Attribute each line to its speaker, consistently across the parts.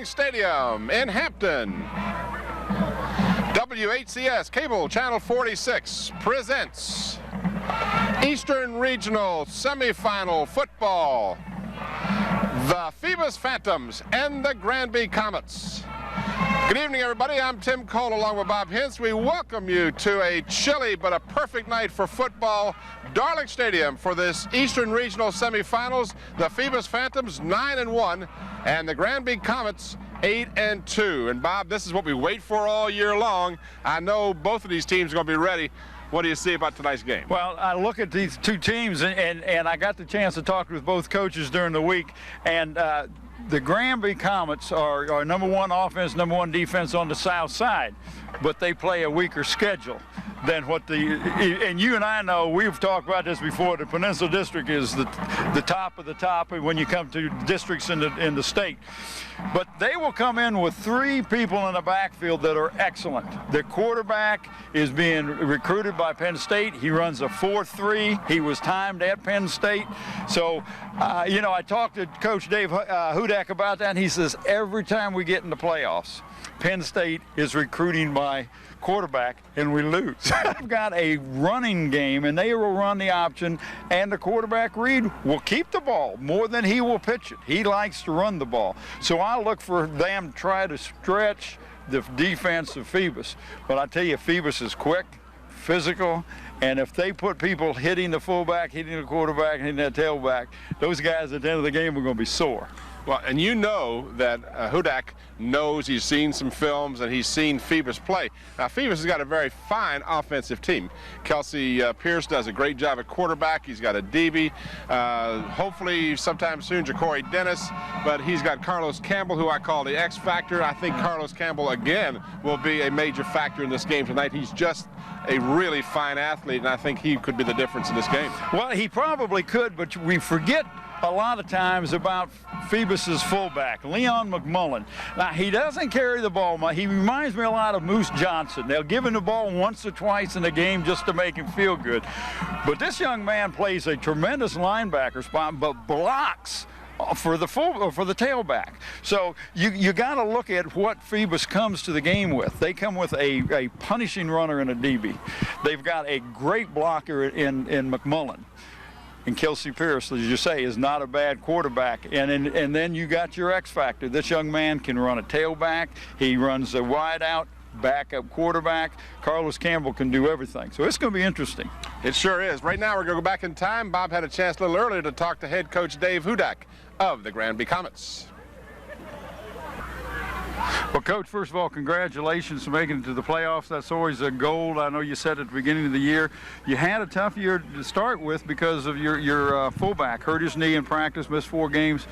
Speaker 1: Darling Stadium in Hampton. WHCS Cable Channel 46 presents Eastern Regional Semifinal Football. The Phoebus Phantoms and the Granby Comets. Good evening, everybody. I'm Tim Cole along with Bob Hintz. We welcome you to a chilly but a perfect night for football. Darling Stadium for this Eastern Regional Semifinals. The Phoebus Phantoms 9-1 and the Granby Comets 8-2. And Bob, this is what we wait for all year long. I know both of these teams are going to be ready. What do you see about tonight's game?
Speaker 2: Well, I look at these two teams, and I got the chance to talk with both coaches during the week, and the Granby Comets are #1 offense, #1 defense on the south side, but they play a weaker schedule than what and you and I know, we've talked about this before, the Peninsula District is the top of the top when you come to districts in the state. But they will come in with 3 people in the backfield that are excellent. The quarterback is being recruited by Penn State. He runs a 4.3. He was timed at Penn State. So, you know, I talked to Coach Dave Hudak about that, and he says every time we get in the playoffs, Penn State is recruiting my quarterback and we lose. I've got a running game and they will run the option, and the quarterback Reed will keep the ball more than he will pitch it. He likes to run the ball. So I look for them to try to stretch the defense of Phoebus. But I tell you, Phoebus is quick, physical, and if they put people hitting the fullback, hitting the quarterback, hitting that tailback, those guys at the end of the game are going to be sore.
Speaker 1: Well, and you know that Hudak knows, he's seen some films and he's seen Phoebus play. Now, Phoebus has got a very fine offensive team. Kelsey Pierce does a great job at quarterback. He's got a DB. Hopefully, sometime soon, Ja'Cory Dennis. But he's got Carlos Campbell, who I call the X Factor. I think Carlos Campbell, again, will be a major factor in this game tonight. He's just a really fine athlete, and I think he could be the difference in this game.
Speaker 2: Well, he probably could, but we forget a lot of times about Phoebus's fullback, Leon McMullen. Now, he doesn't carry the ball much. He reminds me a lot of Moose Johnson. They'll give him the ball once or twice in the game just to make him feel good. But this young man plays a tremendous linebacker spot, but blocks for the tailback. So you got to look at what Phoebus comes to the game with. They come with a punishing runner and a DB. They've got a great blocker in McMullen. And Kelsey Pierce, as you say, is not a bad quarterback. And then you got your X factor. This young man can run a tailback. He runs a wide out, backup quarterback. Carlos Campbell can do everything. So it's going to be interesting.
Speaker 1: It sure is. Right now we're going to go back in time. Bob had a chance a little earlier to talk to head coach Dave Hudak of the Granby Comets.
Speaker 2: Well, Coach, first of all, congratulations for making it to the playoffs. That's always a goal. I know you said at the beginning of the year. You had a tough year to start with because of your fullback. Hurt his knee in practice, missed 4 games.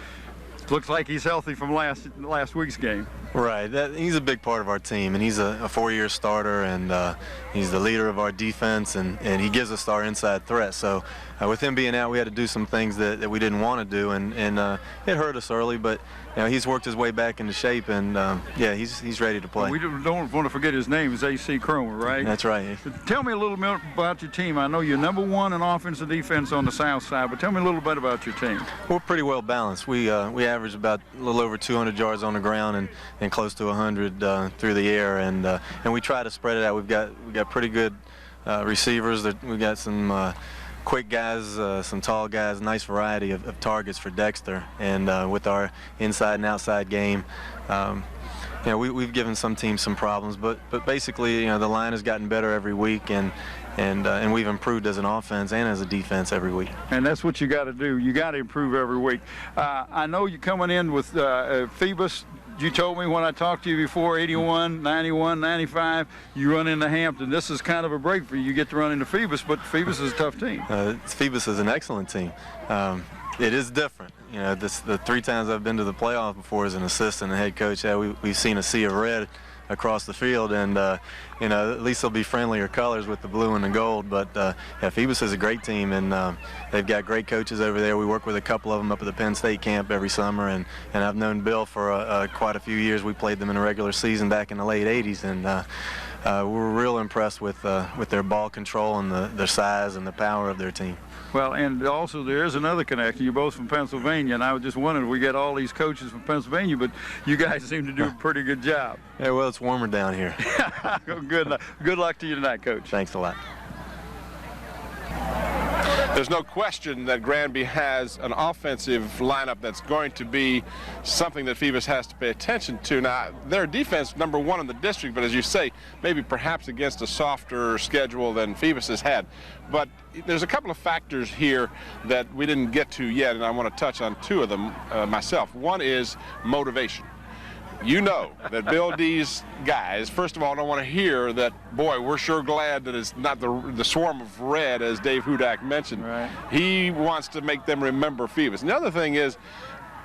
Speaker 2: Looks like he's healthy from last week's game.
Speaker 3: Right. He's a big part of our team, and he's a 4-year starter, and he's the leader of our defense, and he gives us our inside threat. So with him being out, we had to do some things that we didn't want to do, and it hurt us early, but you know, he's worked his way back into shape, and yeah, he's ready to play.
Speaker 2: We don't want to forget his name. It's A.C. Cromer, right?
Speaker 3: That's right.
Speaker 2: Tell me a little bit about your team. I know you're #1 in offense and defense on the south side, but tell me a little bit about your team.
Speaker 3: We're pretty well balanced. We average about a little over 200 yards on the ground and close to 100 through the air, and we try to spread it out. We've got pretty good receivers. We've got some quick guys, some tall guys, nice variety of targets for Dexter, and with our inside and outside game, you know, we've given some teams some problems, but basically, you know, the line has gotten better every week, and we've improved as an offense and as a defense every week.
Speaker 2: And that's what you got to do. You got to improve every week. I know you're coming in with Phoebus. You told me when I talked to you before, 81, 91, 95, you run into Hampton. This is kind of a break for you. You get to run into Phoebus, but Phoebus is a tough team.
Speaker 3: Phoebus is an excellent team. It is different. You know, the 3 times I've been to the playoff before as an assistant and head coach, we've seen a sea of red across the field, and you know, at least they'll be friendlier colors with the blue and the gold. But yeah, Phoebus is a great team, and they've got great coaches over there. We work with a couple of them up at the Penn State camp every summer, and I've known Bill for quite a few years. We played them in a regular season back in the late '80s, and we're real impressed with their ball control and the size and the power of their team.
Speaker 2: Well, and also there is another connection. You're both from Pennsylvania, and I was just wondering if we get all these coaches from Pennsylvania, but you guys seem to do a pretty good job.
Speaker 3: Yeah, well, it's warmer down here.
Speaker 2: Good luck to you tonight, Coach.
Speaker 3: Thanks a lot.
Speaker 1: There's no question that Granby has an offensive lineup that's going to be something that Phoebus has to pay attention to. Now, their defense #1 in the district, but as you say, maybe perhaps against a softer schedule than Phoebus has had. But there's a couple of factors here that we didn't get to yet, and I want to touch on 2 of them myself. One is motivation. You know that Bill D's guys, first of all, don't want to hear that, boy, we're sure glad that it's not the swarm of red, as Dave Hudak mentioned.
Speaker 2: Right.
Speaker 1: He wants to make them remember Phoebus. And the other thing is,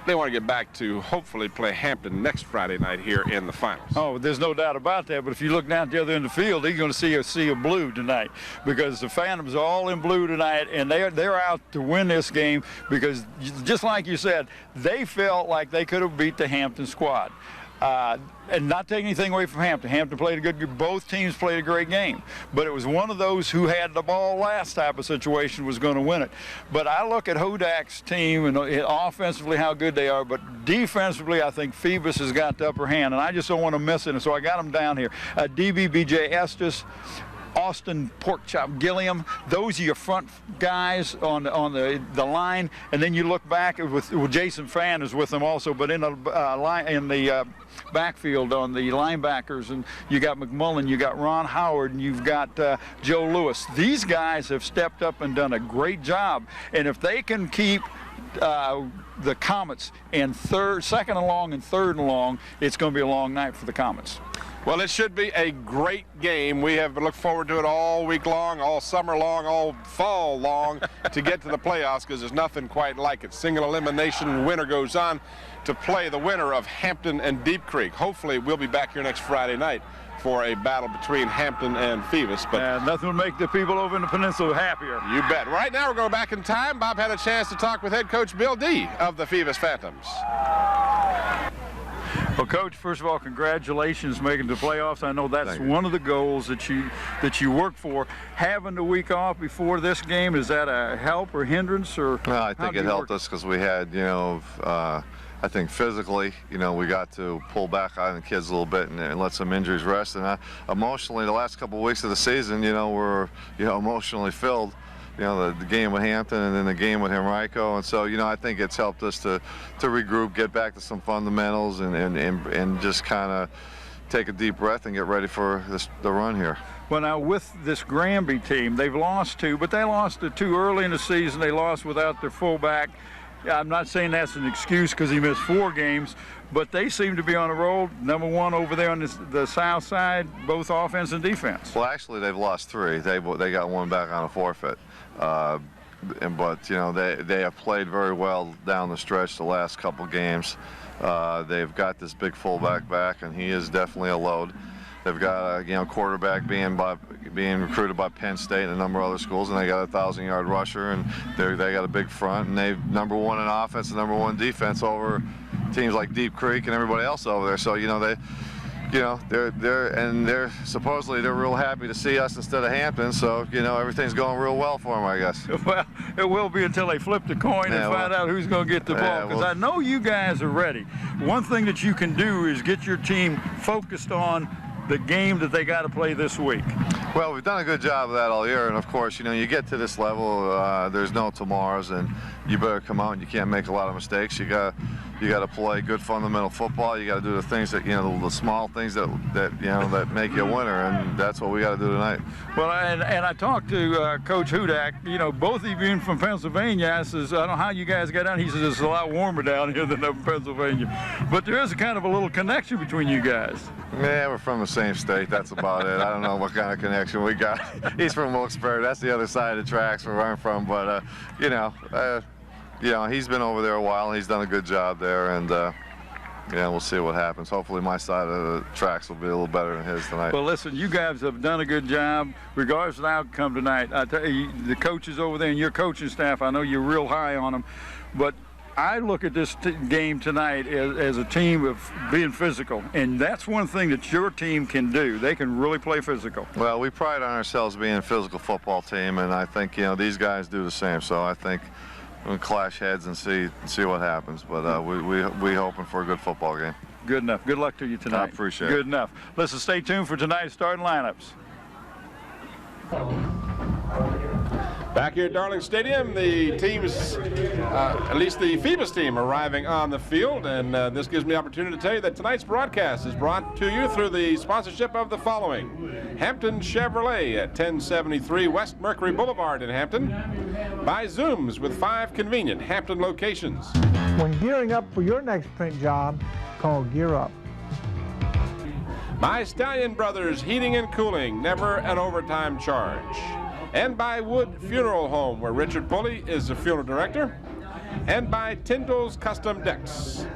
Speaker 1: they want to get back to hopefully play Hampton next Friday night here in the finals.
Speaker 2: Oh, there's no doubt about that. But if you look down at the other end of the field, you're going to see a sea of blue tonight, because the Phantoms are all in blue tonight, and they're out to win this game because, just like you said, they felt like they could have beat the Hampton squad. And not taking anything away from Hampton. Hampton played a good, both teams played a great game. But it was one of those who had the ball last type of situation was going to win it. But I look at Hudak's team and offensively how good they are, but defensively I think Phoebus has got the upper hand, and I just don't want to miss it. And so I got them down here. DBBJ Estes, Austin Porkchop Gilliam, those are your front guys on the line, and then you look back with Jason Fan is with them also, but in the backfield on the linebackers, and you got McMullen, you got Ron Howard, and you've got Joe Lewis. These guys have stepped up and done a great job, and if they can keep the Comets in second and long and third and long, it's going to be a long night for the Comets.
Speaker 1: Well, it should be a great game. We have looked forward to it all week long, all summer long, all fall long to get to the playoffs, because there's nothing quite like it. Single elimination, winner goes on to play the winner of Hampton and Deep Creek. Hopefully we'll be back here next Friday night for a battle between Hampton and Phoebus. But
Speaker 2: nothing would make the people over in the peninsula happier.
Speaker 1: You bet. Right now we're going back in time. Bob had a chance to talk with head coach Bill D of the Phoebus Phantoms.
Speaker 2: Well, Coach, first of all, congratulations making the playoffs. I know that's one of the goals that you work for. Having the week off before this game, is that a help or hindrance? Or
Speaker 4: no, I think it helped us because we had, I think physically, we got to pull back on the kids a little bit and let some injuries rest. And emotionally, the last couple of weeks of the season, we're emotionally filled. The game with Hampton and then the game with Henrico, and so I think it's helped us to regroup, get back to some fundamentals, and just kind of take a deep breath and get ready for the run here.
Speaker 2: Well, now with this Granby team, they've lost 2, but they lost the 2 early in the season. They lost without their fullback. I'm not saying that's an excuse because he missed 4 games, but they seem to be on a roll. #1 over there on the south side, both offense and defense.
Speaker 4: Well, actually, they've lost 3. They got 1 back on a forfeit. But they have played very well down the stretch the last couple games. They've got this big fullback back, and he is definitely a load. They've got a quarterback being recruited by Penn State and a number of other schools, and they got a 1,000-yard rusher, and they got a big front, and they've #1 in offense and #1 defense over teams like Deep Creek and everybody else over there. So they're supposedly they're real happy to see us instead of Hampton. So everything's going real well for them, I guess.
Speaker 2: Well, it will be until they flip the coin and find out who's going to get the ball. Because I know you guys are ready. One thing that you can do is get your team focused on the game that they got to play this week.
Speaker 4: Well, we've done a good job of that all year, and of course, you get to this level, there's no tomorrows, and you better come out and you can't make a lot of mistakes. You got to play good fundamental football. You got to do the things that the small things that make you a winner, and that's what we got to do tonight.
Speaker 2: Well, and I talked to Coach Hudak. Both of you being from Pennsylvania, I says, I don't know how you guys got down. He says it's a lot warmer down here than up in Pennsylvania, but there is a kind of a little connection between you guys.
Speaker 4: Yeah, we're from the same state. That's about it. I don't know what kind of connection we got. He's from Wilkes-Barre. That's the other side of the tracks where I'm from. But he's been over there a while, and he's done a good job there. And we'll see what happens. Hopefully, my side of the tracks will be a little better than his tonight.
Speaker 2: Well, listen, you guys have done a good job, regardless of the outcome tonight. I tell you, the coaches over there and your coaching staff, I know you're real high on them, but I look at this game tonight as a team of being physical, and that's one thing that your team can do. They can really play physical.
Speaker 4: Well, we pride on ourselves being a physical football team, and I think, you know, these guys do the same. So I think we'll clash heads and see what happens. But we hoping for a good football game.
Speaker 2: Good enough. Good luck to you tonight.
Speaker 4: I appreciate it.
Speaker 2: Good enough. Listen, stay tuned for tonight's starting lineups.
Speaker 1: Back here at Darling Stadium, the teams, at least the Phoebus team, arriving on the field, and this gives me the opportunity to tell you that tonight's broadcast is brought to you through the sponsorship of the following: Hampton Chevrolet at 1073 West Mercury Boulevard in Hampton, by Zooms with 5 convenient Hampton locations.
Speaker 5: When gearing up for your next print job, call Gear Up.
Speaker 1: By Stallion Brothers Heating and Cooling, never an overtime charge. And by Wood Funeral Home, where Richard Pulley is the funeral director. And by Tyndall's Custom Decks.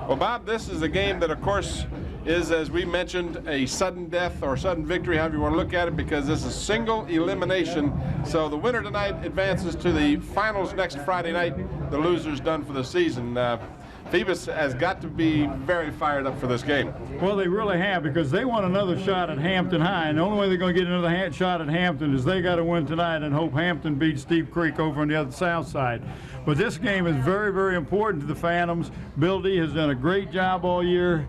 Speaker 1: Well, Bob, this is a game that, of course, is, as we mentioned, a sudden death or sudden victory, however you want to look at it, because this is single elimination. So the winner tonight advances to the finals next Friday night. The loser's done for the season. Phoebus has got to be very fired up for this game.
Speaker 2: Well, they really have, because they want another shot at Hampton High, and the only way they're going to get another shot at Hampton is they got to win tonight and hope Hampton beats Steep Creek over on the other south side. But this game is very, very important to the Phantoms. Bill D has done a great job all year.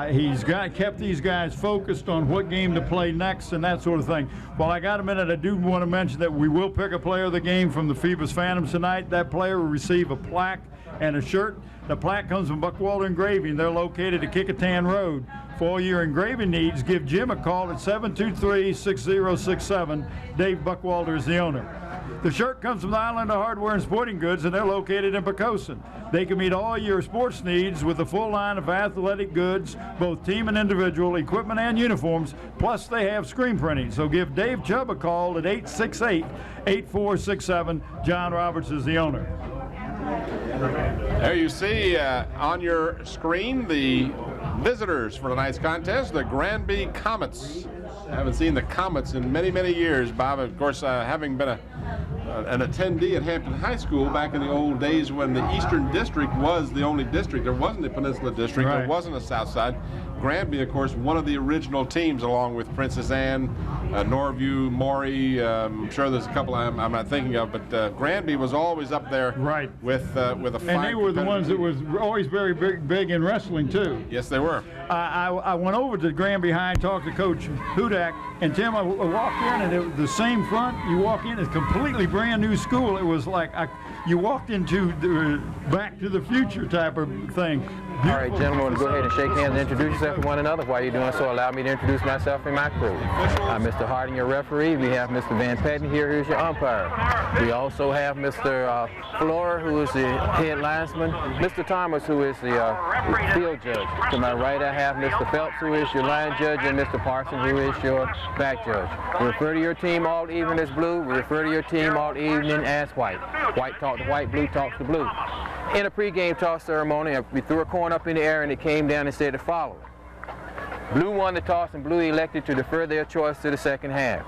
Speaker 2: He's kept these guys focused on what game to play next and that sort of thing. While I got a minute, I do want to mention that we will pick a player of the game from the Phoebus Phantoms tonight. That player will receive a plaque and a shirt. The plaque comes from Buckwalter Engraving. They're located at Kickotan Road. For all your engraving needs, give Jim a call at 723-6067. Dave Buckwalter is the owner. The shirt comes from the Island of Hardware and Sporting Goods, and they're located in Poquoson. They can meet all your sports needs with a full line of athletic goods, both team and individual, equipment and uniforms, plus they have screen printing. So give Dave Chubb a call at 868-8467. John Roberts is the owner.
Speaker 1: There you see on your screen the visitors for tonight's contest, the Granby Comets. I haven't seen the Comets in many, many years, Bob. Of course, having been an attendee at Hampton High School back in the old days when the Eastern District was the only district. There wasn't a Peninsula District. Right. There wasn't a South Side. Granby, of course, one of the original teams, along with Princess Anne, Norview, Maury. I'm sure there's a couple I'm not thinking of, but Granby was always up there, right, with a fine.
Speaker 2: And they were the ones that was always very big in wrestling too.
Speaker 1: Yes, they were.
Speaker 2: I went over to Granby High and talked to Coach Hudak, and Tim, I walked in, and it was the same front. You walk in, it's a completely brand new school. It was like you walked into the Back to the Future type of thing.
Speaker 6: All right, gentlemen, want to go ahead and shake hands and introduce yourself to one another. While you're doing so, allow me to introduce myself and my crew. Mr. Harding, your referee. We have Mr. Van Patten here, who's your umpire. We also have Mr. Florer, who is the head linesman. Mr. Thomas, who is the field judge. To my right, I have Mr. Phelps, who is your line judge, and Mr. Parson, who is your back judge. We refer to your team all evening as blue. We refer to your team all evening as white. White talks to white, blue talks to blue. In a pregame toss ceremony, we threw a coin up in the air and it came down and said the following. Blue won the toss and blue elected to defer their choice to the second half.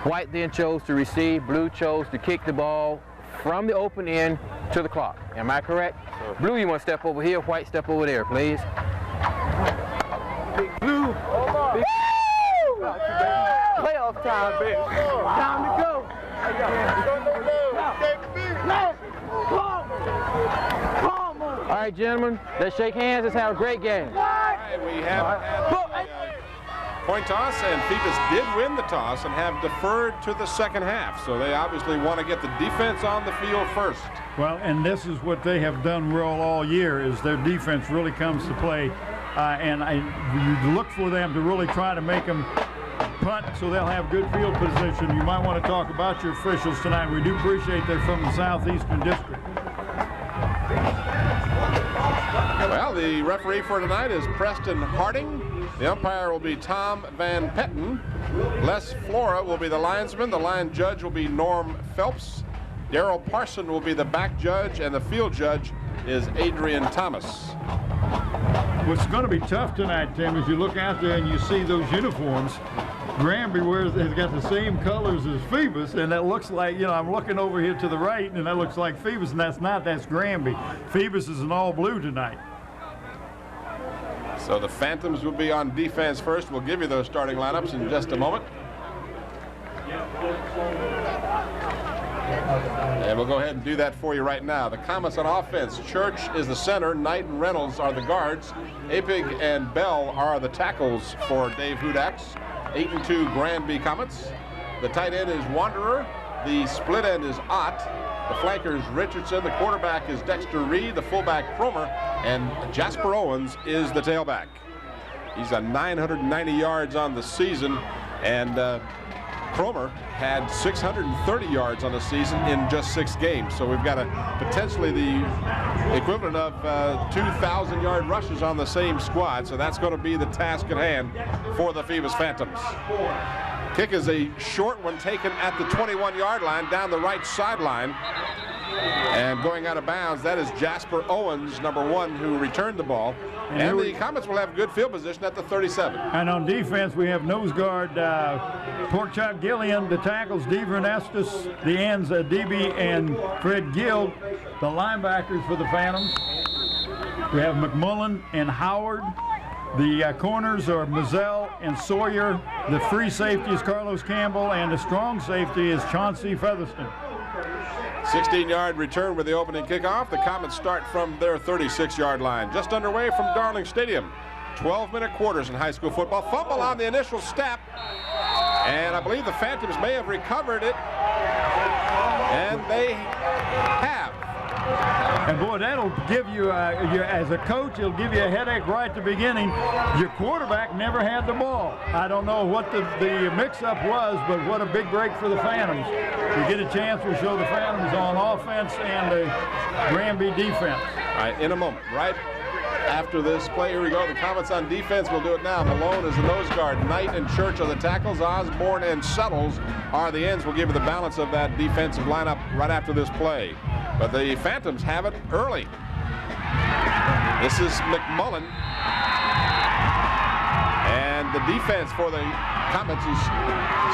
Speaker 6: White then chose to receive, blue chose to kick the ball from the open end to the clock. Am I correct? Blue, you want to step over here, white step over there, please. Big blue. Big playoff time, baby. Time to go. All right, gentlemen, let's shake hands. Let's have a great game.
Speaker 1: All right, we have had the point toss, and Phoebus did win the toss and have deferred to the second half. So they obviously want to get the defense on the field first.
Speaker 2: Well, and this is what they have done well all year, is their defense really comes to play. You look for them to really try to make them punt so they'll have good field position. You might want to talk about your officials tonight. We do appreciate they're from the Southeastern District.
Speaker 1: Well, the referee for tonight is Preston Harding. The umpire will be Tom Van Petten. Les Flora will be the linesman. The line judge will be Norm Phelps. Darrell Parson will be the back judge, and the field judge is Adrian Thomas.
Speaker 2: What's going to be tough tonight, Tim, is you look out there and you see those uniforms. Granby has got the same colors as Phoebus, and that looks like, you know, I'm looking over here to the right, and that looks like Phoebus, and that's not. That's Granby. Phoebus is an all blue tonight.
Speaker 1: So the Phantoms will be on defense first. We'll give you those starting lineups in just a moment. And we'll go ahead and do that for you right now. The Comets on offense. Church is the center. Knight and Reynolds are the guards. Apig and Bell are the tackles for Dave Hudak's 8-2 Granby Comets. The tight end is Wanderer. The split end is Ott. The flanker is Richardson. The quarterback is Dexter Reed. The fullback Cromer. And Jasper Owens is the tailback. He's got 990 yards on the season. And Cromer had 630 yards on the season in just 6 games. So we've got potentially the equivalent of 2,000-yard rushes on the same squad. So that's going to be the task at hand for the Phoebus Phantoms. Kick is a short one taken at the 21-yard line down the right sideline. And going out of bounds, that is Jasper Owens, number 1, who returned the ball. And the Comets will have good field position at the 37.
Speaker 2: And on defense, we have nose guard Porkchop Gillian, the tackles Devon Estes, the ends DB and Fred Gill, the linebackers for the Phantoms. We have McMullen and Howard. The corners are Mazzell and Sawyer. The free safety is Carlos Campbell, and the strong safety is Chauncey Featherston.
Speaker 1: 16-yard return with the opening kickoff. The Comets start from their 36-yard line, just underway from Darling Stadium. 12-minute quarters in high school football. Fumble on the initial step, and I believe the Phantoms may have recovered it, and they have.
Speaker 2: And boy, that'll give you, as a coach, it'll give you a headache right at the beginning. Your quarterback never had the ball. I don't know what the mix-up was, but what a big break for the Phantoms. We get a chance, we'll show the Phantoms on offense and the Granby defense.
Speaker 1: All right, in a moment, right after this play, here we go. The Comets on defense, we'll do it now. Malone is the nose guard. Knight and Church are the tackles. Osborne and Settles are the ends. We'll give you the balance of that defensive lineup right after this play. But the Phantoms have it early. This is McMullen. And the defense for the Comets is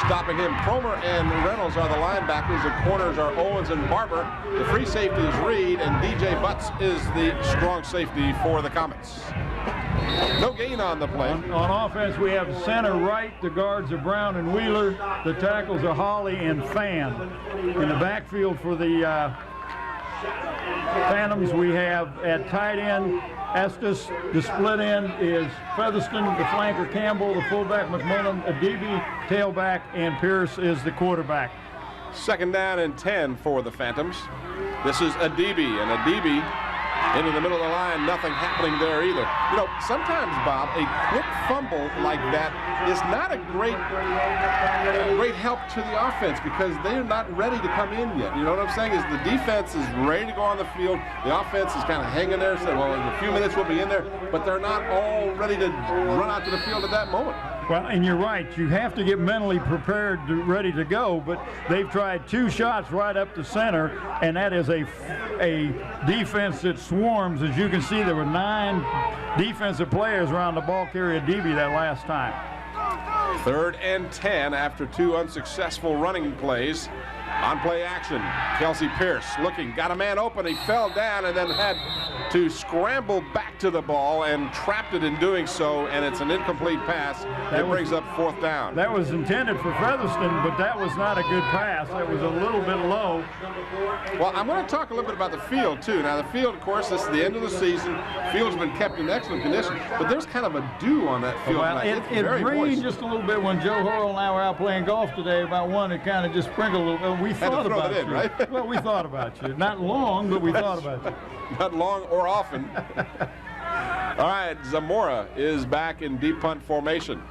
Speaker 1: stopping him. Cromer and Reynolds are the linebackers. The corners are Owens and Barber. The free safety is Reed, and DJ Butts is the strong safety for the Comets. No gain on the play.
Speaker 2: On offense, we have center right. The guards are Brown and Wheeler. The tackles are Holly and Fan. In the backfield for the Phantoms, we have at tight end Estes. The split end is Featherston, the flanker Campbell, the fullback McMullen, a DB, tailback, and Pierce is the quarterback.
Speaker 1: 2nd down and 10 for the Phantoms. This is Adibi, and Adibi into the middle of the line, nothing happening there either. You know, sometimes, Bob, a quick fumble like that is not a great help to the offense because they're not ready to come in yet. You know what I'm saying? Is the defense is ready to go on the field. The offense is kind of hanging there, saying, well, in a few minutes we'll be in there, but they're not all ready to run out to the field at that moment.
Speaker 2: Well, and you're right. You have to get mentally prepared, ready to go, but they've tried 2 shots right up the center, and that is a defense that swarms. As you can see, there were 9 defensive players around the ball carrier DB that last time.
Speaker 1: 3rd and 10 after 2 unsuccessful running plays. On play action, Kelsey Pierce looking, got a man open, he fell down and then had to scramble back to the ball and trapped it in doing so, and it's an incomplete pass. That brings up 4th down.
Speaker 2: That was intended for Featherston, but that was not a good pass. That was a little bit low.
Speaker 1: Well, I'm going to talk a little bit about the field, too. Now, the field, of course, this is the end of the season. The field's been kept in excellent condition, but there's kind of a dew on that field.
Speaker 2: Well, it rained just a little bit when Joe Horrell and I were out playing golf today. About 1, it kind of just sprinkled a little bit. We thought about you.
Speaker 1: Right?
Speaker 2: Well, we thought about you. Not long, but we thought about you.
Speaker 1: Not long or often. All right, Zamora is back in deep punt formation.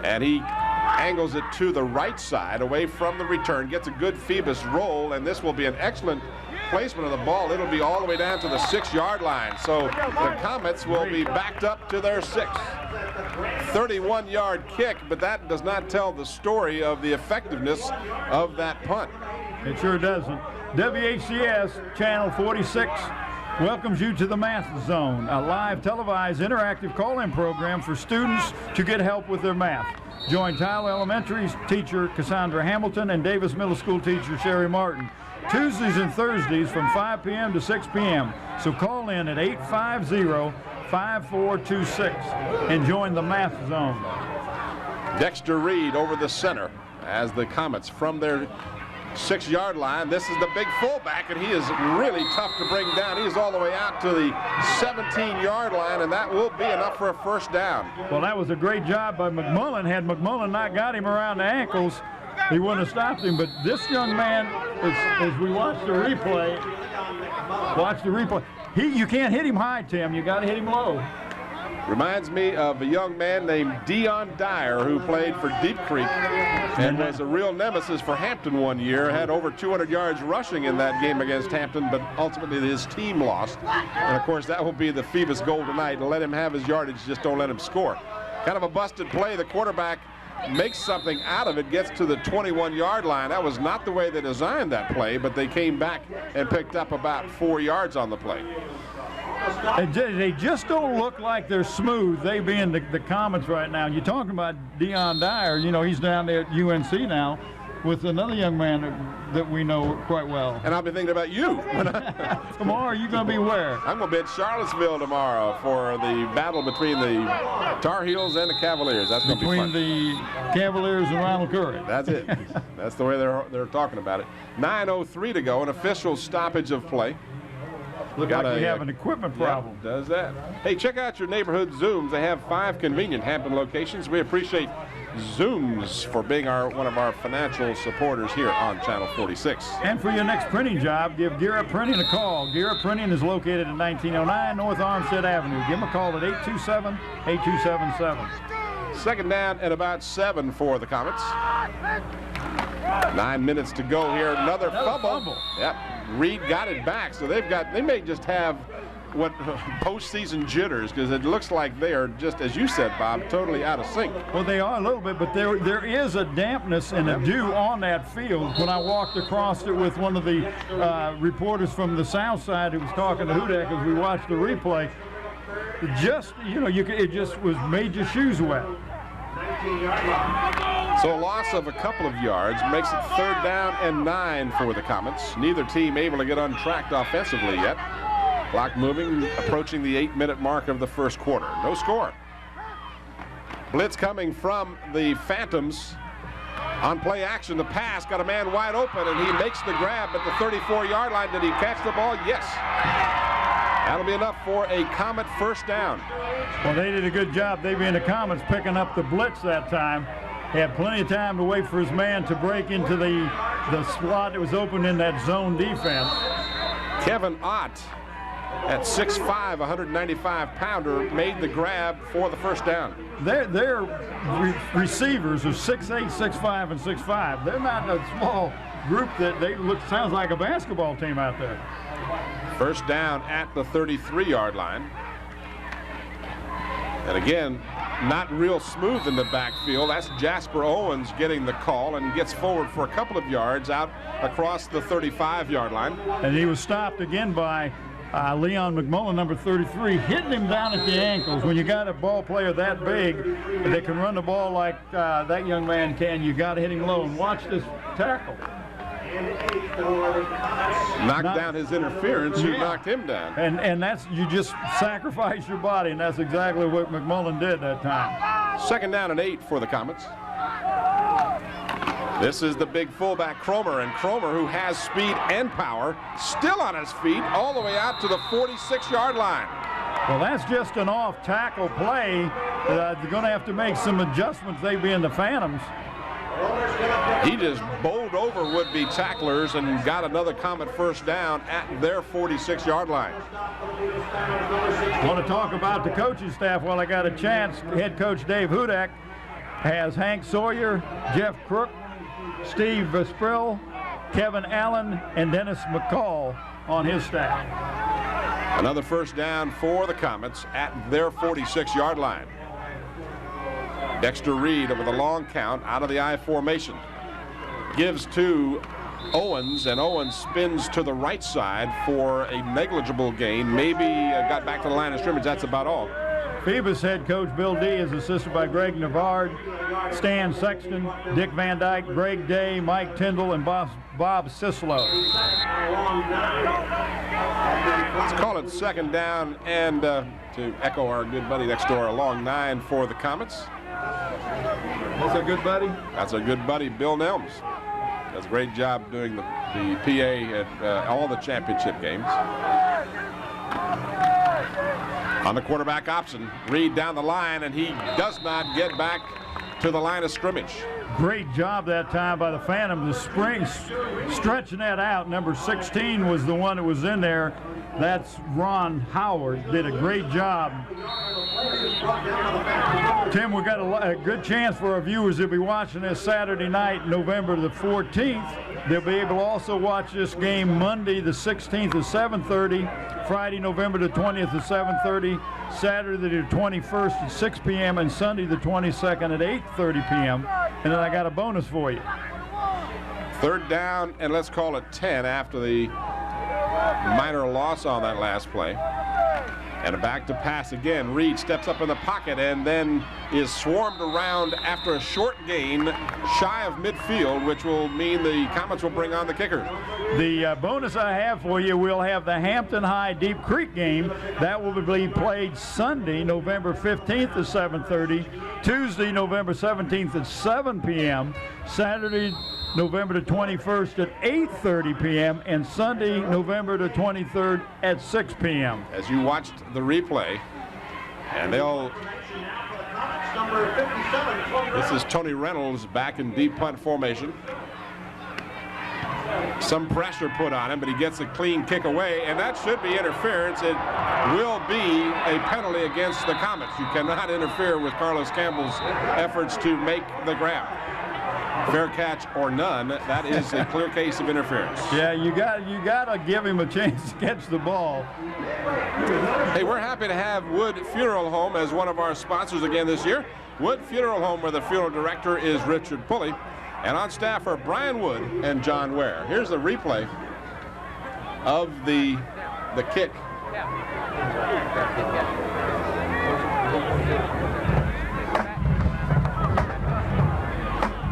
Speaker 1: And he angles it to the right side away from the return, gets a good Phoebus roll, and this will be an excellent placement of the ball. It'll be all the way down to the 6-yard line. So the Comets will be backed up to their 6. 31-yard kick, but that does not tell the story of the effectiveness of that punt.
Speaker 2: It sure doesn't. WHCS Channel 46 welcomes you to the Math Zone, a live televised interactive call-in program for students to get help with their math. Join Tyler Elementary's teacher Cassandra Hamilton and Davis Middle School teacher Sherry Martin. Tuesdays and Thursdays from 5 p.m. to 6 p.m. So call in at 850-5426 and join the Math Zone.
Speaker 1: Dexter Reed over the center as the Comets from their 6-yard line. This is the big fullback, and he is really tough to bring down. He is all the way out to the 17-yard line, and that will be enough for a first down.
Speaker 2: Well, that was a great job by McMullen. Had McMullen not got him around the ankles, he wouldn't have stopped him. But this young man, as we watch the replay, you can't hit him high, Tim. You got to hit him low.
Speaker 1: Reminds me of a young man named Dion Dyer who played for Deep Creek and was a real nemesis for Hampton one year. Had over 200 yards rushing in that game against Hampton, but ultimately his team lost. And of course that will be the Phoebus goal tonight. Let him have his yardage, just don't let him score. Kind of a busted play. The quarterback makes something out of it, gets to the 21-yard line. That was not the way they designed that play, but they came back and picked up about 4 yards on the play.
Speaker 2: They just don't look like they're smooth, they being the Comets right now. You're talking about Dion Dyer, you know, he's down there at UNC now with another young man that we know quite well.
Speaker 1: And I'll be thinking about you.
Speaker 2: Tomorrow, you going to be where?
Speaker 1: I'm going to be at Charlottesville tomorrow for the battle between the Tar Heels and the Cavaliers. That's going to be fun.
Speaker 2: Between the Cavaliers and Ronald Curry.
Speaker 1: That's it. That's the way they're talking about it. 9:03 to go, an official stoppage of play.
Speaker 2: Look like you have an equipment problem.
Speaker 1: Yep, does that. Hey, check out your neighborhood Zooms. They have 5 convenient Hampton locations. We appreciate Zooms for being one of our financial supporters here on Channel 46.
Speaker 2: And for your next printing job, give Gear Up Printing a call. Gear Up Printing is located at 1909 North Armstead Avenue. Give them a call at 827-8277.
Speaker 1: Second down and about 7 for the Comets. 9 minutes to go here. Another fumble. Yep. Reed got it back, so they may just have what postseason jitters, because it looks like they are just, as you said, Bob, totally out of sync.
Speaker 2: Well, they are a little bit, but there is a dampness and a dew on that field. When I walked across it with one of the reporters from the South Side who was talking to Hudak as we watched the replay, it just made your shoes wet.
Speaker 1: So a loss of a couple of yards makes it 3rd down and 9 for the Comets. Neither team able to get untracked offensively yet. Clock moving, approaching the 8-minute mark of the first quarter. No score. Blitz coming from the Phantoms. On play action, the pass got a man wide open, and he makes the grab at the 34-yard line. Did he catch the ball? Yes. That'll be enough for a Comet first down.
Speaker 2: Well, they did a good job, they being the Comets, picking up the blitz that time. He had plenty of time to wait for his man to break into the slot that was open in that zone defense.
Speaker 1: Kevin Ott, at 6'5", 195-pounder, made the grab for the first down.
Speaker 2: Their receivers are 6'8", 6'5", and 6'5". They're not a small group that sounds like a basketball team out there.
Speaker 1: First down at the 33-yard line. And again, not real smooth in the backfield. That's Jasper Owens getting the call and gets forward for a couple of yards out across the 35-yard line.
Speaker 2: And he was stopped again by Leon McMullen, number 33, hitting him down at the ankles. When you got a ball player that big that can run the ball like that young man can, you got to hit him low. And watch this tackle.
Speaker 1: Knocked down his interference, who knocked him down.
Speaker 2: And that's, you just sacrifice your body, and that's exactly what McMullen did that time.
Speaker 1: 2nd down and 8 for the Comets. This is the big fullback Cromer, and Cromer, who has speed and power, still on his feet all the way out to the 46-yard line.
Speaker 2: Well, that's just an off-tackle play. They're going to have to make some adjustments, they being the Phantoms.
Speaker 1: He just bowled over would-be tacklers and got another Comet first down at their 46-yard line.
Speaker 2: I want to talk about the coaching staff while I got a chance. Head coach Dave Hudak has Hank Sawyer, Jeff Crook, Steve Vesprill, Kevin Allen, and Dennis McCall on his staff.
Speaker 1: Another first down for the Comets at their 46-yard line. Dexter Reed with a long count out of the I formation. Gives to Owens, and Owens spins to the right side for a negligible gain. Maybe got back to the line of scrimmage. That's about all.
Speaker 2: Phoebus head coach Bill D is assisted by Greg Navard, Stan Sexton, Dick Van Dyke, Greg Day, Mike Tyndall, and Bob Cicelo.
Speaker 1: Let's call it second down, and to echo our good buddy next door, a long 9 for the Comets.
Speaker 2: That's a good buddy?
Speaker 1: That's a good buddy, Bill Nelms. Does a great job doing the PA at all the championship games. On the quarterback option, Reed down the line, and he does not get back to the line of scrimmage.
Speaker 2: Great job that time by the Phantom. The spring stretching that out. Number 16 was the one that was in there. That's Ron Howard. Did a great job. Tim, we've got a good chance for our viewers to be watching this Saturday night, November the 14th. They'll be able to also watch this game Monday the 16th at 7:30, Friday November the 20th at 7:30, Saturday the 21st at 6 p.m., and Sunday the 22nd at 8:30 p.m. And then I got a bonus for you.
Speaker 1: Third down, and let's call it 10 after the minor loss on that last play. And a back to pass again. Reed steps up in the pocket and then is swarmed around after a short gain shy of midfield, which will mean the Comets will bring on the kicker.
Speaker 2: The bonus I have for you, we'll have the Hampton High Deep Creek game. That will be played Sunday, November 15th at 7:30, Tuesday, November 17th at 7 p.m., Saturday, November the 21st at 8:30 p.m. and Sunday, November the 23rd at 6 p.m.
Speaker 1: As you watched the replay, and this is Tony Reynolds back in deep punt formation. Some pressure put on him, but he gets a clean kick away, and that should be interference. It will be a penalty against the Comets. You cannot interfere with Carlos Campbell's efforts to make the grab. Fair catch or none, that is a clear case of interference.
Speaker 2: Yeah, you gotta give him a chance to catch the ball.
Speaker 1: Hey, we're happy to have Wood Funeral Home as one of our sponsors again this year. Wood Funeral Home, where the funeral director is Richard Pulley, and on staff are Brian Wood and John Ware. Here's the replay of the kick.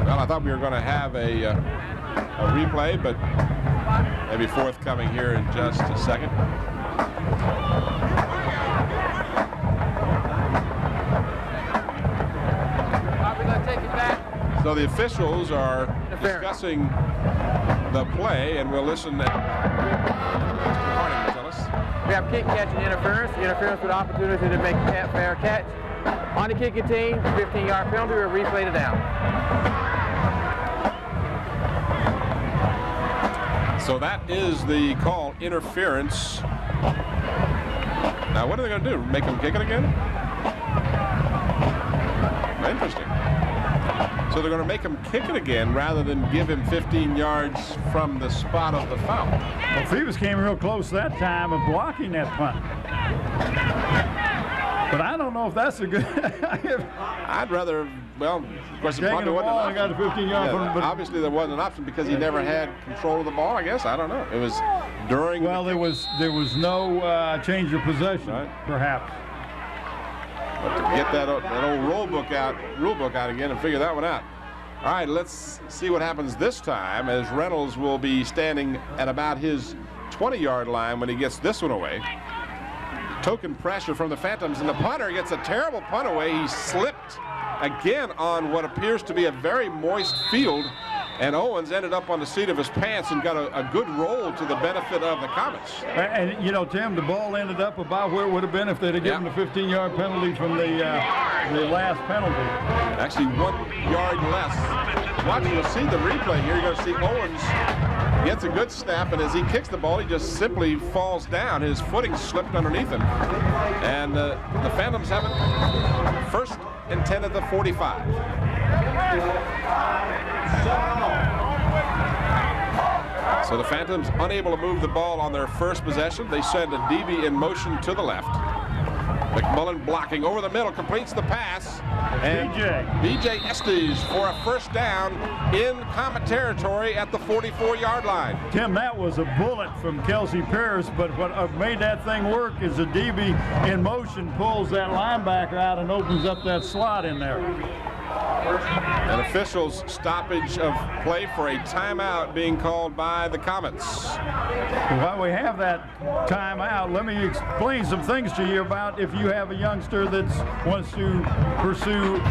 Speaker 1: Well, I thought we were going to have a replay, but maybe forthcoming here in just a second. So the officials are discussing the play, and we'll listen. We
Speaker 6: have kick catch and interference with opportunity to make a fair catch. On the kicking team, 15-yard penalty, we'll replay it down.
Speaker 1: So that is the call, interference. Now what are they going to do? Make him kick it again? Interesting. So they're going to make him kick it again rather than give him 15 yards from the spot of the foul.
Speaker 2: Well, Phoebus came real close that time of blocking that punt. But I don't know if that's a good.
Speaker 1: I'd rather, well, of course, it probably wasn't an option.
Speaker 2: Got a 15-yard
Speaker 1: yeah,
Speaker 2: but
Speaker 1: obviously there wasn't an option because he never had control of the ball, I guess. I don't know. It was during.
Speaker 2: Well, there was no change of possession, right? Perhaps.
Speaker 1: But to get that old rule book out again and figure that one out. All right, let's see what happens this time, as Reynolds will be standing at about his 20-yard line when he gets this one away. Token pressure from the Phantoms, and the punter gets a terrible punt away. He slipped again on what appears to be a very moist field, and Owens ended up on the seat of his pants and got a good roll to the benefit of the Comets.
Speaker 2: And you know, Tim, the ball ended up about where it would have been if they'd have given the 15-yard penalty from the last penalty.
Speaker 1: Actually, 1 yard less. Watch, you'll see the replay here. You're going to see Owens gets a good snap, and as he kicks the ball, he just simply falls down. His footing slipped underneath him. And the Phantoms have it first and 10 at the 45. So the Phantoms unable to move the ball on their first possession. They send a DB in motion to the left. McMullen blocking over the middle, completes the pass. And B.J. Estes for a first down in Comet territory at the 44-yard line.
Speaker 2: Tim, that was a bullet from Kelsey Pierce, but what made that thing work is the DB in motion pulls that linebacker out and opens up that slot in there.
Speaker 1: An official's stoppage of play for a timeout being called by the Comets.
Speaker 2: While we have that timeout, let me explain some things to you about if you have a youngster that wants to pursue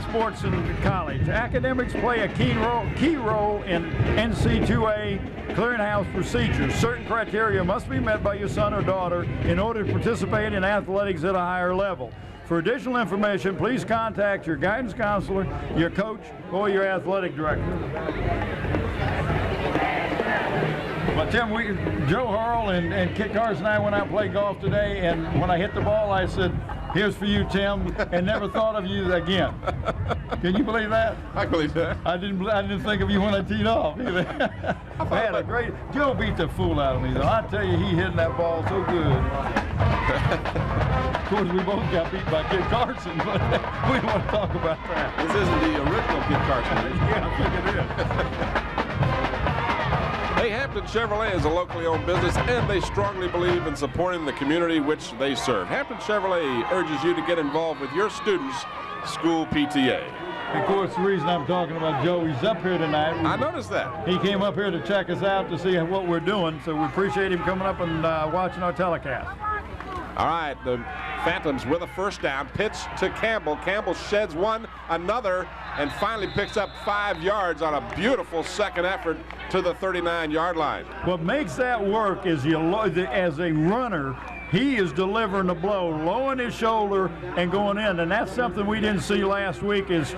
Speaker 2: sports in college. Academics play a key role in NC2A clearinghouse procedures. Certain criteria must be met by your son or daughter in order to participate in athletics at a higher level. For additional information, please contact your guidance counselor, your coach, or your athletic director. Well, Tim, Joe Harrell and Kit Carson and I went out and played golf today, and when I hit the ball, I said, "Here's for you, Tim," and never thought of you again. Can you believe that?
Speaker 1: I believe that.
Speaker 2: I didn't think of you when I teed off either. I had a great. Joe beat the fool out of me, though. I tell you, he hit that ball so good. Of course, we both got beat by Kit Carson, but we don't want to talk about that.
Speaker 1: This isn't the original Kit Carson.
Speaker 2: Yeah, I think it is.
Speaker 1: Hey, Hampton Chevrolet is a locally owned business, and they strongly believe in supporting the community which they serve. Hampton Chevrolet urges you to get involved with your students' school PTA.
Speaker 2: Of course, the reason I'm talking about Joe, he's up here tonight.
Speaker 1: I noticed that.
Speaker 2: He came up here to check us out to see what we're doing, so we appreciate him coming up and watching our telecast.
Speaker 1: All right, the Phantoms with a first down, pitch to Campbell. Campbell sheds one, another, and finally picks up 5 yards on a beautiful second effort to the 39-yard line.
Speaker 2: What makes that work is as a runner, he is delivering the blow, lowering his shoulder and going in, and that's something we didn't see last week is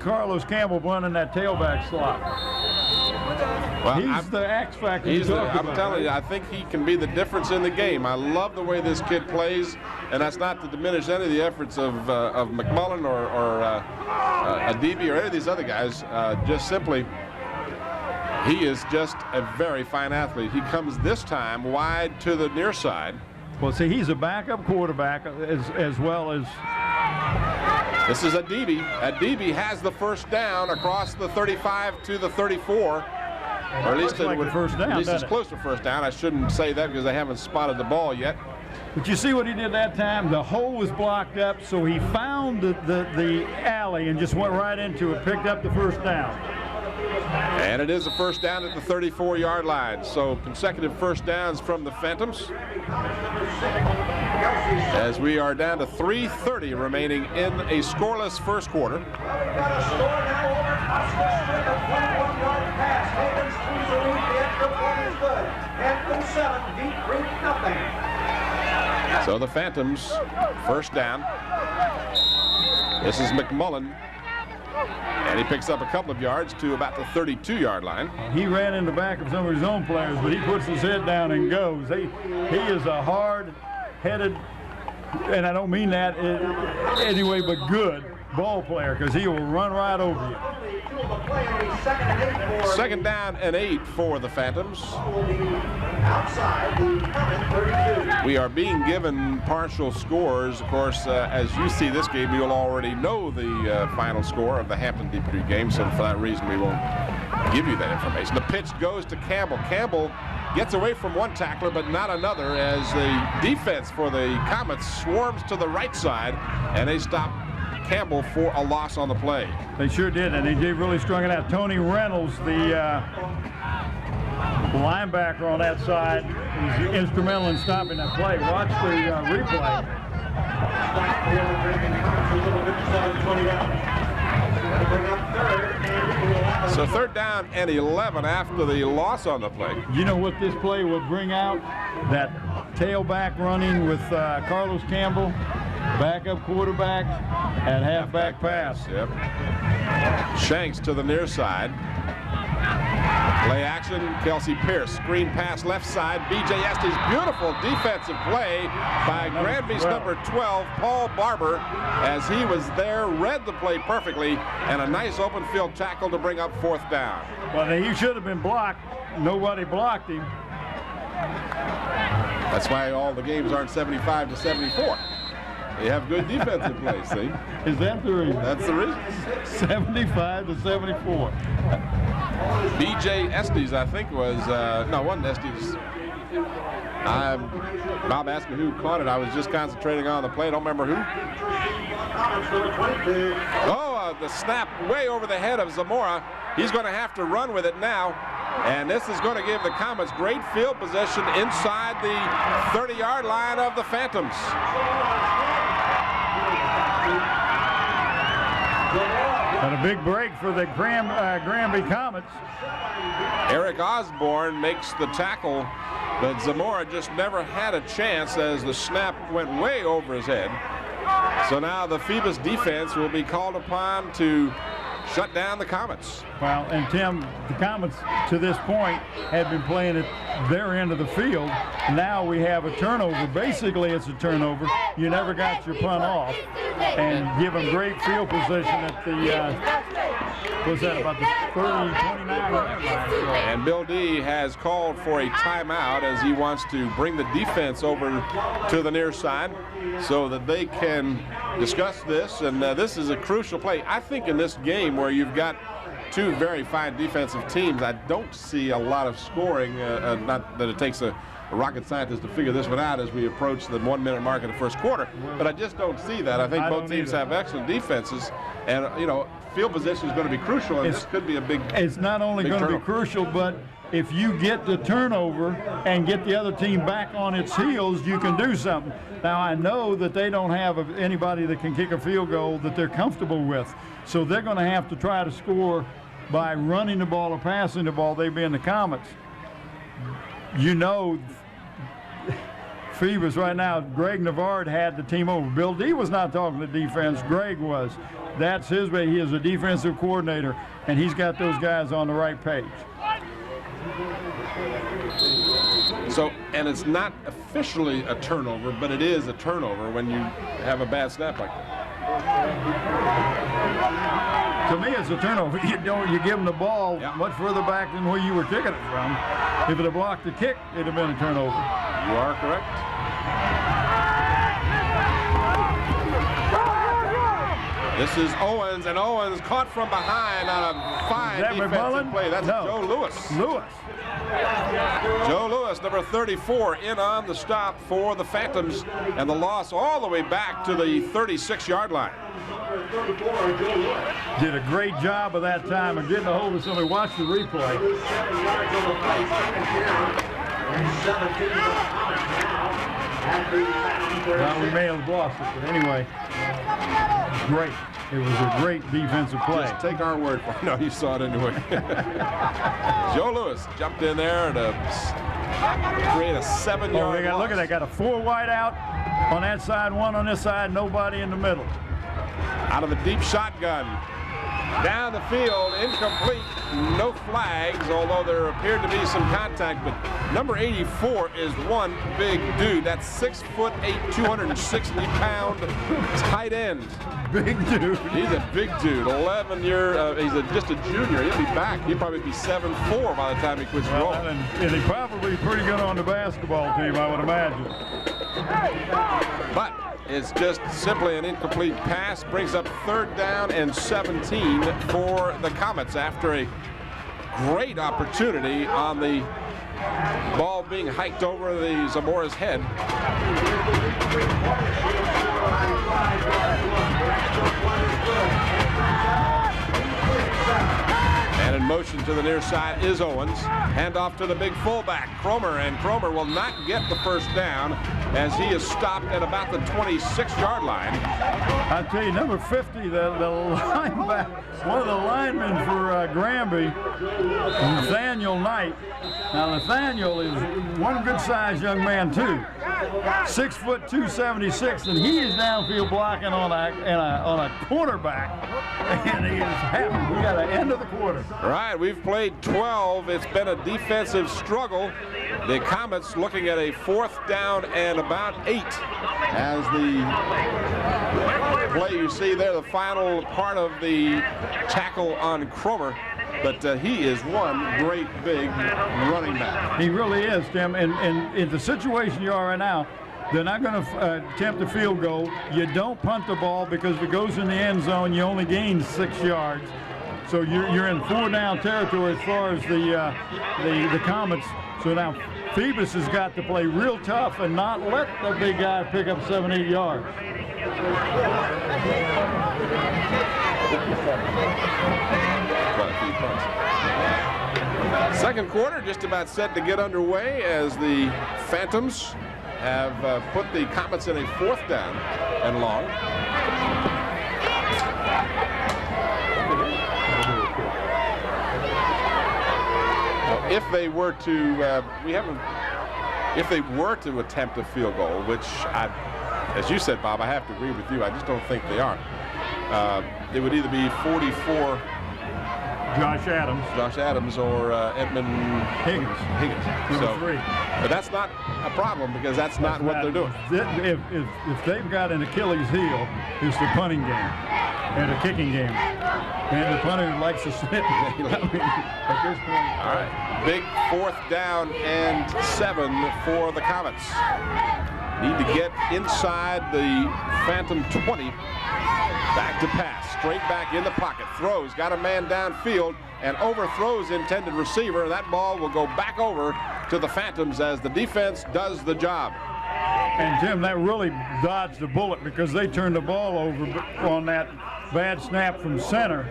Speaker 2: Carlos Campbell running that tailback slot.
Speaker 1: Well,
Speaker 2: he's the X factor.
Speaker 1: I'm telling you, I think he can be the difference in the game. I love the way this kid plays, and that's not to diminish any of the efforts of McMullen or Adibi or any of these other guys. Just simply, he is just a very fine athlete. He comes this time wide to the near side.
Speaker 2: Well, see, he's a backup quarterback as well as.
Speaker 1: This is Adibi. Adibi has the first down across the 35 to the 34. Or at least
Speaker 2: like first down,
Speaker 1: at least it's close to first down. I shouldn't say that because they haven't spotted the ball yet.
Speaker 2: But you see what he did that time? The hole was blocked up, so he found the alley and just went right into it, picked up the first down.
Speaker 1: And it is a first down at the 34-yard line. So consecutive first downs from the Phantoms. As we are down to 3:30 remaining in a scoreless first quarter. So the Phantoms, first down. This is McMullen. And he picks up a couple of yards to about the 32-yard line.
Speaker 2: He ran in the back of some of his own players, but he puts his head down and goes. He is a hard-headed, and I don't mean that anyway, but good ball player, because he will run right over you.
Speaker 1: Second down and 8 for the Phantoms. We are being given partial scores. Of course, as you see this game, you'll already know the final score of the Hampton Deep game, so for that reason we won't give you that information. The pitch goes to Campbell. Campbell gets away from one tackler, but not another, as the defense for the Comets swarms to the right side, and they stop Campbell for a loss on the play.
Speaker 2: They sure did, and they really strung it out. Tony Reynolds, the linebacker on that side, was instrumental in stopping that play. Watch the replay.
Speaker 1: So third down and 11 after the loss on the play.
Speaker 2: You know what this play will bring out? That tailback running with Carlos Campbell, backup quarterback, and halfback pass.
Speaker 1: Yep. Shanks to the near side. Play action, Kelsey Pierce. Screen pass left side. B.J. Estes. Beautiful defensive play by Granby's number 12, Paul Barber, as he was there, read the play perfectly, and a nice open field tackle to bring up fourth down.
Speaker 2: Well, he should have been blocked. Nobody blocked him.
Speaker 1: That's why all the games aren't 75 to 74. They have good defensive play, see?
Speaker 2: Is that the reason?
Speaker 1: That's the reason.
Speaker 2: 75 to 74.
Speaker 1: B.J. Estes, I think, was, no, wasn't Estes. Bob asked me who caught it. I was just concentrating on the play. I don't remember who. Oh, the snap way over the head of Zamora. He's going to have to run with it now. And this is going to give the Comets great field position inside the 30-yard line of the Phantoms.
Speaker 2: And a big break for the Granby Comets.
Speaker 1: Eric Osborne makes the tackle, but Zamora just never had a chance as the snap went way over his head. So now the Phoebus defense will be called upon to shut down the Comets.
Speaker 2: Well, and Tim, the Comets to this point had been playing at their end of the field. Now we have a turnover. Basically, it's a turnover. You never got your punt off, and give them great field position at the, what's that, about the 30, 29 line.
Speaker 1: And Bill D has called for a timeout as he wants to bring the defense over to the near side so that they can discuss this. And this is a crucial play. I think in this game where you've got two very fine defensive teams, I don't see a lot of scoring. Not that it takes a rocket scientist to figure this one out as we approach the 1 minute mark in the first quarter, but I just don't see that. I think both teams have excellent defenses, and you know, field position is going to be crucial, and this could be a big.
Speaker 2: It's not only going to be crucial, but if you get the turnover and get the other team back on its heels, you can do something. Now, I know that they don't have anybody that can kick a field goal that they're comfortable with, so they're going to have to try to score by running the ball or passing the ball, they being the Comets. You know, Phoebus right now, Greg Navard had the team over. Bill D was not talking to defense, Greg was. That's his way. He is a defensive coordinator, and he's got those guys on the right page.
Speaker 1: So, and it's not officially a turnover, but it is a turnover when you have a bad snap like that.
Speaker 2: To me, it's a turnover. You give them the ball much further back than where you were kicking it from. If it had blocked the kick, it'd have been a turnover.
Speaker 1: You are correct. This is Owens, and Owens caught from behind on a fine defensive play. That's Joe Lewis. Joe Lewis, number 34, in on the stop for the Phantoms, and the loss all the way back to the 36-yard line.
Speaker 2: Did a great job of that time of getting a hold of somebody. Watch the replay. Well, we may have lost it, but anyway, great. It was a great defensive play.
Speaker 1: Just take our word for it. No, you saw it anyway. Joe Lewis jumped in there to create a 7-yard loss.
Speaker 2: Look at that. Got a 4 wide out on that side, 1 on this side, nobody in the middle.
Speaker 1: Out of the deep shotgun. Down the field, incomplete, no flags, although there appeared to be some contact, but number 84 is one big dude. That's 6'8", 260-pound tight end.
Speaker 2: Big dude.
Speaker 1: He's a big dude, 11-year, he's just a junior. He'll be back. He'll probably be 7'4" by the time he quits rolling.
Speaker 2: And he's probably pretty good on the basketball team, I would imagine.
Speaker 1: But it's just simply an incomplete pass. Brings up 3rd down and 17 for the Comets after a great opportunity on the ball being hiked over the Zamora's head. And in motion to the near side is Owens. Handoff to the big fullback, Cromer, and Cromer will not get the first down as he is stopped at about the 26-yard line.
Speaker 2: I tell you, number 50, the linebacker, one of the linemen for Granby, Nathaniel Knight. Now, Nathaniel is one good-sized young man, too. 6 foot 276, and he is downfield blocking on a quarterback, and he is happy. We got an end of the quarter.
Speaker 1: All right, we've played 12. It's been a defensive struggle. The Comets looking at a 4th down and about 8 as the play you see there, the final part of the tackle on Cromer. but he is one great big running back.
Speaker 2: He really is, Tim. And in the situation you are right now, they're not going to attempt a field goal. You don't punt the ball because if it goes in the end zone, you only gain 6 yards. So you're in 4-down territory as far as the Comets. So now Phoebus has got to play real tough and not let the big guy pick up 7-8 yards.
Speaker 1: Second quarter just about set to get underway as the Phantoms have put the Comets in a 4th down and long. If they were to, if they were to attempt a field goal, which as you said, Bob, I have to agree with you. I just don't think they are. It would either be 44.
Speaker 2: Josh
Speaker 1: Adams or Edmund Higgins. So, but that's not a problem because that's not what they're doing.
Speaker 2: If they've got an Achilles heel, it's the punting game and the kicking game. And the punter likes to sit. At this point.
Speaker 1: All right. Big 4th down and 7 for the Comets. Need to get inside the Phantom 20. Back to pass, straight back in the pocket, throws, got a man downfield, and overthrows intended receiver. That ball will go back over to the Phantoms as the defense does the job.
Speaker 2: And Tim, that really dodged the bullet because they turned the ball over on that bad snap from center.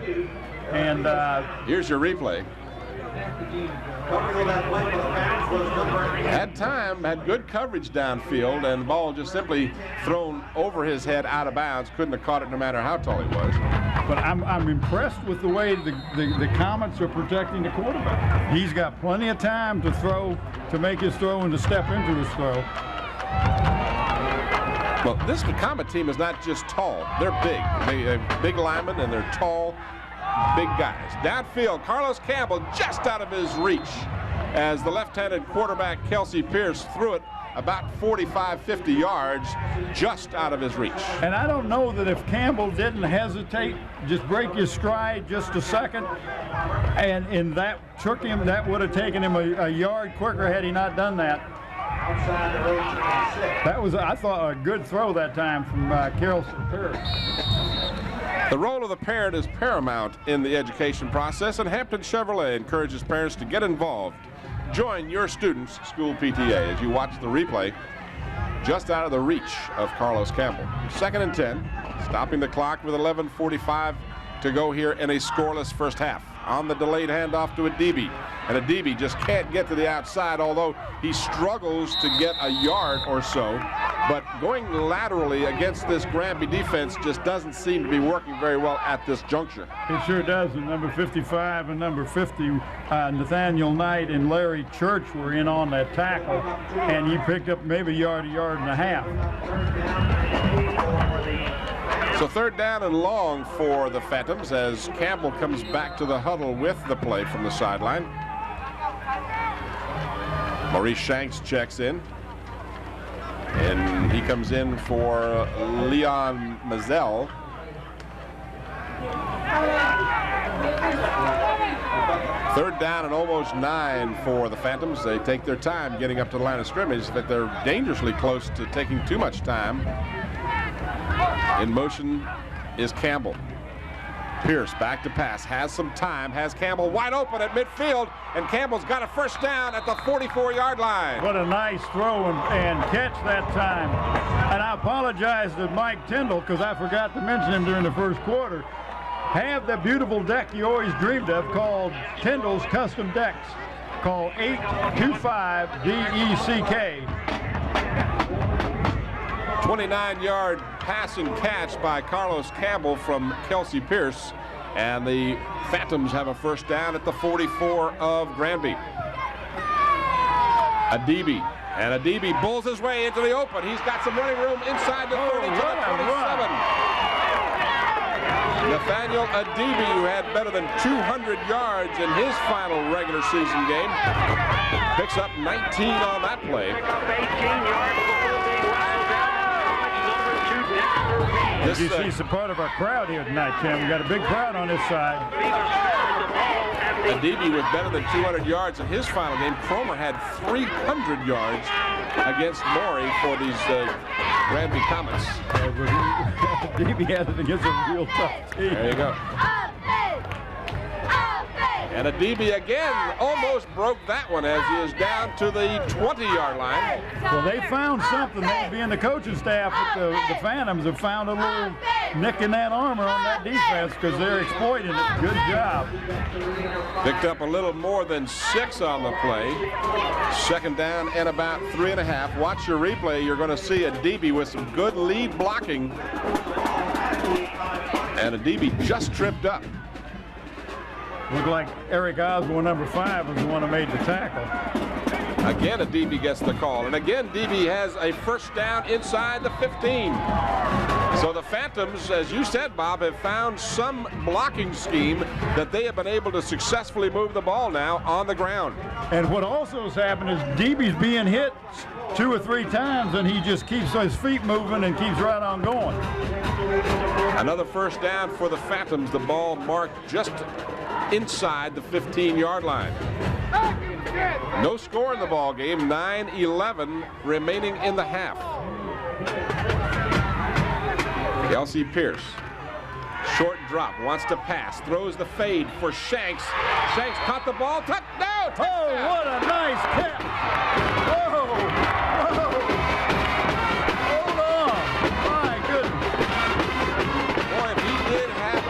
Speaker 2: And
Speaker 1: here's your replay. Had time, had good coverage downfield, and the ball just simply thrown over his head out of bounds. Couldn't have caught it no matter how tall he was.
Speaker 2: But I'm impressed with the way the Comets are protecting the quarterback. He's got plenty of time to throw, to make his throw and to step into his throw.
Speaker 1: Well, this Comet team is not just tall. They're big. They're big linemen, and they're tall, big guys. Downfield, Carlos Campbell just out of his reach as the left-handed quarterback Kelsey Pierce threw it about 45, 50 yards just out of his reach.
Speaker 2: And I don't know that if Campbell didn't hesitate, just break his stride just a second, and that took him, that would have taken him a yard quicker had he not done that. That was, I thought, a good throw that time from Kelsey Pierce.
Speaker 1: The role of the parent is paramount in the education process, and Hampton Chevrolet encourages parents to get involved. Join your student's school PTA as you watch the replay just out of the reach of Carlos Campbell. 2nd and 10, stopping the clock with 11:45 to go here in a scoreless first half. On the delayed handoff to Adibi, and Adibi just can't get to the outside, although he struggles to get a yard or so. But going laterally against this Granby defense just doesn't seem to be working very well at this juncture.
Speaker 2: It sure does. And number 55 and number 50, Nathaniel Knight and Larry Church were in on that tackle, and he picked up maybe a yard and a half.
Speaker 1: So 3rd down and long for the Phantoms as Campbell comes back to the huddle with the play from the sideline. Maurice Shanks checks in. And he comes in for Leon Mazel. Third down and almost 9 for the Phantoms. They take their time getting up to the line of scrimmage, but they're dangerously close to taking too much time. In motion is Campbell. Pierce back to pass, has some time, has Campbell wide open at midfield, and Campbell's got a first down at the 44-yard line.
Speaker 2: What a nice throw and catch that time. And I apologize to Mike Tyndall because I forgot to mention him during the first quarter. Have the beautiful deck you always dreamed of called Tyndall's Custom Decks. Call 825-DECK.
Speaker 1: 29-yard pass and catch by Carlos Campbell from Kelsey Pierce, and the Phantoms have a first down at the 44 of Granby. Adibi, and Adibi bulls his way into the open. He's got some running room inside the 30 to the 27. Nathaniel Adibi, who had better than 200 yards in his final regular season game, picks up 19 on that play.
Speaker 2: You see some part of our crowd here tonight, Tim. We got a big crowd on this side.
Speaker 1: DB with better than 200 yards in his final game. Cromer had 300 yards against Maury for these Granby Comets.
Speaker 2: DB had it against a real tough team.
Speaker 1: There you go. And a DB again almost broke that one as he is down to the 20-yard line.
Speaker 2: Well, they found something. They, being the coaching staff at the Phantoms, have found a little nick in that armor on that defense because they're exploiting it. Good job.
Speaker 1: Picked up a little more than 6 on the play. Second down and about 3.5. Watch your replay. You're going to see a DB with some good lead blocking. And a DB just tripped up.
Speaker 2: Looked like Eric Osborne, number 5, was the one who made the tackle.
Speaker 1: Again, a DB gets the call. And again, DB has a first down inside the 15. So the Phantoms, as you said, Bob, have found some blocking scheme that they have been able to successfully move the ball now on the ground.
Speaker 2: And what also has happened is DB's being hit 2 or 3 times, and he just keeps his feet moving and keeps right on going.
Speaker 1: Another first down for the Phantoms. The ball marked just inside the 15-yard line. No score in the ball game. 9-11 remaining in the half. Kelsey Pierce, short drop, wants to pass, throws the fade for Shanks. Shanks caught the ball. Touchdown!
Speaker 2: Oh, what a nice catch! Whoa! Whoa! Hold on! My goodness!
Speaker 1: Boy, if he did have a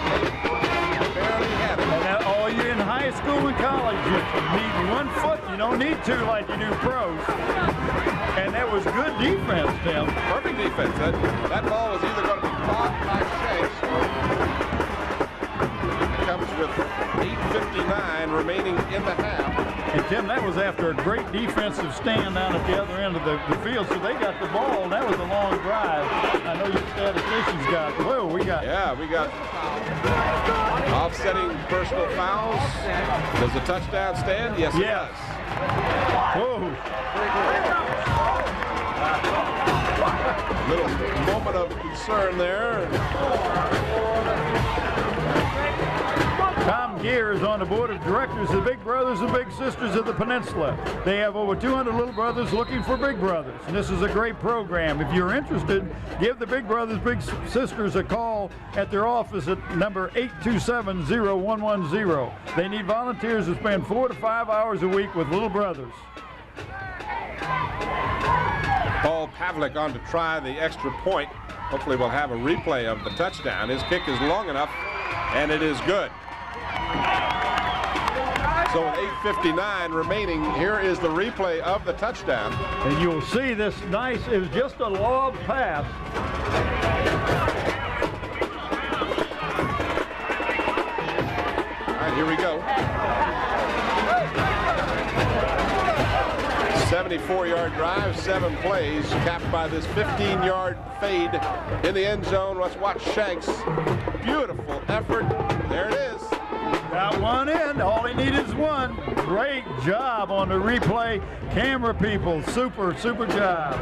Speaker 1: barely had it.
Speaker 2: And that, oh, you're in high school and college. You need 1 foot. You don't need 2 like you do pros. And that was good defense, Tim.
Speaker 1: Perfect defense. That ball was either going to be caught by Shanks or comes with 8:59 remaining in the half.
Speaker 2: And Tim, that was after a great defensive stand down at the other end of the field. So they got the ball, and that was a long drive. I know your statisticians got, whoa, we got.
Speaker 1: Yeah, we got offsetting personal fouls. Does the touchdown stand? Yes, it does.
Speaker 2: Whoa.
Speaker 1: Little moment of concern there.
Speaker 2: Tom Gear is on the board of directors of Big Brothers and Big Sisters of the Peninsula. They have over 200 little brothers looking for big brothers. And this is a great program. If you're interested, give the Big Brothers, Big Sisters a call at their office at number 827-0110. They need volunteers to spend 4 to 5 hours a week with little brothers.
Speaker 1: Paul Pavlik on to try the extra point. Hopefully we'll have a replay of the touchdown. His kick is long enough, and it is good. So with 8:59 remaining, here is the replay of the touchdown.
Speaker 2: And you'll see this nice, it was just a lob pass.
Speaker 1: All right, here we go. 74-yard drive, 7 plays, capped by this 15-yard fade in the end zone. Let's watch Shanks. Beautiful effort. There it is.
Speaker 2: Got one in. All he needed is one. Great job on the replay. Camera people, super job.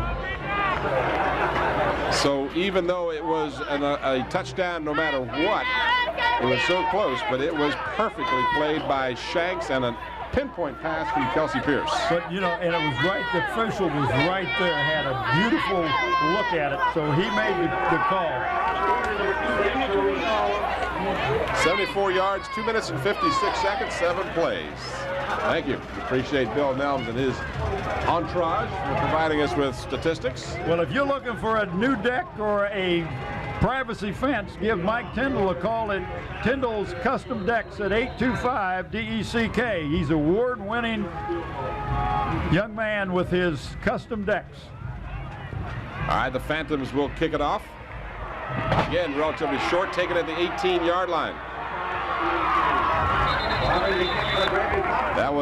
Speaker 1: So even though it was a touchdown no matter what, it was so close, but it was perfectly played by Shanks and a pinpoint pass from Kelsey Pierce.
Speaker 2: But, you know, and it was right, the official was right there, had a beautiful look at it, so he made the call.
Speaker 1: 74 yards, 2 minutes and 56 seconds, 7 plays. Thank you. Appreciate Bill Nelms and his entourage for providing us with statistics.
Speaker 2: Well, if you're looking for a new deck or a privacy fence, give Mike Tyndall a call at Tyndall's Custom Decks at 825-DECK. He's award-winning young man with his custom decks.
Speaker 1: All right, the Phantoms will kick it off. Again, relatively short, taken at the 18-yard line. That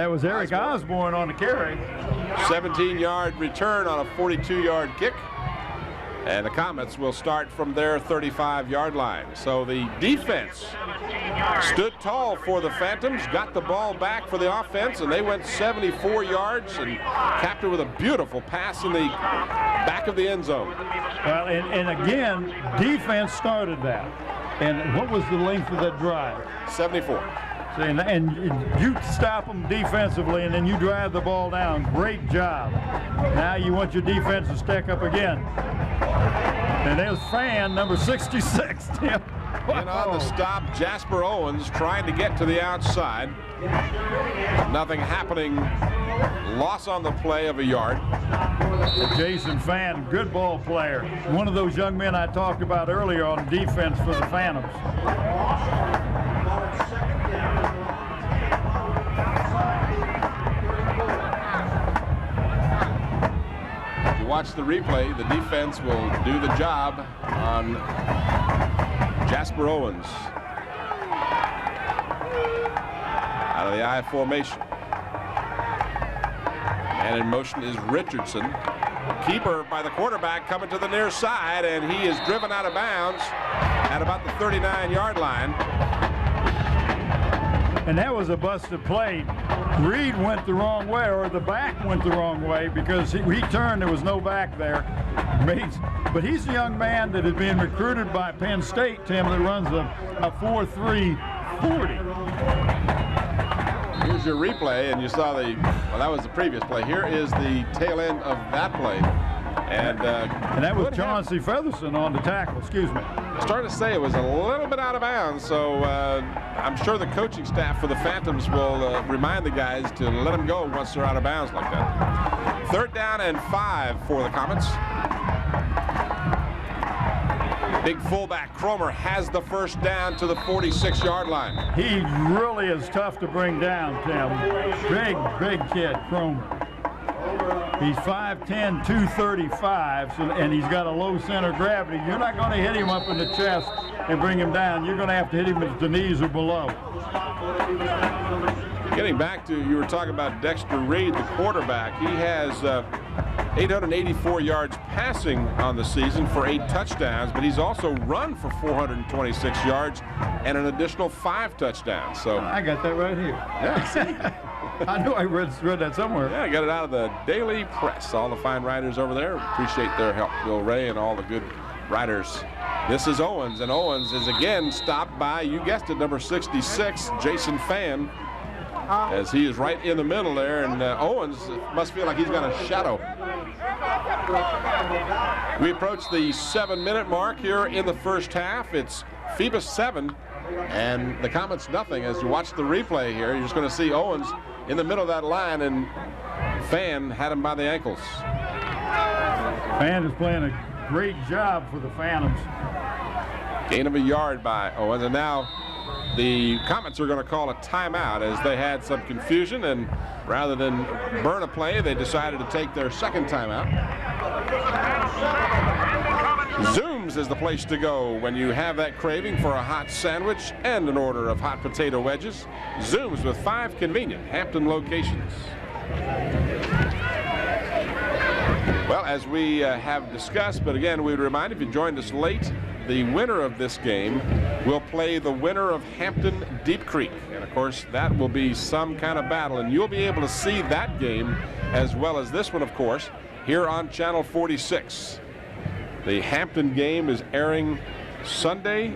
Speaker 1: was
Speaker 2: Eric Osborne on the carry.
Speaker 1: 17-yard return on a 42-yard kick. And the Comets will start from their 35-yard line. So the defense stood tall for the Phantoms, got the ball back for the offense, and they went 74 yards and capped it with a beautiful pass in the back of the end zone.
Speaker 2: Well, and again, defense started that. And what was the length of that drive?
Speaker 1: 74.
Speaker 2: See, and you stop them defensively, and then you drive the ball down. Great job. Now you want your defense to stack up again. And there's fan number 66, Tim.
Speaker 1: And on the stop, Jasper Owens trying to get to the outside. Nothing happening. Loss on the play of a yard.
Speaker 2: Jason Fan, good ball player. One of those young men I talked about earlier on defense for the Phantoms.
Speaker 1: If you watch the replay, the defense will do the job on Jasper Owens. Out of the I formation. And in motion is Richardson. Keeper by the quarterback coming to the near side, and he is driven out of bounds at about the 39-yard line.
Speaker 2: And that was a busted play. Reed went the wrong way, or the back went the wrong way, because he turned, there was no back there. But he's a young man that is being recruited by Penn State, Tim, that runs a 4.3 40.
Speaker 1: Here's your replay, and you saw well, that was the previous play. Here is the tail end of that play. And
Speaker 2: that was Chauncey Featherson on the tackle, excuse me.
Speaker 1: I started to say it was a little bit out of bounds, so I'm sure the coaching staff for the Phantoms will remind the guys to let them go once they're out of bounds like that. 3rd down and 5 for the Comets. Big fullback Cromer has the first down to the 46-yard line.
Speaker 2: He really is tough to bring down, Tim. Big kid, Cromer. He's 5'10", 235, and he's got a low center of gravity. You're not going to hit him up in the chest and bring him down. You're going to have to hit him at the knees or below.
Speaker 1: Getting back to, you were talking about Dexter Reed, the quarterback. He has 884 yards passing on the season for 8 touchdowns, but he's also run for 426 yards and an additional 5 touchdowns. So
Speaker 2: I got that right here.
Speaker 1: Yeah,
Speaker 2: I knew I read that somewhere.
Speaker 1: Yeah, I got it out of the Daily Press. All the fine writers over there appreciate their help. Bill Ray and all the good writers. This is Owens, and Owens is again stopped by, you guessed it, number 66, Jason Fan, as he is right in the middle there, and Owens must feel like he's got a shadow. We approach the 7-minute mark here in the first half. It's Phoebus 7 and the Comets nothing. As you watch the replay here, you're just going to see Owens in the middle of that line, and Fan had him by the ankles.
Speaker 2: Fan is playing a great job for the Phantoms.
Speaker 1: Gain of a yard by Owens, and now the Comets are going to call a timeout as they had some confusion, and rather than burn a play, they decided to take their second timeout. Zooms is the place to go when you have that craving for a hot sandwich and an order of hot potato wedges. Zooms with 5 convenient Hampton locations. Well, as we have discussed, but again, we would remind, if you joined us late, the winner of this game will play the winner of Hampton Deep Creek. And of course, that will be some kind of battle, and you'll be able to see that game as well as this one, of course, here on Channel 46. The Hampton game is airing Sunday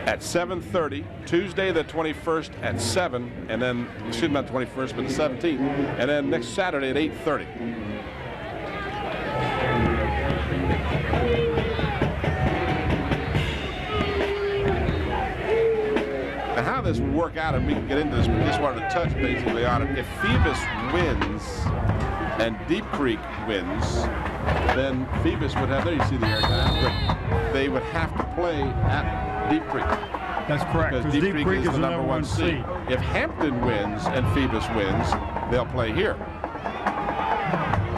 Speaker 1: at 7:30, Tuesday the 21st at 7, and then, excuse me, not 21st, but the 17th, and then next Saturday at 8:30. Now, how this would work out, and we can get into this, but just wanted to touch basically on it. If Phoebus wins and Deep Creek wins, then Phoebus would have, there you see the air time, they would have to play at Deep Creek.
Speaker 2: That's correct,
Speaker 1: because Deep Creek is the number 1 seed. If Hampton wins and Phoebus wins, they'll play here,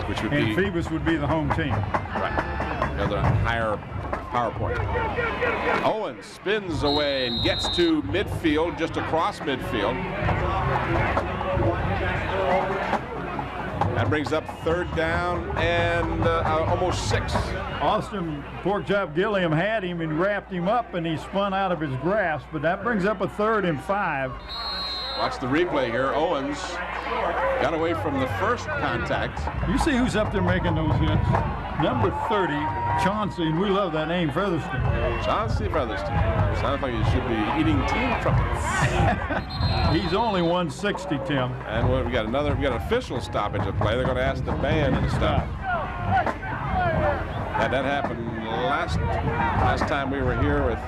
Speaker 1: which would be,
Speaker 2: Phoebus would be the home team.
Speaker 1: Right, because a higher power point. Owens spins away and gets to midfield, just across midfield. That brings up 3rd down and almost 6.
Speaker 2: Austin Porkchop Gilliam had him and wrapped him up, and he spun out of his grasp, but that brings up a 3rd and 5.
Speaker 1: Watch the replay here. Owens got away from the first contact.
Speaker 2: You see who's up there making those hits? Number 30, Chauncey, and we love that name, Featherston.
Speaker 1: Chauncey Featherston. Sounds like he should be eating team trumpets.
Speaker 2: He's only 160, Tim.
Speaker 1: And we got an official stoppage of play. They're going to ask the band to stop. That happened last time we were here with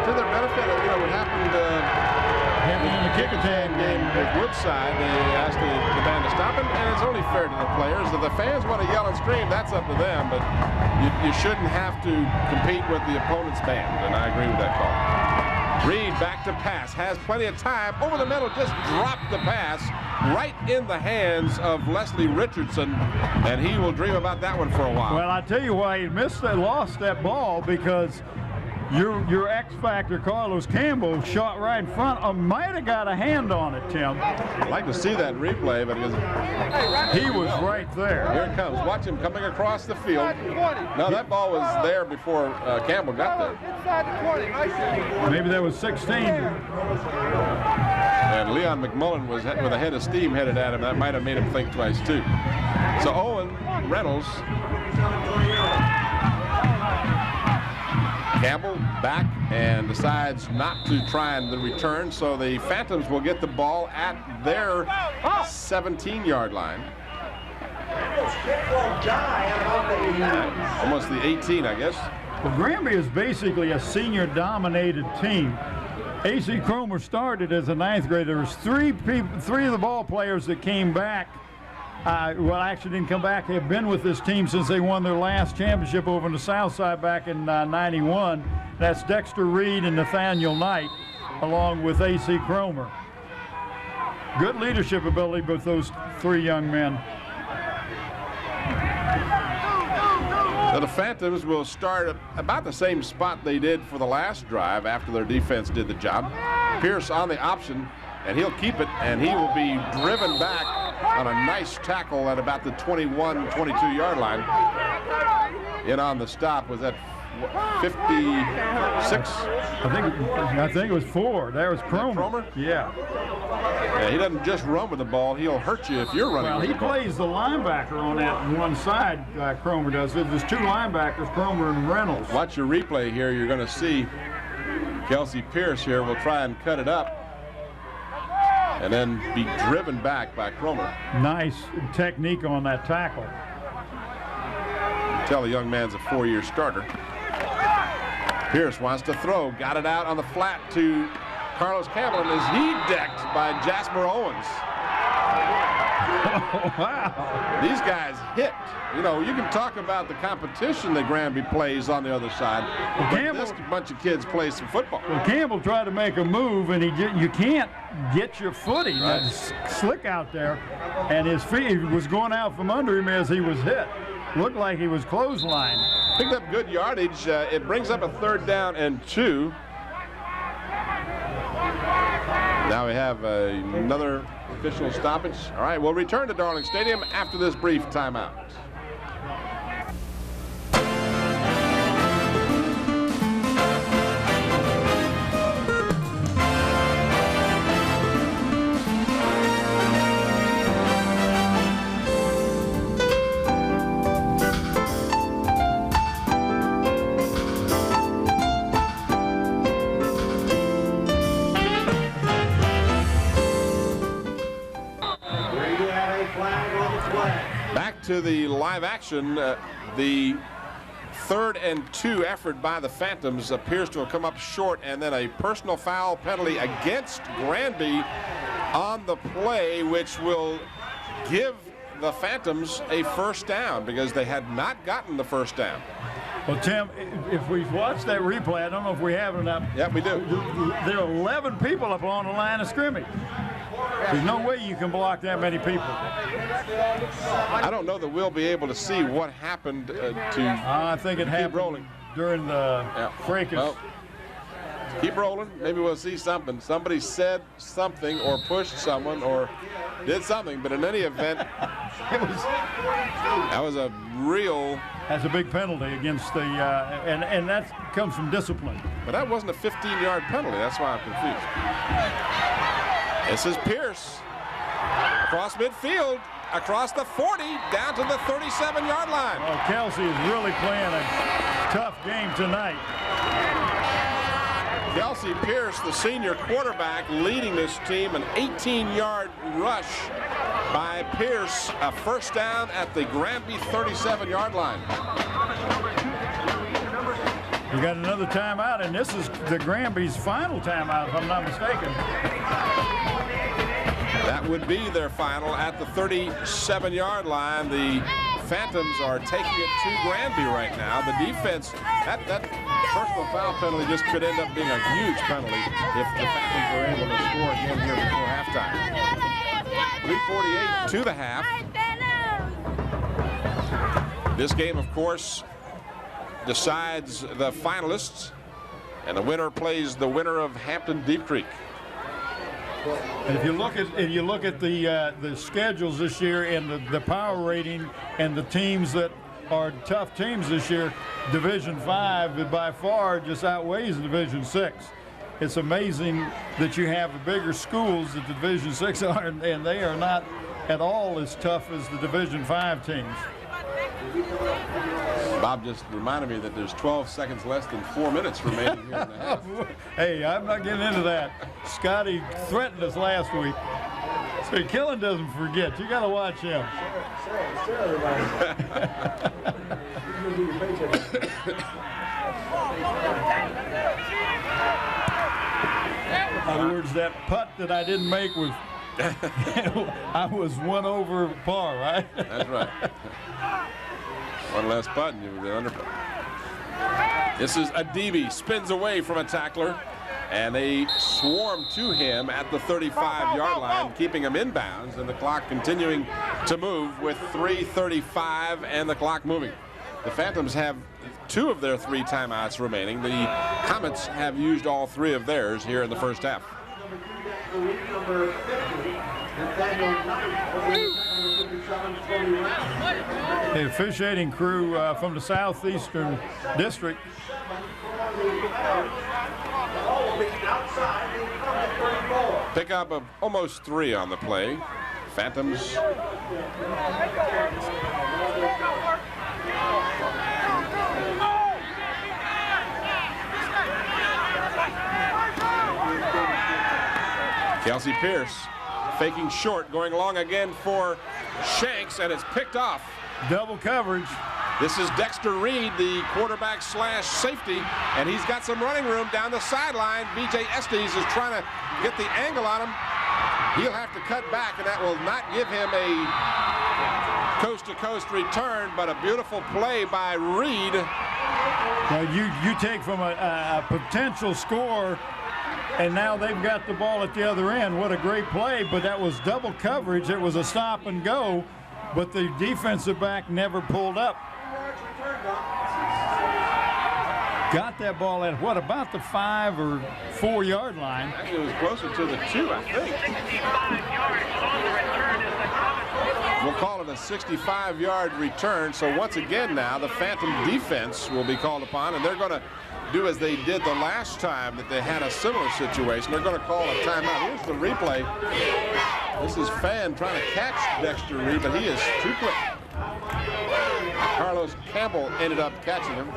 Speaker 1: to their benefit, what happened in the kick-a-tan game with Woodside. They asked the band to stop it, and it's only fair to the players. If the fans want to yell and scream, that's up to them, but you shouldn't have to compete with the opponent's band, and I agree with that call. Reed back to pass, has plenty of time. Over the middle, just dropped the pass right in the hands of Leslie Richardson, and he will dream about that one for a while.
Speaker 2: Well, I tell you why he lost that ball, because your X Factor, Carlos Campbell, shot right in front. Might have got a hand on it, Tim.
Speaker 1: I'd like to see that replay, but
Speaker 2: he was right there.
Speaker 1: Here it comes. Watch him coming across the field. No, that ball was there before Campbell got there.
Speaker 2: Maybe that was 16.
Speaker 1: And Leon McMullen was with a head of steam headed at him. That might have made him think twice, too. So Owen Reynolds. Campbell back and decides not to try and the return, so the Phantoms will get the ball at their 17-yard line. Almost the 18, I guess.
Speaker 2: Well, Granby is basically a senior-dominated team. A.C. Cromer started as a ninth grader. There was three of the ball players that came back. Well, actually didn't come back. Have been with this team since they won their last championship over on the south side back in '91. That's Dexter Reed and Nathaniel Knight, along with A.C. Cromer. Good leadership ability with those three young men.
Speaker 1: So the Phantoms will start about the same spot they did for the last drive after their defense did the job. Pierce on the option, and he'll keep it, and he will be driven back on a nice tackle at about the 21, 22-yard line. In on the stop was at 56.
Speaker 2: I think it was 4. That was Cromer.
Speaker 1: Cromer?
Speaker 2: Yeah.
Speaker 1: Yeah. He doesn't just run with the ball; he'll hurt you if you're running.
Speaker 2: Well,
Speaker 1: with
Speaker 2: he
Speaker 1: the ball.
Speaker 2: plays the linebacker on that one side. Cromer does. There's two linebackers, Cromer and Reynolds.
Speaker 1: Watch your replay here. You're going to see Kelsey Pierce here will try and cut it up, and then be driven back by Cromer.
Speaker 2: Nice technique on that tackle.
Speaker 1: Tell the young man's a 4-year starter. Pierce wants to throw. Got it out on the flat to Carlos Campbell, and is he decked by Jasper Owens.
Speaker 2: Oh, wow.
Speaker 1: These guys hit. You know, you can talk about the competition that Granby plays on the other side.
Speaker 2: Well,
Speaker 1: but
Speaker 2: Campbell,
Speaker 1: this bunch of kids play some football.
Speaker 2: Well, Campbell tried to make a move, and you can't get your footing.
Speaker 1: Right.
Speaker 2: That's slick out there, and his feet was going out from under him as he was hit. Looked like he was clotheslined.
Speaker 1: Picked up good yardage. It brings up a 3rd down and 2. Now we have another official stoppage. All right, we'll return to Darling Stadium after this brief timeout. To the live action, the 3rd and 2 effort by the Phantoms appears to have come up short, and then a personal foul penalty against Granby on the play, which will give the Phantoms a 1st down because they had not gotten the 1st down.
Speaker 2: Well, Tim, if we've watched that replay, I don't know if we have it or not.
Speaker 1: Yep, we do.
Speaker 2: There are 11 people up on the line of scrimmage. There's no way you can block that many people.
Speaker 1: I don't know that we'll be able to see what happened
Speaker 2: I think it happened
Speaker 1: rolling
Speaker 2: during the fracas.
Speaker 1: Well, Keep rolling. Maybe we'll see something. Somebody said something or pushed someone or did something, but in any event, that was a real.
Speaker 2: That's a big penalty against the, and that comes from discipline.
Speaker 1: But that wasn't a 15-yard penalty. That's why I'm confused. This is Pierce across midfield, across the 40, down to the 37-yard line.
Speaker 2: Well, Kelsey is really playing a tough game tonight.
Speaker 1: Kelsey Pierce, the senior quarterback, leading this team, an 18-yard rush by Pierce, a first down at the Granby 37-yard line.
Speaker 2: We got another timeout, and this is the Granby's final timeout, if I'm not mistaken.
Speaker 1: That would be their final at the 37-yard line. The Phantoms are taking it to Granby right now. The defense, that personal foul penalty just could end up being a huge penalty if the Phantoms are able to score again here before halftime. 3:48 to the half. This game, of course, decides the finalists, and the winner plays the winner of Hampton Deep Creek.
Speaker 2: And if you look at the schedules this year and the power rating and the teams that are tough teams this year, Division 5 by far just outweighs Division 6. It's amazing that you have the bigger schools that Division 6 are, and they are not at all as tough as the Division 5 teams.
Speaker 1: Bob just reminded me that there's 12 seconds less than 4 minutes remaining here in the half.
Speaker 2: Hey, I'm not getting into that. Scotty threatened us last week. So Killen doesn't forget. You got to watch him. In other words, that putt that I didn't make was, I was one over par, right?
Speaker 1: That's right. One less putt and you were under. This is Adibi, spins away from a tackler, and they swarm to him at the 35-yard line, keeping him inbounds, and the clock continuing to move with 3:35 and the clock moving. The Phantoms have 2 of their 3 timeouts remaining. The Comets have used all 3 of theirs here in the first half.
Speaker 2: The officiating crew from the Southeastern District.
Speaker 1: Pickup of almost 3 on the play. Phantoms. Kelsey Pierce faking short, going long again for Shanks, and it's picked off.
Speaker 2: Double coverage.
Speaker 1: This is Dexter Reed, the quarterback slash safety, and he's got some running room down the sideline. B.J. Estes is trying to get the angle on him. He'll have to cut back, and that will not give him a coast-to-coast return, but a beautiful play by Reed.
Speaker 2: Well, you take from a potential score, and now they've got the ball at the other end. What a great play, but that was double coverage. It was a stop and go, but the defensive back never pulled up. Got that ball at, what, about the 5 or 4 yard line?
Speaker 1: Actually, it was closer to the 2, I think. We'll call it a 65-yard return. So once again now, the Phantom defense will be called upon, and they're going to do as they did the last time that they had a similar situation. They're going to call a timeout. Here's the replay. This is Fan trying to catch Dexter Reed, but he is too quick. Carlos Campbell ended up catching him.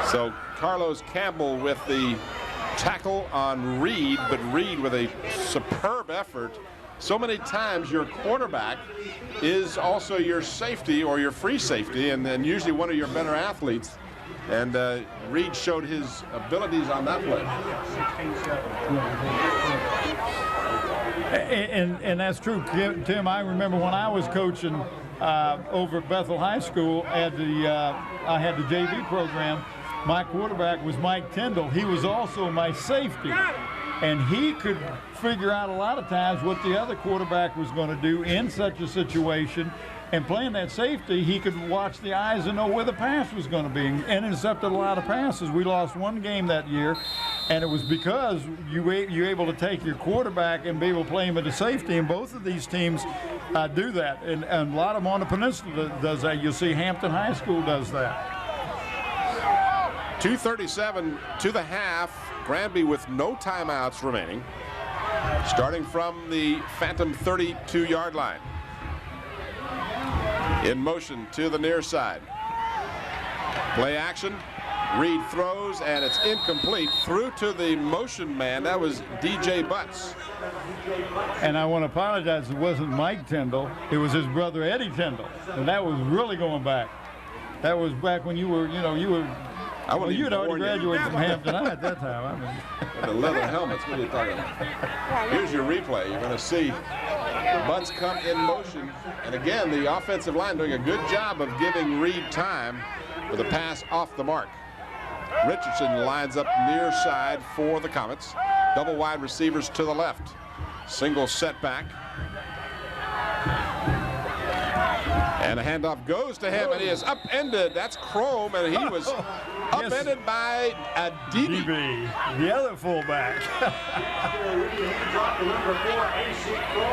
Speaker 1: So Carlos Campbell with the tackle on Reed, but Reed with a superb effort. So many times your quarterback is also your safety or your free safety, and then usually one of your better athletes. And Reed showed his abilities on that play.
Speaker 2: And that's true, Tim. I remember when I was coaching over at Bethel High School at I had the JV program. My quarterback was Mike Tyndall. He was also my safety, and he could figure out a lot of times what the other quarterback was going to do in such a situation, And playing that safety, he could watch the eyes and know where the pass was going to be, and intercepted a lot of passes. We lost one game that year, and it was because you're able to take your quarterback and be able to play him at the safety, and both of these teams do that. And a lot of them on the peninsula does that. You'll see Hampton High School does that.
Speaker 1: 2:37 to the half. Granby with no timeouts remaining. Starting from the Phantom 32-yard line. In motion to the near side. Play action. Reed throws, and it's incomplete. Through to the motion man. That was DJ Butts.
Speaker 2: And I want to apologize. It wasn't Mike Tyndall. It was his brother Eddie Tyndall. And that was really going back. That was back when you were, well, you had already graduated from Hampton High at that time. I mean,
Speaker 1: the leather helmets, what are you talking about? Here's your replay. You're going to see Butts come in motion. And again, the offensive line doing a good job of giving Reed time with a pass off the mark. Richardson lines up near side for the Comets. Double wide receivers to the left. Single setback. And a handoff goes to him, and he is upended. That's Chrome, and he was upended by a DB.
Speaker 2: The other fullback.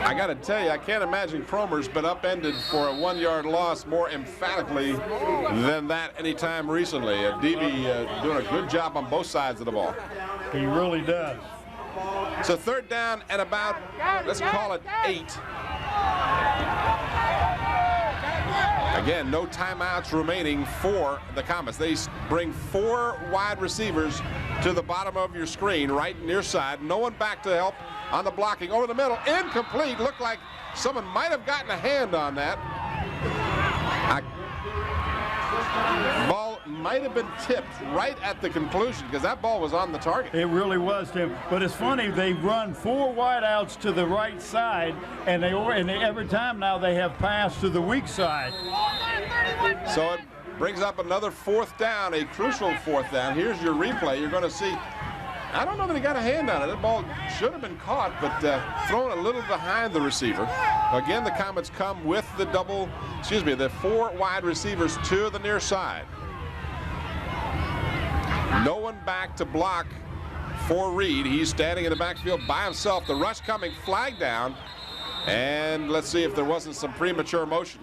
Speaker 1: I got to tell you, I can't imagine Cromer's been upended for a 1-yard loss more emphatically than that anytime recently. A DB doing a good job on both sides of the ball.
Speaker 2: He really does.
Speaker 1: So third down and about, let's call it 8. Again, no timeouts remaining for the Comets. They bring 4 wide receivers to the bottom of your screen, right near side. No one back to help on the blocking. Over the middle, incomplete. Looked like someone might have gotten a hand on that. Ball might have been tipped right at the conclusion because that ball was on the target.
Speaker 2: It really was, Tim. But it's funny, they run 4 wideouts to the right side, and every time now they have passed to the weak side.
Speaker 1: So it brings up another 4th down, a crucial 4th down. Here's your replay. You're going to see, I don't know that he got a hand on it. That ball should have been caught, but thrown a little behind the receiver. Again, the Comets come with the the 4 wide receivers to the near side. No one back to block for Reed. He's standing in the backfield by himself. The rush coming, flag down. And let's see if there wasn't some premature motion.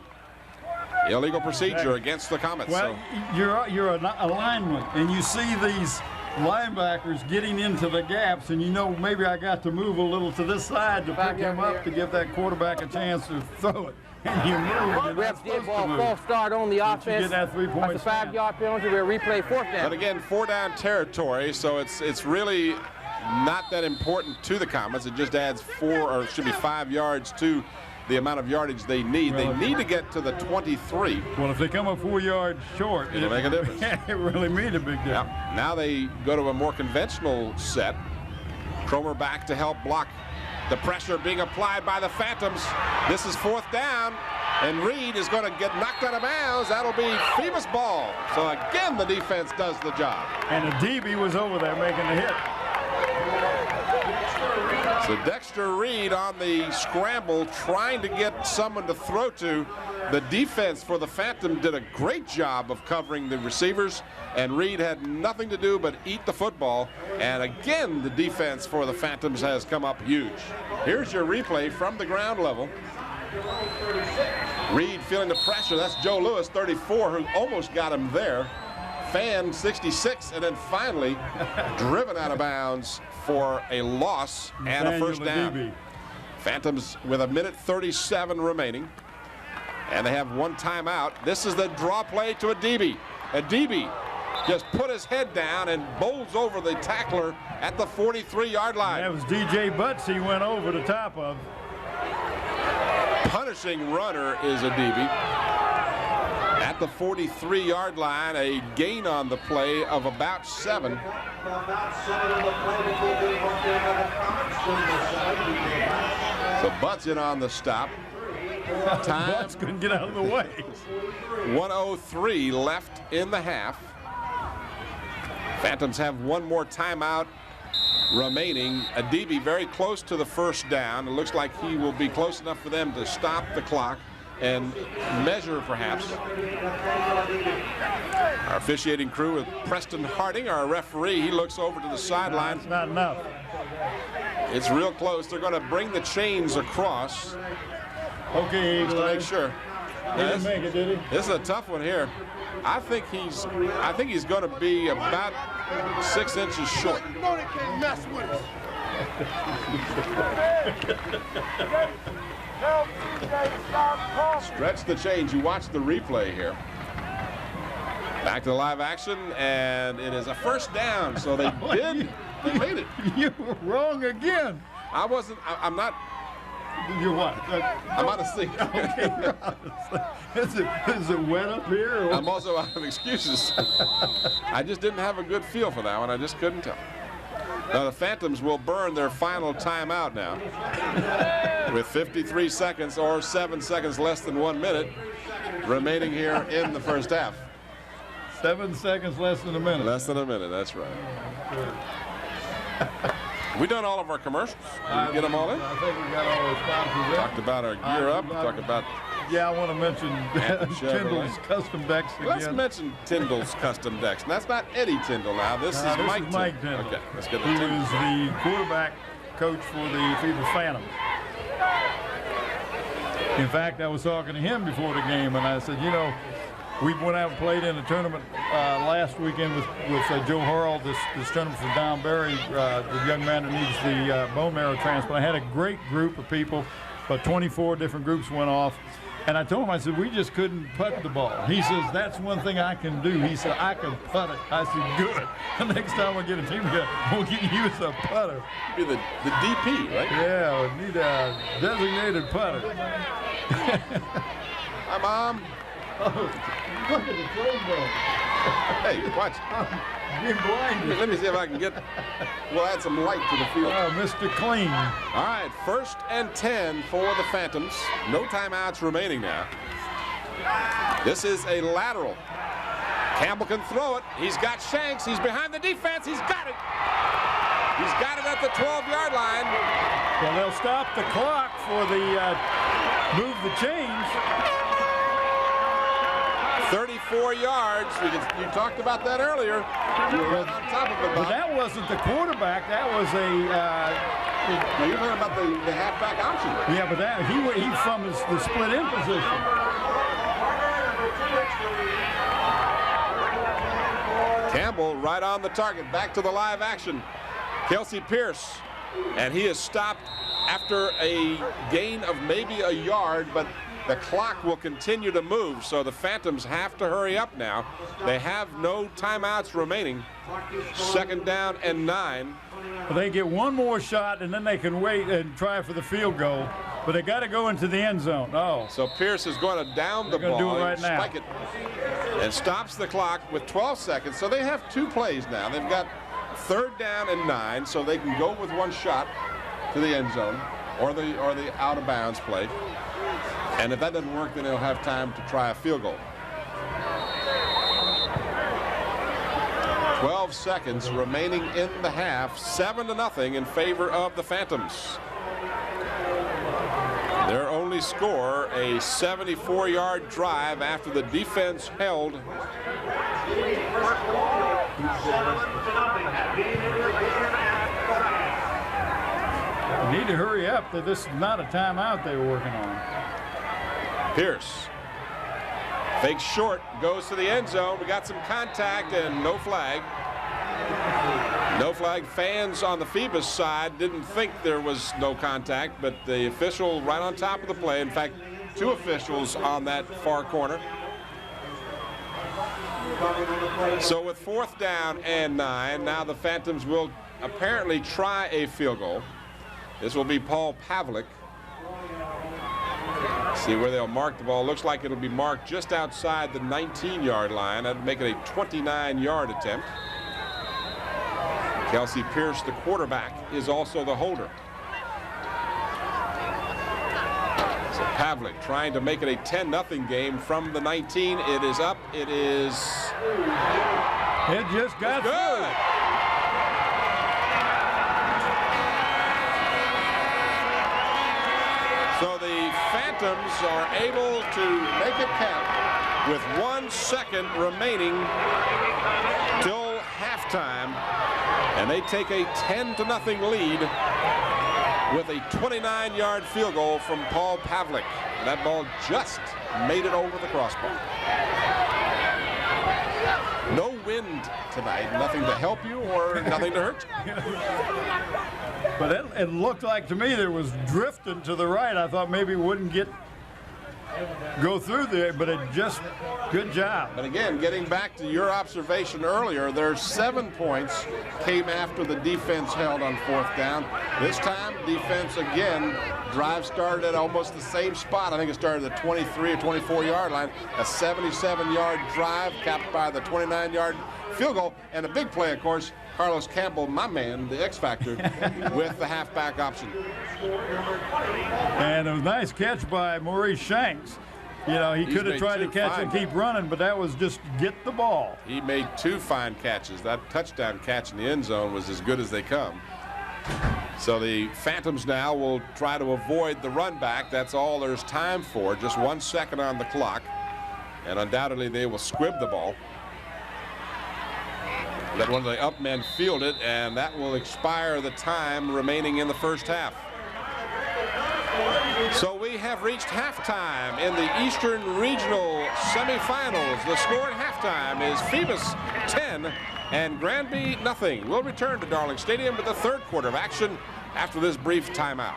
Speaker 1: Illegal procedure against the Comets.
Speaker 2: Well, you're a lineman, and you see these linebackers getting into the gaps, and maybe I got to move a little to this side to pick him up to give that quarterback a chance to throw it. And you move.
Speaker 6: Ref did ball false start on the offense.
Speaker 2: You get that 3-point
Speaker 6: That's a 5-yard penalty. We'll replay 4th down.
Speaker 1: But again, 4-down territory, so it's really not that important to the Comets. It just adds 5 yards to the amount of yardage they need. They need to get to the 23.
Speaker 2: Well, if they come up 4 yards short,
Speaker 1: it'll make a difference.
Speaker 2: It really made a big difference.
Speaker 1: Yep. Now they go to a more conventional set. Cromer back to help block the pressure being applied by the Phantoms. This is 4th down, and Reed is going to get knocked out of bounds. That'll be Phoebus ball. So again, the defense does the job.
Speaker 2: And the DB was over there making the hit.
Speaker 1: So Dexter Reed on the scramble, trying to get someone to throw to. The defense for the Phantom did a great job of covering the receivers, and Reed had nothing to do but eat the football. And again, the defense for the Phantoms has come up huge. Here's your replay from the ground level. Reed feeling the pressure. That's Joe Lewis, 34, who almost got him there. Fan, 66, and then finally driven out of bounds for a loss and a 1st down. Phantoms with 1:37 remaining, and they have 1 timeout. This is the draw play to a DB. A DB just put his head down and bowls over the tackler at the 43-yard line.
Speaker 2: That was DJ Butts he went over the top of.
Speaker 1: Punishing runner is a DB. At the 43-yard line, a gain on the play of about 7. So Butts in on the stop.
Speaker 2: Butts couldn't get out of the way.
Speaker 1: 1:03 left in the half. Phantoms have 1 more timeout remaining. A DB very close to the 1st down. It looks like he will be close enough for them to stop the clock. and measure, perhaps. Our officiating crew with Preston Harding, our referee, he looks over to the sideline.
Speaker 2: It's not enough.
Speaker 1: It's real close. They're going to bring the chains across.
Speaker 2: Okay,
Speaker 1: Just to make sure.
Speaker 2: He didn't make it, did he?
Speaker 1: This is a tough one here. I think he's going to be about 6 inches short. Stretch the change. You watch the replay here. Back to the live action, and it is a first down. So they made it.
Speaker 2: You were wrong again.
Speaker 1: I'm not.
Speaker 2: You're what?
Speaker 1: I'm out of sync.
Speaker 2: Okay. Is it wet up here? Or?
Speaker 1: I'm also out of excuses. I just didn't have a good feel for that one. I just couldn't tell. Now the Phantoms will burn their final timeout now with 53 seconds or 7 seconds less than 1 minute remaining here in the first half.
Speaker 2: 7 seconds less than a minute.
Speaker 1: Less than a minute, that's right. We done all of our commercials. Did we get them all in?
Speaker 2: I think we got all our sponsors.
Speaker 1: Talked about our gear up. Talked about.
Speaker 2: Yeah, I want to mention Tyndall's Custom Decks again.
Speaker 1: Let's mention Tyndall's Custom Decks. And that's not Eddie Tyndall now. This is Mike
Speaker 2: Tyndall.
Speaker 1: Okay, let's get the
Speaker 2: Who
Speaker 1: Tyndall.
Speaker 2: is the quarterback coach for the Phoebus Phantoms. In fact, I was talking to him before the game, and I said, you know, we went out and played in a tournament last weekend with Joe Harrell, this tournament for Don Berry, the young man that needs the bone marrow transplant. I had a great group of people, but 24 different groups went off. And I told him, I said, we just couldn't putt the ball. He says, that's one thing I can do. He said, I can putt it. I said, good. The next time I get a team together, we'll get you as a putter.
Speaker 1: Be the DP, right?
Speaker 2: Yeah, we need a designated putter.
Speaker 1: Hi, Mom.
Speaker 2: Oh, look at the phone ball.
Speaker 1: Hey, watch.
Speaker 2: Being blinded.
Speaker 1: Let me see if I can we'll add some light to the field.
Speaker 2: Oh, Mr. Clean.
Speaker 1: All right, 1st and 10 for the Phantoms. No timeouts remaining now. This is a lateral. Campbell can throw it. He's got Shanks. He's behind the defense. He's got it. He's got it at the 12-yard line.
Speaker 2: Well, they'll stop the clock for the move the chains.
Speaker 1: 34 yards. You talked about that earlier. You were right on top of it,
Speaker 2: But
Speaker 1: Bob.
Speaker 2: that wasn't the quarterback. That was a.
Speaker 1: Now you're talking about the halfback option.
Speaker 2: Yeah, but that he from the split in position.
Speaker 1: Campbell right on the target. Back to the live action. Kelsey Pierce, and he is stopped after a gain of maybe a yard, but the clock will continue to move, so the Phantoms have to hurry up now. They have no timeouts remaining. 2nd down and 9.
Speaker 2: Well, they get one more shot, and then they can wait and try for the field goal. But they got to go into the end zone. Oh.
Speaker 1: So Pierce is going to down the
Speaker 2: They're
Speaker 1: ball,
Speaker 2: gonna do it right now.
Speaker 1: spike it, and stops the clock with 12 seconds. So they have 2 plays now. They've got 3rd down and 9, so they can go with one shot to the end zone or the out of bounds play. And if that doesn't work, then they'll have time to try a field goal. 12 seconds remaining in the half, 7-0 in favor of the Phantoms. Their only score, a 74-yard drive after the defense held.
Speaker 2: You need to hurry up. This is not a timeout they were working on.
Speaker 1: Pierce fakes short, goes to the end zone. We got some contact and no flag. No flag. Fans on the Phoebus side didn't think there was no contact, but the official right on top of the play. In fact, 2 officials on that far corner. So with 4th down and 9, now the Phantoms will apparently try a field goal. This will be Paul Pavlik. See where they'll mark the ball. Looks like it'll be marked just outside the 19-yard line. That'd make it a 29-yard attempt. Kelsey Pierce, the quarterback, is also the holder. So Pavlik trying to make it a 10-0 game from the 19. It is up. It is.
Speaker 2: It just got
Speaker 1: good. So the Phantoms are able to make it count with 1 second remaining till halftime, and they take a 10-0 lead with a 29-yard field goal from Paul Pavlik. That ball just made it over the crossbar. No wind tonight, nothing to help you or nothing to hurt you.
Speaker 2: But it looked like to me there was drifting to the right. I thought maybe it wouldn't go through there, but it just, good job.
Speaker 1: But again, getting back to your observation earlier, there's 7 points came after the defense held on 4th down. This time, defense again, drive started at almost the same spot. I think it started at the 23 or 24-yard line. A 77-yard drive capped by the 29-yard field goal. And a big play, of course, Carlos Campbell, my man, the X Factor, with the halfback option.
Speaker 2: And a nice catch by Maurice Shanks. You know, he could have tried to catch and keep running, but that was just get the ball.
Speaker 1: He made 2 fine catches. That touchdown catch in the end zone was as good as they come. So the Phantoms now will try to avoid the run back. That's all there's time for. Just 1 second on the clock. And undoubtedly they will squib the ball. Let one of the up men field it, and that will expire the time remaining in the first half. So we have reached halftime in the Eastern Regional semifinals. The score at halftime is Phoebus 10 and Granby nothing. We'll return to Darling Stadium with the 3rd quarter of action after this brief timeout.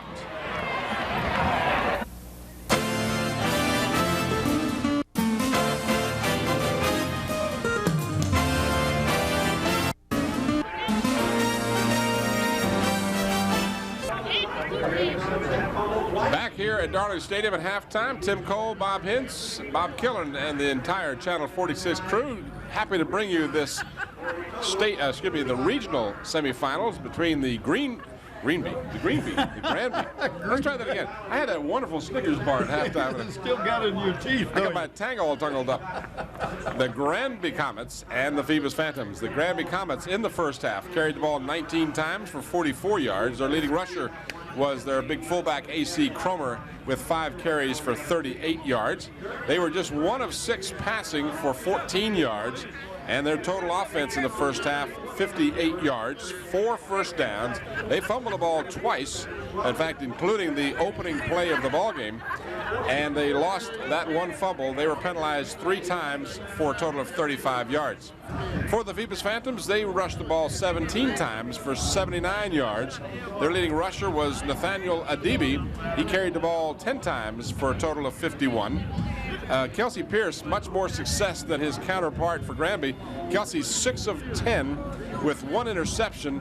Speaker 1: Back here at Darling Stadium at halftime, Tim Cole, Bob Hintz, Bob Killen, and the entire Channel 46 crew happy to bring you this the regional semifinals between the Granby. Let's try that again. I had that wonderful Snickers bar at halftime.
Speaker 2: Still got it in your teeth.
Speaker 1: I got my tongue all tangled up. The Granby Comets and the Phoebus Phantoms. The Granby Comets in the first half carried the ball 19 times for 44 yards. Their leading rusher was their big fullback A.C. Cromer with 5 carries for 38 yards. They were just 1 of 6 passing for 14 yards, and their total offense in the first half, 58 yards, 4 first downs. They fumbled the ball twice, in fact, including the opening play of the ball game, and they lost that 1 fumble. They were penalized 3 times for a total of 35 yards. For the Phoebus Phantoms, they rushed the ball 17 times for 79 yards. Their leading rusher was Nathaniel Adibi. He carried the ball 10 times for a total of 51. Kelsey Pierce, much more success than his counterpart for Granby. Kelsey's 6 of 10 with 1 interception,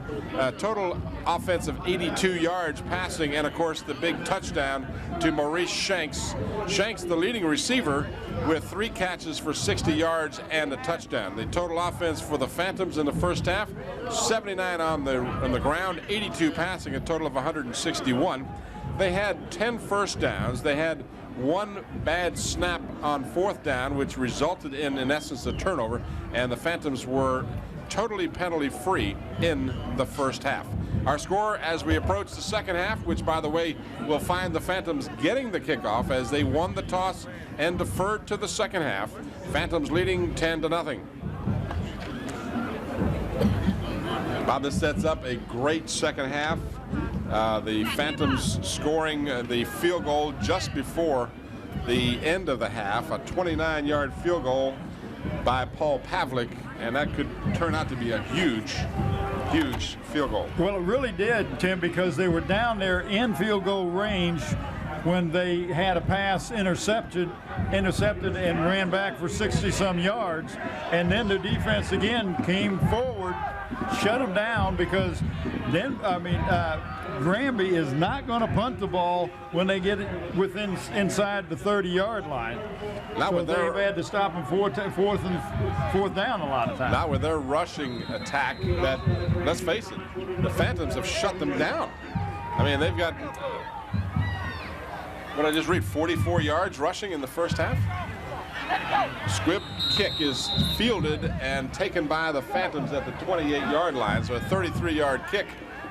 Speaker 1: total offense of 82 yards passing, and of course the big touchdown to Maurice Shanks. Shanks, the leading receiver, with 3 catches for 60 yards and a touchdown. The total offense for the Phantoms in the first half, 79 on the ground, 82 passing, a total of 161. They had 10 first downs. They had 1 bad snap on 4th down, which resulted in essence, a turnover, and the Phantoms were totally penalty-free in the first half. Our score as we approach the second half, which, by the way, will find the Phantoms getting the kickoff as they won the toss and deferred to the second half. Phantoms leading 10-0. Bob, this sets up a great second half. The Phantoms scoring the field goal just before the end of the half, a 29-yard field goal by Paul Pavlik, and that could turn out to be a huge field goal.
Speaker 2: Well, it really did, Tim, because they were down there in field goal range when they had a pass intercepted and ran back for 60-some yards, and then the defense again came forward, shut them down, because then, Granby is not going to punt the ball when they get it inside the 30-yard line. So they've had to stop them fourth down a lot of times.
Speaker 1: Not with their rushing attack that, let's face it, the Phantoms have shut them down. I mean, they've got, what I just read, 44 yards rushing in the first half. Squib kick is fielded and taken by the Phantoms at the 28-yard line, so a 33-yard kick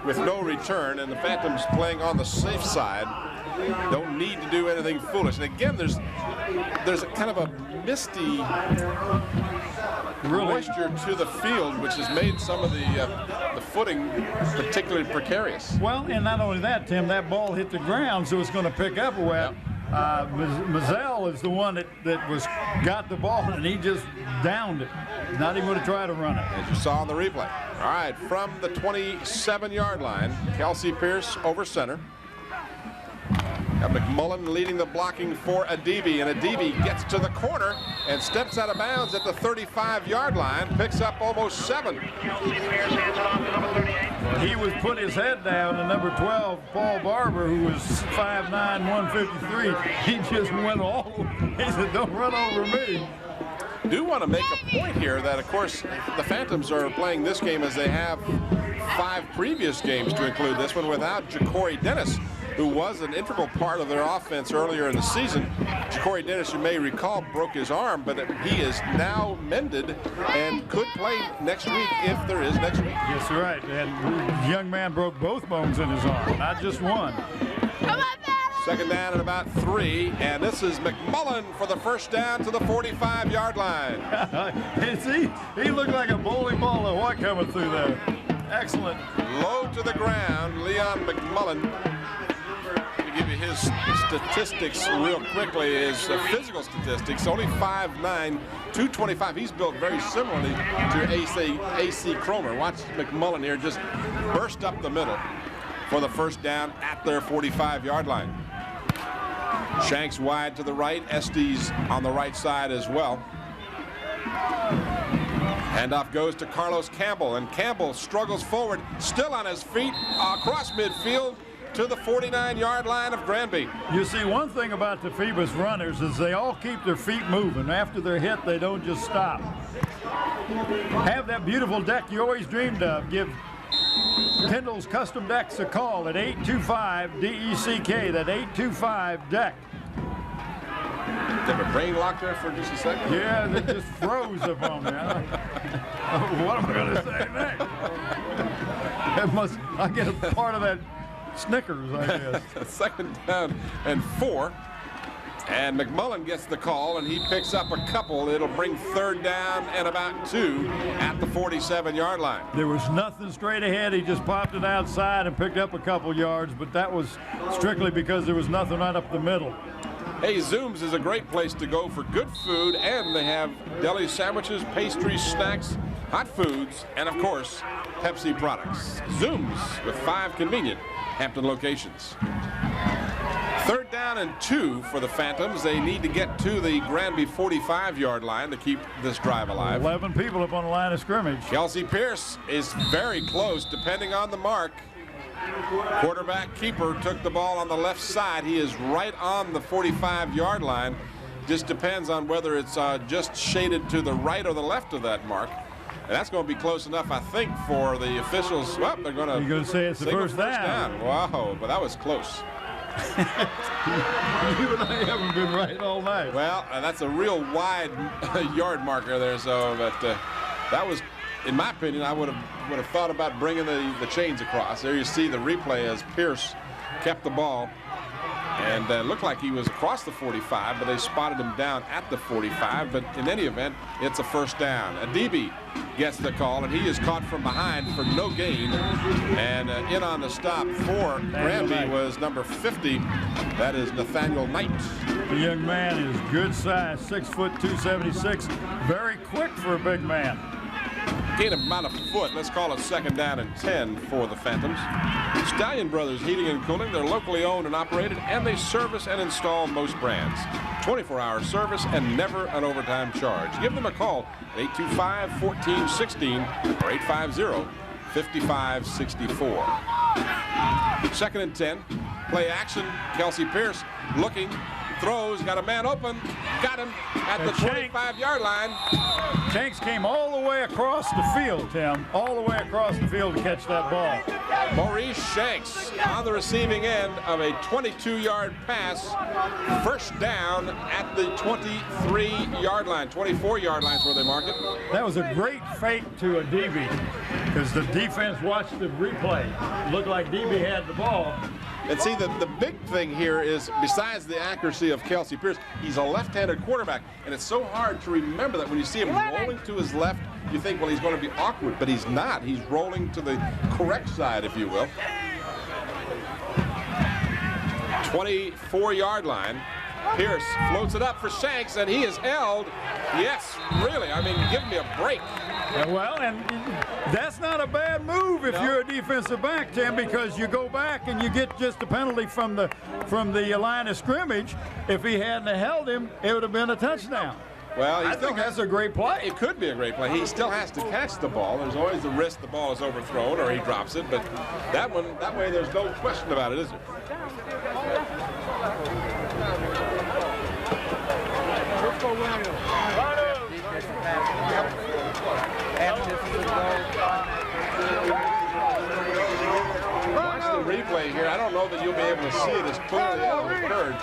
Speaker 1: with no return, and the Phantoms playing on the safe side don't need to do anything foolish. And again, there's a kind of a misty moisture to the field, which has made some of the footing particularly precarious.
Speaker 2: Well, and not only that, Tim, that ball hit the ground, so it's going to pick up wet. Mazzell is the one that got the ball, and he just downed it. Not even going to try to run it.
Speaker 1: As you saw on the replay. All right, from the 27-yard line, Kelsey Pierce over center. Got McMullen leading the blocking for Adibi, and Adibi gets to the corner and steps out of bounds at the 35-yard line, picks up almost 7.
Speaker 2: He was put his head down, and number 12, Paul Barber, who was 5'9", 153, he just went all, he said, don't run over me.
Speaker 1: Do want to make a point here that, of course, the Phantoms are playing this game as they have 5 previous games to include this one without Ja'Cory Dennis, who was an integral part of their offense earlier in the season. Ja'Cory Dennis, you may recall, broke his arm, but he is now mended and could play next week if there is next week.
Speaker 2: Yes, right. And the young man broke both bones in his arm, not just one.
Speaker 7: Come on, man!
Speaker 1: Second down at about 3, and this is McMullen for the first down to the 45-yard line.
Speaker 2: He looked like a bowling ball of what coming through there. Excellent.
Speaker 1: Low to the ground, Leon McMullen. Give you his statistics real quickly, his physical statistics, only 5'9", 225. He's built very similarly to A.C. Cromer. Watch McMullen here just burst up the middle for the first down at their 45-yard line. Shanks wide to the right, Estes on the right side as well. Handoff goes to Carlos Campbell, and Campbell struggles forward, still on his feet, across midfield, to the 49-yard line of Granby.
Speaker 2: You see, one thing about the Phoebus runners is they all keep their feet moving. After they're hit, they don't just stop. Have that beautiful deck you always dreamed of. Give Kendall's Custom Decks a call at 825-DECK, that 825-DECK.
Speaker 1: Did a brain lock there for just a second?
Speaker 2: Yeah, they just froze upon me. What am I going to say next? I get a part of that Snickers, I guess.
Speaker 1: Second down and 4. And McMullen gets the call, and he picks up a couple. It'll bring third down and about 2 at the 47-yard line.
Speaker 2: There was nothing straight ahead. He just popped it outside and picked up a couple yards, but that was strictly because there was nothing right up the middle.
Speaker 1: Hey, Zooms is a great place to go for good food, and they have deli sandwiches, pastries, snacks, hot foods, and of course, Pepsi products. Zooms with 5 convenient Hampton locations. Third down and 2 for the Phantoms. They need to get to the Granby 45-yard line to keep this drive alive.
Speaker 2: 11 people up on the line of scrimmage.
Speaker 1: Kelsey Pierce is very close, depending on the mark. Quarterback keeper took the ball on the left side. He is right on the 45-yard line. Just depends on whether it's just shaded to the right or the left of that mark. And that's going to be close enough, I think, for the officials. Well, they're going to.
Speaker 2: You're going to say it's the first down.
Speaker 1: Wow, but that was close.
Speaker 2: You and I haven't been right all night.
Speaker 1: Well, that's a real wide yard marker there. So, but that was, in my opinion, I would have thought about bringing the chains across. There you see the replay as Pierce kept the ball. And it looked like he was across the 45, but they spotted him down at the 45. But in any event, it's a first down. Adibi gets the call, and he is caught from behind for no gain. And in on the stop for Granby was number 50. That is Nathaniel Knight.
Speaker 2: The young man is good size, 6 foot 276, very quick for a big man.
Speaker 1: Gain of about a foot. Let's call it second down and 10 for the Phantoms. Stallion Brothers Heating and Cooling. They're locally owned and operated, and they service and install most brands. 24-hour service and never an overtime charge. Give them a call at 825-1416 or 850-5564. Second and 10. Play action. Kelsey Pierce looking. Throws, got a man open, got him at the 25-yard line.
Speaker 2: Shanks came all the way across the field, Tim, all the way across the field to catch that ball.
Speaker 1: Maurice Shanks on the receiving end of a 22-yard pass. First down at the 23-yard line, 24-yard line is where they mark it.
Speaker 2: That was a great fake to a DB because the defense watched the replay. It looked like DB had the ball.
Speaker 1: And see, the big thing here is, besides the accuracy of Kelsey Pierce, he's a left-handed quarterback. And it's so hard to remember that when you see him rolling to his left, you think, well, he's going to be awkward, but he's not. He's rolling to the correct side, if you will. 24-yard line. Pierce floats it up for Shanks, and he is held. Yes, really. I mean, give me a break.
Speaker 2: Well, and that's not a bad move if you're a defensive back, Tim, because you go back and you get just a penalty from the line of scrimmage. If he hadn't held him, it would have been a touchdown.
Speaker 1: Well,
Speaker 2: I think that's a great play.
Speaker 1: It could be a great play. He still has to catch the ball. There's always the risk the ball is overthrown or he drops it, but that way there's no question about it, is there? Watch the replay here. I don't know that you'll be able to see it as clearly as it occurred.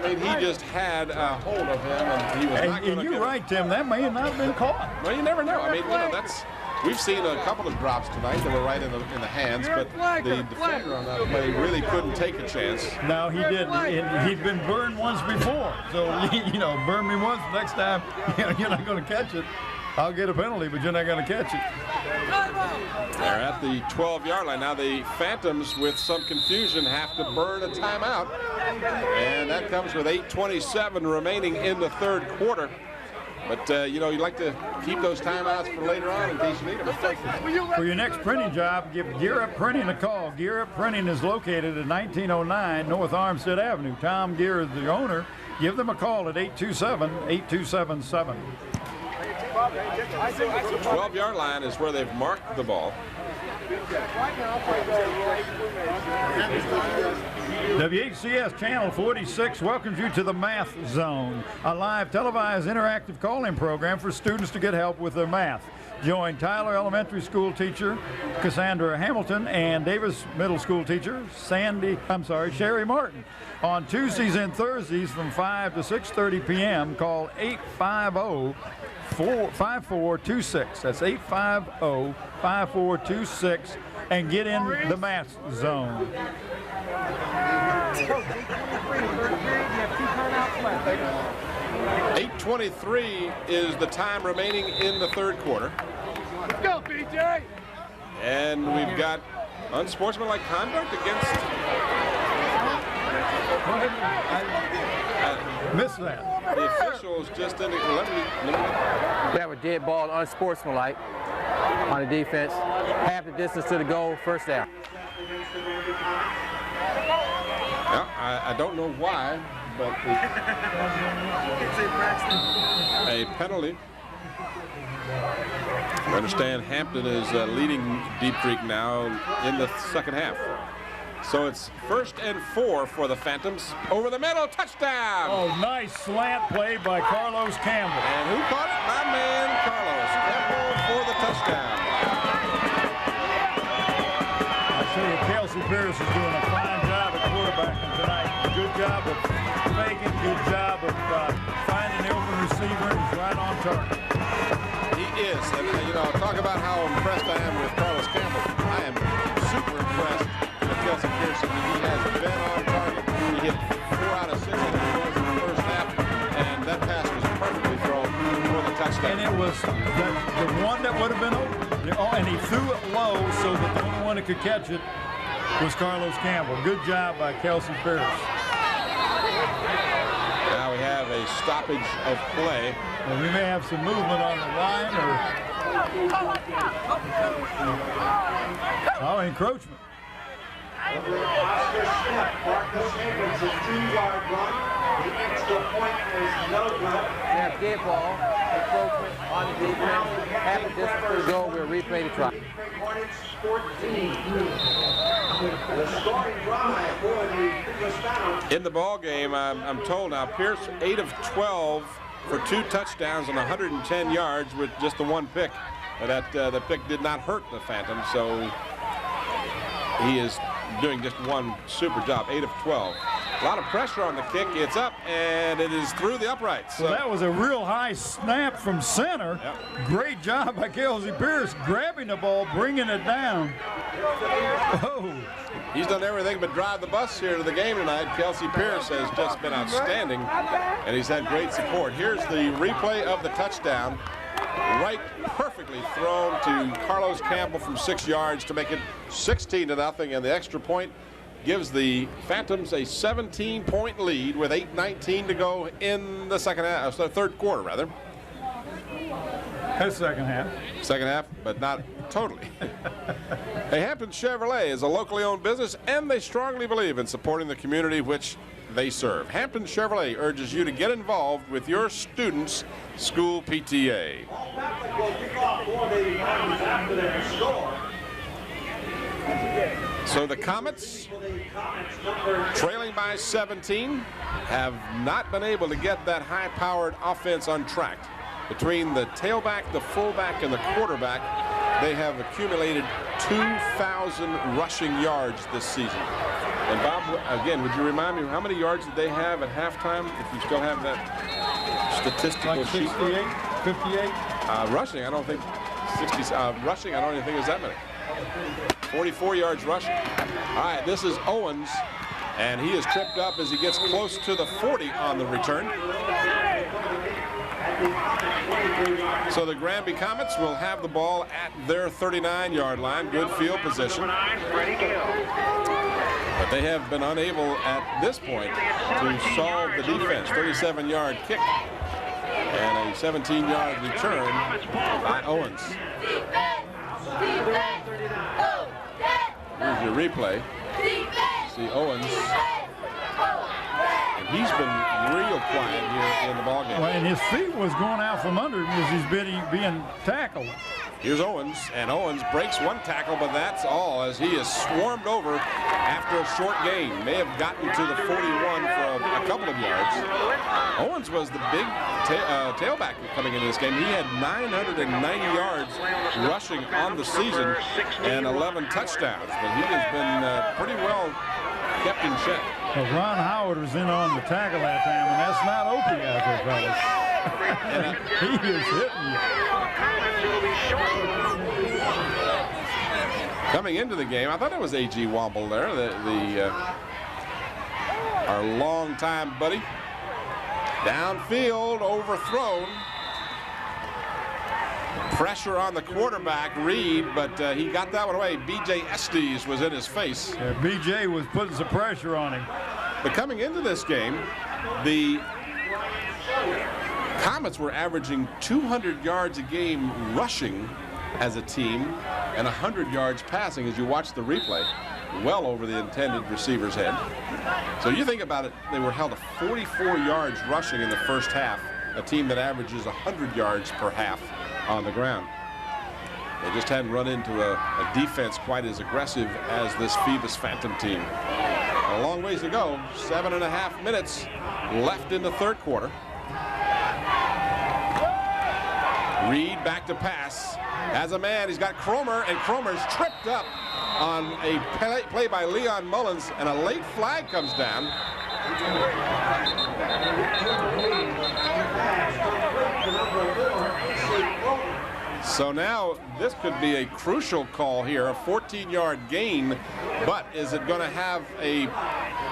Speaker 1: But he just had a hold of him, and he was not going to get it.
Speaker 2: And you're right, Tim. That may not have been caught.
Speaker 1: Well, you never know. I mean, we've seen a couple of drops tonight that were right in the hands, but the defender on that play really couldn't take a chance.
Speaker 2: No, he didn't. He'd been burned once before. So, burn me once, next time you're not going to catch it. I'll get a penalty, but you're not going to catch it.
Speaker 1: They're at the 12-yard line. Now the Phantoms, with some confusion, have to burn a timeout. And that comes with 8:27 remaining in the third quarter. But, you like to keep those timeouts for later on in case you need them.
Speaker 2: For your next printing job, give Gear Up Printing a call. Gear Up Printing is located at 1909 North Armstead Avenue. Tom Gear is the owner. Give them a call at 827-8277.
Speaker 1: The 12-yard line is where they've marked the ball.
Speaker 2: WHCS Channel 46 welcomes you to the Math Zone, a live televised interactive call-in program for students to get help with their math. Join Tyler Elementary School teacher Cassandra Hamilton and Davis Middle School teacher Sherry Martin on Tuesdays and Thursdays from 5 to 6:30 p.m. Call 850-5426. That's 850-5426 and get in the Math Zone.
Speaker 1: 8:23 is the time remaining in the third quarter.
Speaker 7: Let's go, BJ!
Speaker 1: And we've got unsportsmanlike conduct against...
Speaker 2: Missed that.
Speaker 1: The officials just indicated... Let me...
Speaker 6: We have a dead ball, unsportsmanlike on the defense. Half the distance to the goal, first down.
Speaker 1: Well, I don't know why, but a penalty. I understand Hampton is leading Deep Creek now in the second half. So it's 1st and 4 for the Phantoms. Over the middle, touchdown!
Speaker 2: Oh, nice slant play by Carlos Campbell.
Speaker 1: And who caught it? My man, Carlos Campbell for the touchdown.
Speaker 2: I tell you, Kelsey Pierce is doing a fine job at quarterbacking tonight. Good job of faking, good job of finding the open receiver, and he's right on target.
Speaker 1: He is, and talk about how impressed I am with Carlos Campbell. I am super impressed with Kelsey Pierce. He has been on target. He hit 4 out of 6 in the first half, and that pass was perfectly thrown for the touchdown.
Speaker 2: And it was the one that would have been open. And he threw it low so that the only one that could catch it was Carlos Campbell. Good job by Kelsey Pierce.
Speaker 1: Now we have a stoppage of play.
Speaker 2: And we may have some movement on the line or encroachment.
Speaker 6: We have dead ball, encroachment on the defense. Half the distance to the goal, we'll replay the try.
Speaker 1: In the ball game, I'm told now, Pierce 8 of 12 for 2 touchdowns and 110 yards with just the 1 pick. The pick did not hurt the Phantoms, so he is doing just one super job, 8 of 12. A lot of pressure on the kick. It's up, and it is through the uprights.
Speaker 2: So that was a real high snap from center.
Speaker 1: Yep.
Speaker 2: Great job by Kelsey Pierce grabbing the ball, bringing it down. Oh.
Speaker 1: He's done everything but drive the bus here to the game tonight. Kelsey Pierce has just been outstanding, and he's had great support. Here's the replay of the touchdown. Right, perfectly thrown to Carlos Campbell from 6 yards to make it 16-0, and the extra point gives the Phantoms a 17-point lead with 8:19 to go in the second half, third quarter rather.
Speaker 2: That's second half.
Speaker 1: Second half, but not totally. Hey, Hampton Chevrolet is a locally owned business, and they strongly believe in supporting the community which they serve. Hampton Chevrolet urges you to get involved with your students' school PTA. So the Comets, trailing by 17, have not been able to get that high-powered offense untracked. Between the tailback, the fullback, and the quarterback, they have accumulated 2,000 rushing yards this season. And Bob, again, would you remind me, how many yards did they have at halftime, if you still have that statistical
Speaker 2: like 68, 58?
Speaker 1: Rushing, I don't think, 60, rushing, I don't even think it was that many. 44 yards rushing. All right, this is Owens, and he is tripped up as he gets close to the 40 on the return. So the Granby Comets will have the ball at their 39-yard line. Good field position. But they have been unable at this point to solve the defense. 37-yard kick and a 17-yard return by Owens. Here's your replay. See Owens. And he's been real quiet here in the ballgame.
Speaker 2: Well, and his feet was going out from under him as he's being tackled.
Speaker 1: Here's Owens, and Owens breaks one tackle, but that's all as he is swarmed over after a short gain. May have gotten to the 41 for a couple of yards. Owens was the big tailback coming into this game. He had 990 yards rushing on the season and 11 touchdowns, but he has been pretty well kept in check.
Speaker 2: Well, Ron Howard was in on the tackle that time, and that's not Opie out there, fellas. He is hitting you.
Speaker 1: Coming into the game, I thought it was A.G. Womble there, our longtime buddy. Downfield, overthrown. Pressure on the quarterback, Reed, but he got that one away. B.J. Estes was in his face.
Speaker 2: Yeah, B.J. was putting some pressure on him.
Speaker 1: But coming into this game, the Comets were averaging 200 yards a game rushing as a team and 100 yards passing as you watch the replay, well over the intended receiver's head. So you think about it, they were held to 44 yards rushing in the first half, a team that averages 100 yards per half on the ground. They just hadn't run into a defense quite as aggressive as this Phoebus Phantom team. A long ways to go, 7.5 minutes left in the third quarter. Reed back to pass. As a man, he's got Cromer, and Cromer's tripped up on a play by Leon Mullins, and a late flag comes down. So now this could be a crucial call here, a 14-yard gain, but is it going to have a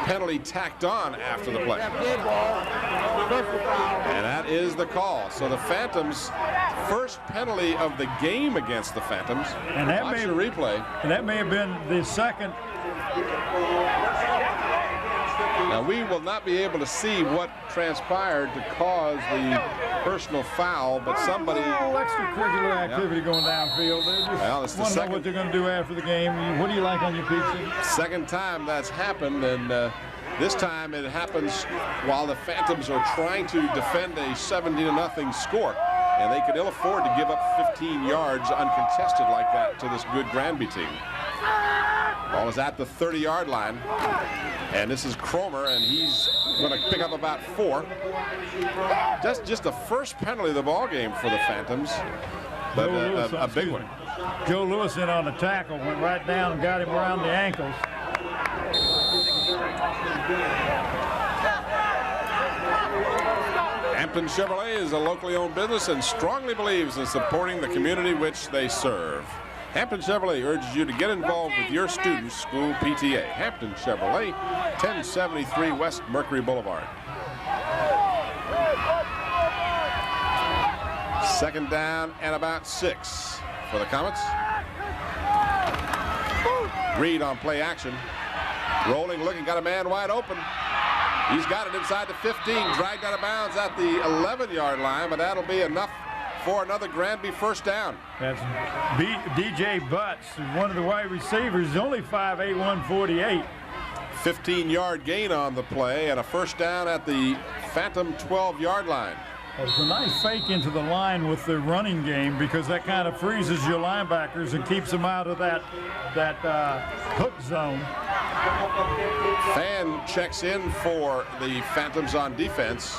Speaker 1: penalty tacked on after the play? And that is the call. So the Phantoms, first penalty of the game against the Phantoms.
Speaker 2: And that
Speaker 1: Watch the replay.
Speaker 2: And that may have been the second.
Speaker 1: Now we will not be able to see what transpired to cause the personal foul, but somebody.
Speaker 2: Extracurricular activity going downfield. They just
Speaker 1: well, it's the
Speaker 2: want to know
Speaker 1: second.
Speaker 2: what they're going to do after the game. What do you like on your pizza?
Speaker 1: Second time that's happened, and this time it happens while the Phantoms are trying to defend a 70-0 score, and they could ill afford to give up 15 yards uncontested like that to this good Granby team. Ball is at the 30-yard line, and this is Cromer, and he's going to pick up about 4. Just the first penalty of the ball game for the Phantoms, but a big one.
Speaker 2: Joe Lewis in on the tackle, went right down and got him around the ankles.
Speaker 1: Hampton Chevrolet is a locally owned business and strongly believes in supporting the community which they serve. Hampton Chevrolet urges you to get involved with your students' school PTA. Hampton Chevrolet, 1073 West Mercury Boulevard. Second down and about 6 for the Comets. Reed on play action. Rolling, looking, got a man wide open. He's got it inside the 15, dragged out of bounds at the 11-yard line, but that'll be enough for another Granby first down.
Speaker 2: That's DJ Butts, one of the wide receivers, only 5'8", 148.
Speaker 1: 15-yard gain on the play and a first down at the Phantom 12-yard line.
Speaker 2: It's a nice fake into the line with the running game because that kind of freezes your linebackers and keeps them out of that hook zone.
Speaker 1: Fan checks in for the Phantoms on defense.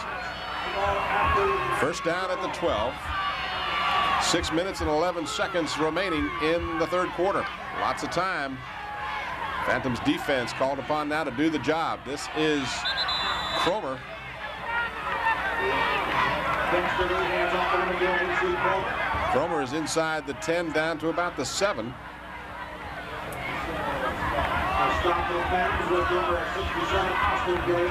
Speaker 1: First down at the 12. 6 minutes and 11 seconds remaining in the third quarter. Lots of time. Phantoms defense called upon now to do the job. This is Cromer. Cromer is inside the 10 down to about the 7.
Speaker 8: Stop the Phantoms with number 67, Austin Gray.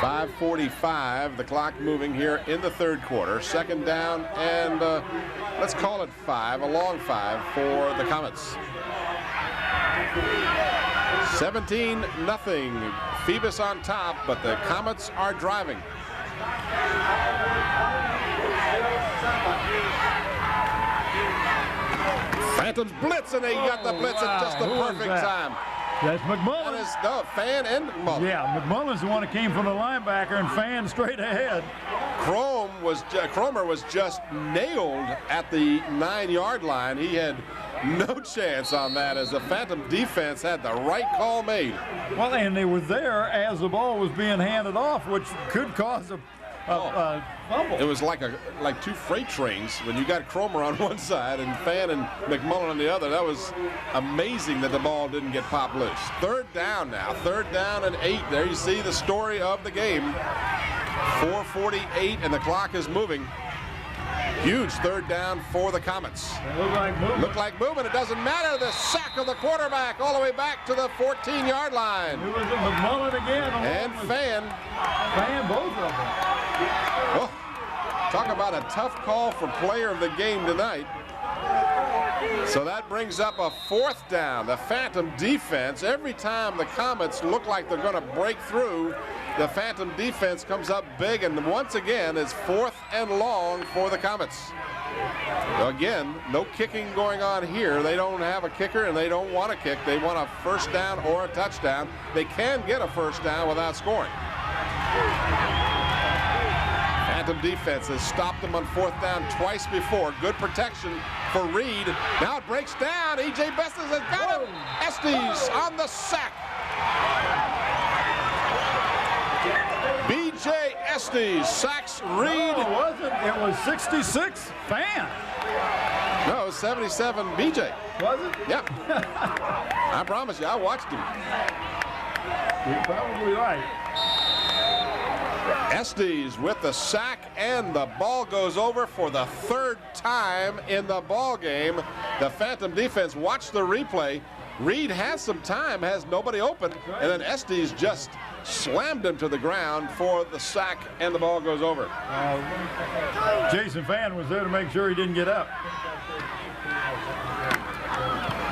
Speaker 1: 5:45, the clock moving here in the third quarter. Second down and let's call it 5, a long 5 for the Comets. 17-0. Phoebus on top, but the Comets are driving. Phantoms blitz, and they got the blitz at just the perfect time.
Speaker 2: That's McMullen.
Speaker 1: That is, no, Fan and McMullen.
Speaker 2: Yeah, McMullen's the one that came from the linebacker and Fan straight ahead.
Speaker 1: Cromer was just nailed at the 9-yard line. He had no chance on that as the Phantom defense had the right call made.
Speaker 2: Well, and they were there as the ball was being handed off, which could cause a fumble.
Speaker 1: It was like two freight trains when you got Cromer on one side and Fan and McMullen on the other. That was amazing that the ball didn't get popped loose. Third down now. Third down and 8. There you see the story of the game. 4:48 and the clock is moving. Huge third down for the Comets. Looked like movement. It doesn't matter. The sack of the quarterback all the way back to the 14-yard line.
Speaker 2: It was McMullen again.
Speaker 1: And Fan.
Speaker 2: Fan, both of them.
Speaker 1: Oh, talk about a tough call for player of the game tonight. So that brings up a fourth down. The Phantom defense, every time the Comets look like they're going to break through, the Phantom defense comes up big, and once again it's 4th and long for the Comets. Again, no kicking going on here. They don't have a kicker and they don't want to kick. They want a first down or a touchdown. They can get a first down without scoring. Phantom defense has stopped them on 4th down twice before. Good protection for Reed. Now it breaks down. E.J. Bestis has got him. Estes on the sack. B.J. Estes sacks Reed.
Speaker 2: No, it wasn't. It was 66 Fan.
Speaker 1: No, it was 77 B.J.
Speaker 2: Was it?
Speaker 1: Yep. I promise you, I watched him.
Speaker 2: You're probably right.
Speaker 1: Estes with the sack, and the ball goes over for the 3rd time in the ball game. The Phantom defense, watch the replay. Reed has some time, has nobody open, and then Estes just slammed him to the ground for the sack, and the ball goes over.
Speaker 2: Jason Fan was there to make sure he didn't get up.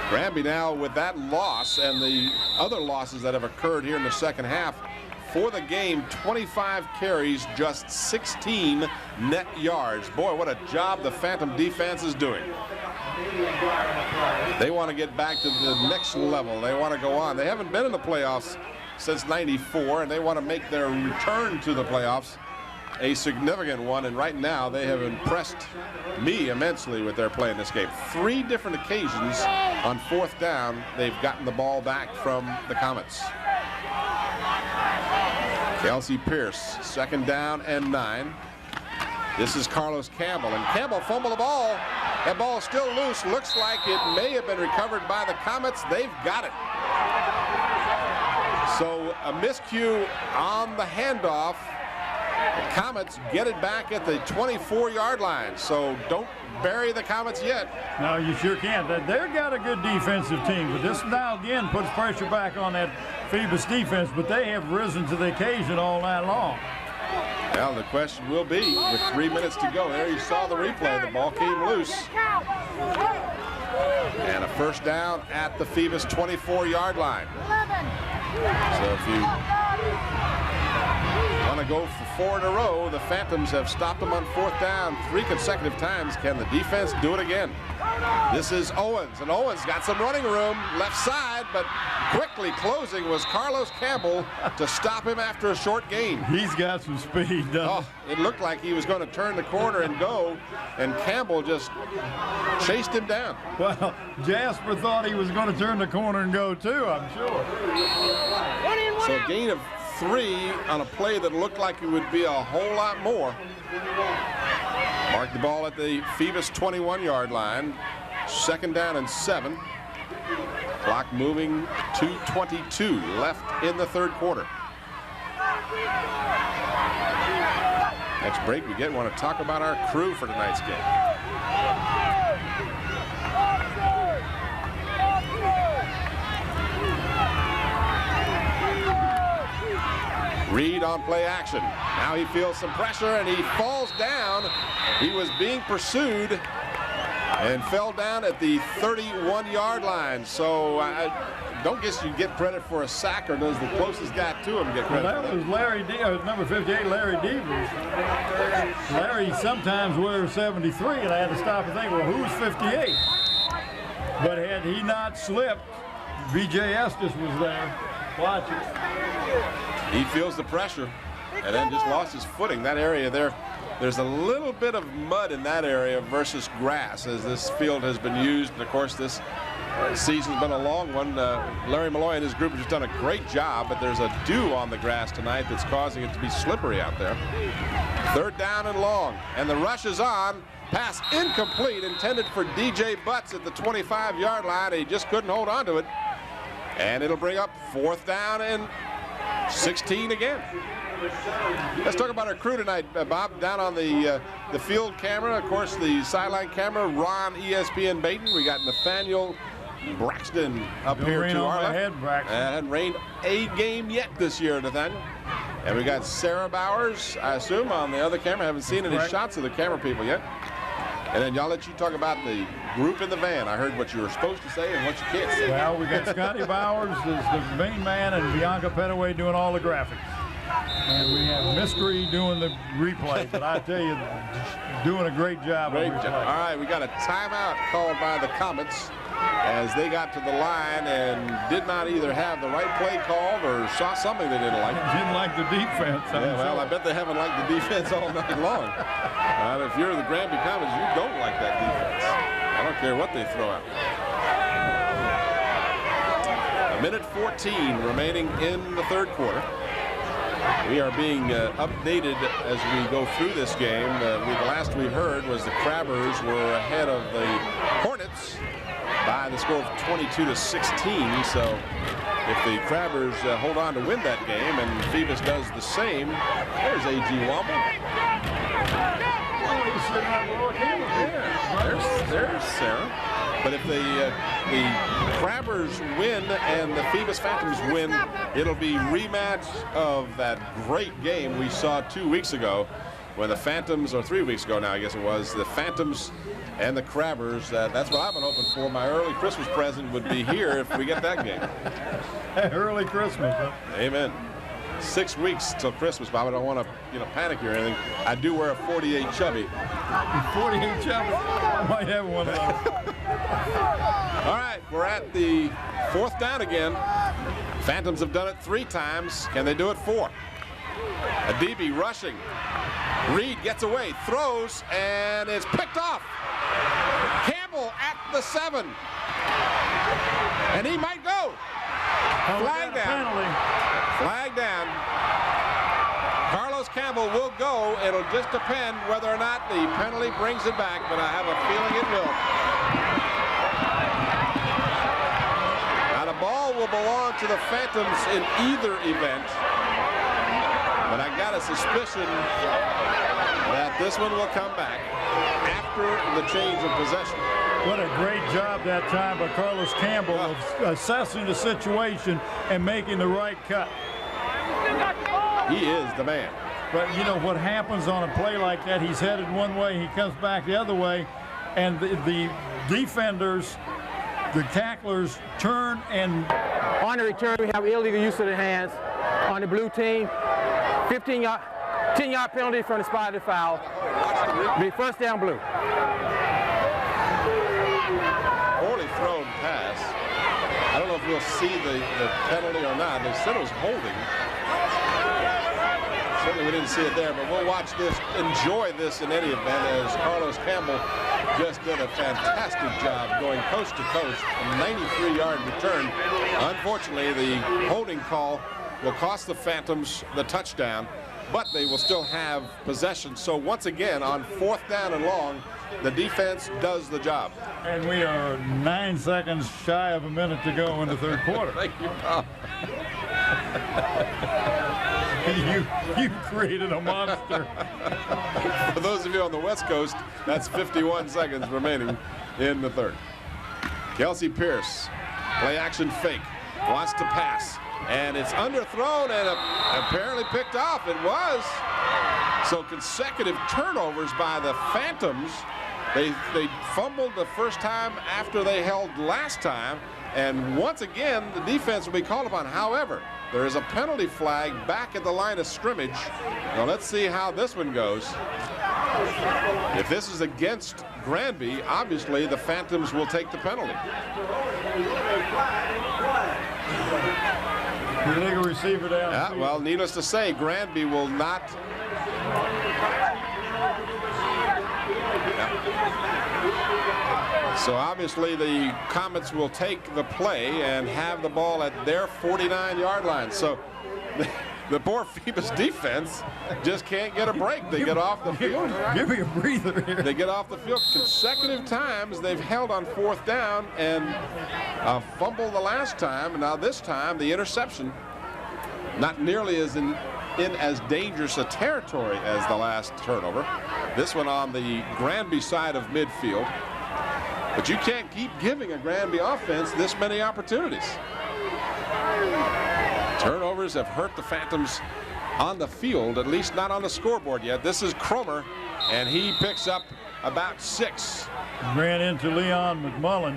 Speaker 1: Granby now with that loss and the other losses that have occurred here in the second half. For the game, 25 carries, just 16 net yards. Boy, what a job the Phantom defense is doing. They want to get back to the next level. They want to go on. They haven't been in the playoffs since '94, and they want to make their return to the playoffs a significant one. And right now, they have impressed me immensely with their play in this game. 3 different occasions on 4th down, they've gotten the ball back from the Comets. Kelsey Pierce, 2nd down and 9. This is Carlos Campbell, and Campbell fumbled the ball. That ball is still loose. Looks like it may have been recovered by the Comets. They've got it. So a miscue on the handoff. The Comets get it back at the 24-yard line. So don't bury the Comets yet.
Speaker 2: No, you sure can't. They've got a good defensive team, but this now again puts pressure back on that Phoebus defense, but they have risen to the occasion all night long.
Speaker 1: Well, the question will be, with 3 minutes to go, there you saw the replay, the ball came loose. And a first down at the Phoebus 24-yard line. So if you want to go for 4 in a row, the Phantoms have stopped them on 4th down 3 consecutive times. Can the defense do it again? This is Owens, and Owens got some running room left side, but quickly closing was Carlos Campbell to stop him after a short gain.
Speaker 2: He's got some speed, doesn't
Speaker 1: he? It looked like he was going to turn the corner and go, and Campbell just chased him down.
Speaker 2: Well, Jasper thought he was going to turn the corner and go too, I'm sure.
Speaker 1: So a gain of 3 on a play that looked like it would be a whole lot more. Mark the ball at the Phoebus 21-yard line. 2nd down and 7. Clock moving, 2:22 left in the 3rd quarter. Next break we want to talk about our crew for tonight's game. Reed on play action. Now he feels some pressure and he falls down. He was being pursued and fell down at the 31-yard line. So I don't guess you get credit for a sack, or does the closest guy to him get credit?
Speaker 2: Well, that was Larry number 58, Larry Devers. Larry sometimes wears 73, and I had to stop and think, well, who's 58? But had he not slipped, B.J. Estes was there watching.
Speaker 1: He feels the pressure and then just lost his footing. That area there, there's a little bit of mud in that area versus grass, as this field has been used. And of course, this season's been a long one. Larry Malloy and his group have just done a great job, but there's a dew on the grass tonight that's causing it to be slippery out there. 3rd down and long, and the rush is on. Pass incomplete, intended for DJ Butts at the 25-yard line. He just couldn't hold on to it. And it'll bring up 4th down and 16 again. Let's talk about our crew tonight, Bob. Down on the field camera, of course, the sideline camera, Ron ESPN Baton. We got Nathaniel Braxton up here to our left.
Speaker 2: Head, Braxton.
Speaker 1: And hadn't rained a game yet this year, Nathaniel. And we got Sarah Bowers, I assume, on the other camera. I haven't seen any shots of the camera people yet. And then y'all let you talk about the group in the van. I heard what you were supposed to say and what you can't say.
Speaker 2: Well, we got Scotty Bowers as the main man and Bianca Pettaway doing all the graphics. And we have Mystery doing the replay. But I tell you, doing a great job.
Speaker 1: Great job. All right, we got a timeout called by the Comets as they got to the line and did not either have the right play called or saw something they didn't like.
Speaker 2: Didn't like the defense.
Speaker 1: Well, I bet they haven't liked the defense all night long. If you're the Granby Comets, you don't like that defense. I don't care what they throw out. 1:14 remaining in the 3rd quarter. We are being updated as we go through this game. The last we heard was the Crabbers were ahead of the Hornets by the score of 22-16. So if the Crabbers hold on to win that game and Phoebus does the same, there's A.G. Womble. There's Sarah. But if the Crabbers win and the Phoebus Phantoms win, it'll be rematch of that great game we saw 2 weeks ago when the Phantoms, or 3 weeks ago now I guess it was, the Phantoms and the Crabbers. That's what I've been hoping for. My early Christmas present would be here if we get that game.
Speaker 2: Early Christmas, huh?
Speaker 1: Amen. 6 weeks till Christmas, Bob. I don't want to, panic or anything. I do wear a 48 chubby.
Speaker 2: 48 chubby? I might have one of those.
Speaker 1: All right, we're at the 4th down again. Phantoms have done it 3 times. Can they do it 4? Adibi rushing. Reed gets away, throws, and is picked off. Campbell at the 7. And he might go. Flag down. Flag down. Carlos Campbell will go. It'll just depend whether or not the penalty brings it back, but I have a feeling it will. Now the ball will belong to the Phantoms in either event. But I got a suspicion that this one will come back after the change of possession.
Speaker 2: What a great job that time by Carlos Campbell of assessing the situation and making the right cut.
Speaker 1: He is the man.
Speaker 2: But you know what happens on a play like that? He's headed one way, he comes back the other way, and the defenders, the tacklers, turn and...
Speaker 6: On the return, we have illegal use of the hands on the blue team. 10-yard penalty from the spot of the foul. Be first down blue.
Speaker 1: Poorly thrown pass. I don't know if we'll see the penalty or not. They said it was holding. Certainly we didn't see it there, but we'll watch this, enjoy this in any event, as Carlos Campbell just did a fantastic job going coast to coast, a 93-yard return. Unfortunately, the holding call will cost the Phantoms the touchdown, but they will still have possession. So once again, on 4th down and long, the defense does the job.
Speaker 2: And we are 9 seconds shy of a minute to go in the third quarter.
Speaker 1: Thank you, Bob.
Speaker 2: You created a monster.
Speaker 1: For those of you on the West Coast, that's 51 seconds remaining in the third. Kelsey Pierce, play action fake, wants to pass, and it's underthrown and apparently picked off. It was. So consecutive turnovers by the Phantoms. They fumbled the first time after they held last time, and once again the defense will be called upon. However, there is a penalty flag back at the line of scrimmage. Now let's see how this one goes. If this is against Granby, obviously the Phantoms will take the penalty.
Speaker 2: Illegal receiver down.
Speaker 1: Yeah, well, needless to say, Granby will not. So obviously the Comets will take the play and have the ball at their 49-yard line. So the poor Phoebus defense just can't get a break. They get off the field.
Speaker 2: Give me a breather here.
Speaker 1: They get off the field consecutive times. They've held on 4th down and fumbled the last time. And now this time the interception, not nearly as in as dangerous a territory as the last turnover. This one on the Granby side of midfield. But you can't keep giving a Granby offense this many opportunities. Turnovers have hurt the Phantoms on the field, at least not on the scoreboard yet. This is Cromer, and he picks up about 6.
Speaker 2: Ran into Leon McMullen.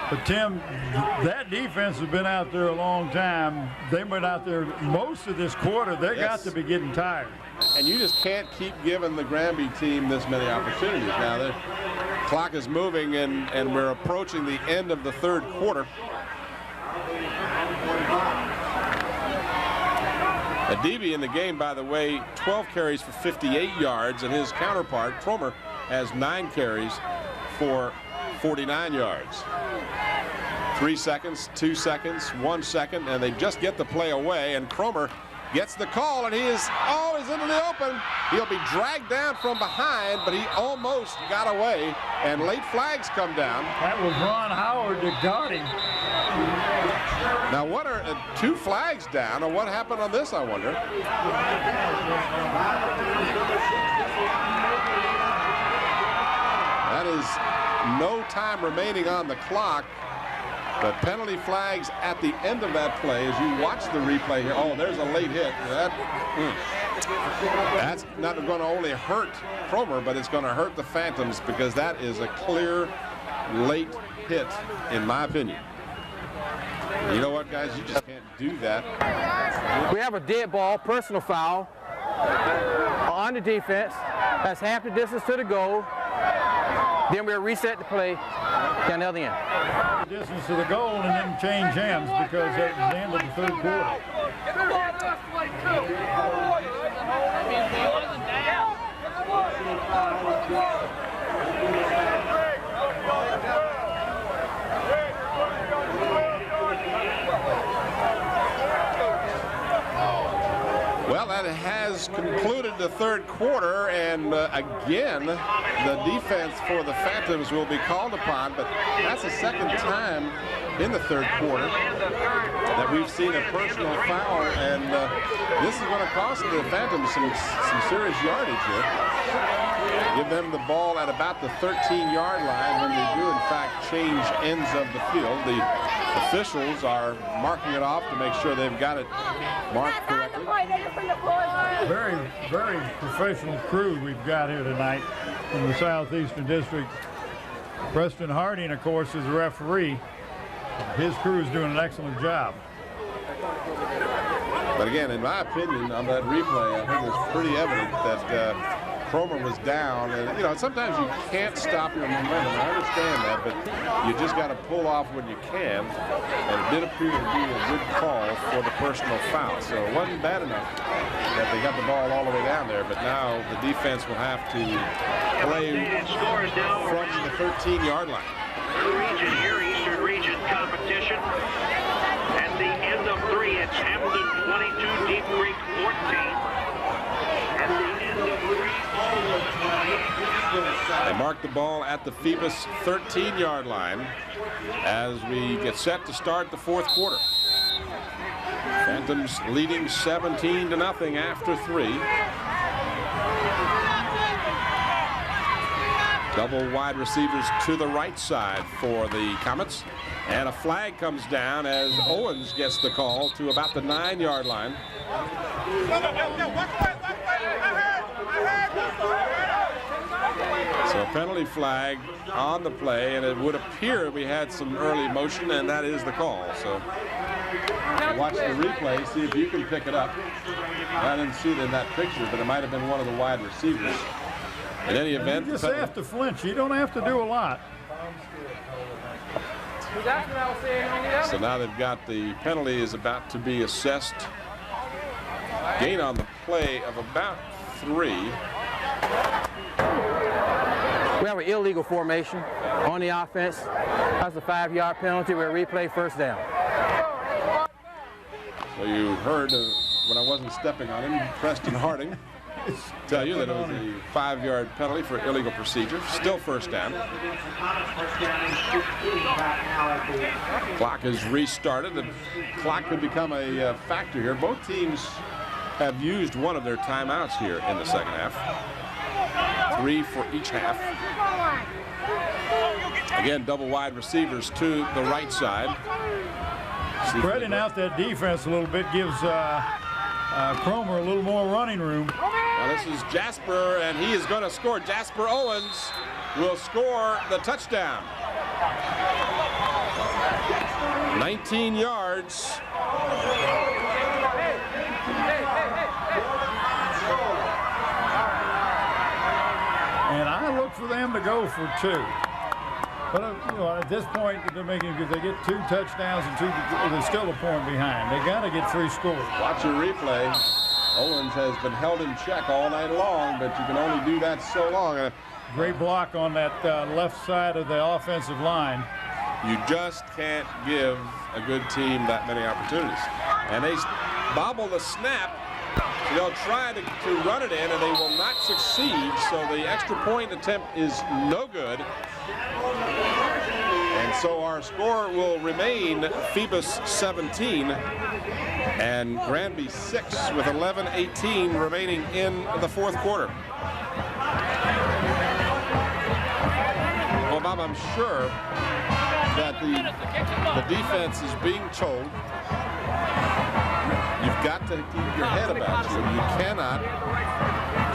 Speaker 2: But Tim, that defense has been out there a long time. They've been out there most of this quarter. They got to be getting tired.
Speaker 1: And you just can't keep giving the Granby team this many opportunities. Now the clock is moving, and we're approaching the end of the third quarter. Adibi in the game, by the way, 12 carries for 58 yards, and his counterpart, Cromer, has 9 carries for 49 yards. 3 seconds, 2 seconds, 1 second, and they just get the play away, and Cromer gets the call, and he's into the open. He'll be dragged down from behind, but he almost got away, and late flags come down.
Speaker 2: That was Ron Howard that got him.
Speaker 1: Now, what are 2 flags down, or what happened on this, I wonder? That is no time remaining on the clock. But penalty flags at the end of that play as you watch the replay here. Oh, there's a late hit. That's not going to only hurt Cromer, but it's going to hurt the Phantoms, because that is a clear late hit, in my opinion. You know what, guys? You just can't do that.
Speaker 6: We have a dead ball, personal foul on the defense. That's half the distance to the goal. Then we'll reset the play down the other end.
Speaker 2: Distance to the goal and then change hands, because at the end of the third quarter.
Speaker 1: Well, that has concluded the third quarter, and again, the defense for the Phantoms will be called upon, but that's the second time in the third quarter that we've seen a personal foul, and this is going to cost the Phantoms some serious yardage here. Give them the ball at about the 13-yard line when they do, in fact, change ends of the field. The officials are marking it off to make sure they've got it marked correctly.
Speaker 2: Very, very professional crew we've got here tonight from the Southeastern District. Preston Harding, of course, is the referee. His crew is doing an excellent job.
Speaker 1: But again, in my opinion, on that replay, I think it's pretty evident that Cromer was down, and you know, sometimes you can't stop your momentum. I understand that, but you just got to pull off when you can, and it did appear to be a good call for the personal foul. So it wasn't bad enough that they got the ball all the way down there, but now the defense will have to play from the 13-yard line.
Speaker 9: Region here, Eastern Region competition. At the end of 3, it's Hamden 22, Deep Creek 14. At the end of 3,
Speaker 1: they mark the ball at the Phoebus 13-yard line as we get set to start the fourth quarter. Phantoms leading 17-0 after 3. Double wide receivers to the right side for the Comets. And a flag comes down as Owens gets the call to about the 9-yard line. So a penalty flag on the play, and it would appear we had some early motion, and that is the call. So watch the replay, see if you can pick it up. I didn't see it in that picture, but it might have been one of the wide receivers. In any event,
Speaker 2: you just have to flinch. You don't have to do a lot.
Speaker 1: So now they've got the penalty is about to be assessed. Gain on the play of about 3.
Speaker 6: We have an illegal formation on the offense. That's a 5-yard penalty with a replay first down.
Speaker 1: So you heard when I wasn't stepping on him, Preston Harding tell you that it was a 5-yard penalty for illegal procedure. Still first down. Clock is restarted. The clock could become a factor here. Both teams have used one of their timeouts here in the second half. 3 for each half. Again, double wide receivers to the right side.
Speaker 2: Spreading out that defense a little bit gives Cromer a little more running room.
Speaker 1: Now this is Jasper, and he is going to score. Jasper Owens will score the touchdown. 19 yards.
Speaker 2: And I look for them to go for 2. But you know, at this point, they're making, if they get 2 touchdowns and 2, they're still a point behind. They got to get 3 scores.
Speaker 1: Watch your replay. Owens has been held in check all night long, but you can only do that so long.
Speaker 2: Great block on that left side of the offensive line.
Speaker 1: You just can't give a good team that many opportunities. And they bobble the snap. They'll try to run it in, and they will not succeed. So the extra point attempt is no good. And so our score will remain Phoebus 17 and Granby 6 with 11:18 remaining in the fourth quarter. Well, Bob, I'm sure that the defense is being told you've got to keep your head about you. You cannot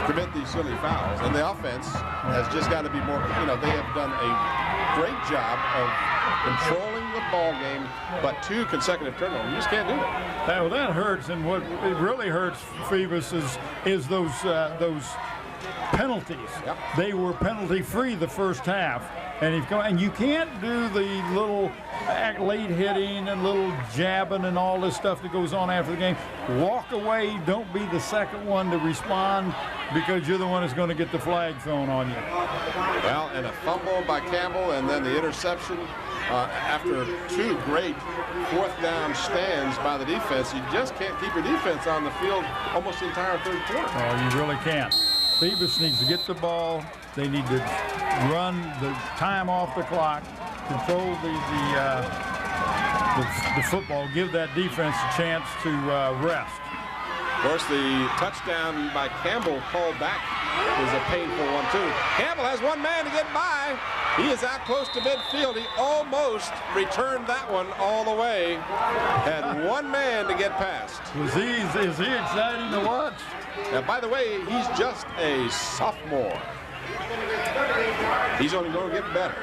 Speaker 1: commit these silly fouls. And the offense has just got to be more, you know, they have done a great job of controlling the ball game, but 2 consecutive turnovers. You just can't do it.
Speaker 2: Well, that hurts, and what it really hurts Phoebus is those penalties.
Speaker 1: Yep.
Speaker 2: They were penalty-free the first half. And you can't do the little late hitting and little jabbing and all this stuff that goes on after the game. Walk away. Don't be the second one to respond because you're the one that's going to get the flag thrown on you.
Speaker 1: Well, and a fumble by Campbell and then the interception after 2 great fourth down stands by the defense. You just can't keep your defense on the field almost the entire third quarter.
Speaker 2: Oh, you really can't. Phoebus needs to get the ball. They need to run the time off the clock, control the the football, give that defense a chance to rest.
Speaker 1: Of course, the touchdown by Campbell called back is a painful one, too. Campbell has one man to get by. He is out close to midfield. He almost returned that one all the way. Had one man to get past.
Speaker 2: Is he exciting to watch?
Speaker 1: Now, by the way, he's just a sophomore. He's only going to get better.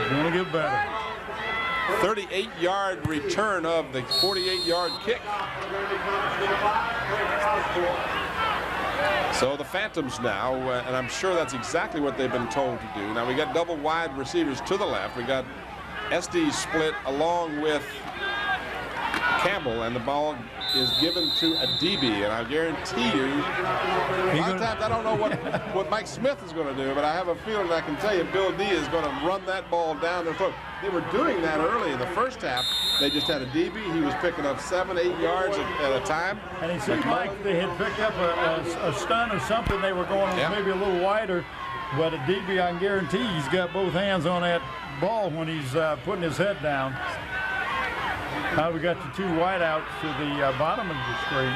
Speaker 2: He's going to get better.
Speaker 1: 38-yard return of the 48-yard kick. So the Phantoms now, and I'm sure that's exactly what they've been told to do. Now we got double wide receivers to the left. We got SD split along with Campbell, and the ball is given to a DB, and I guarantee you, a lot of times I don't know what Mike Smith is going to do, but I have a feeling I can tell you Bill D is going to run that ball down their throat. They were doing that early in the first half. They just had a DB. He was picking up 7-8 yards at a time.
Speaker 2: And it seemed like they had picked up a stun or something. They were going maybe a little wider, but a DB, I can guarantee he's got both hands on that ball when he's putting his head down. Now we got the two wideouts to the bottom of the screen.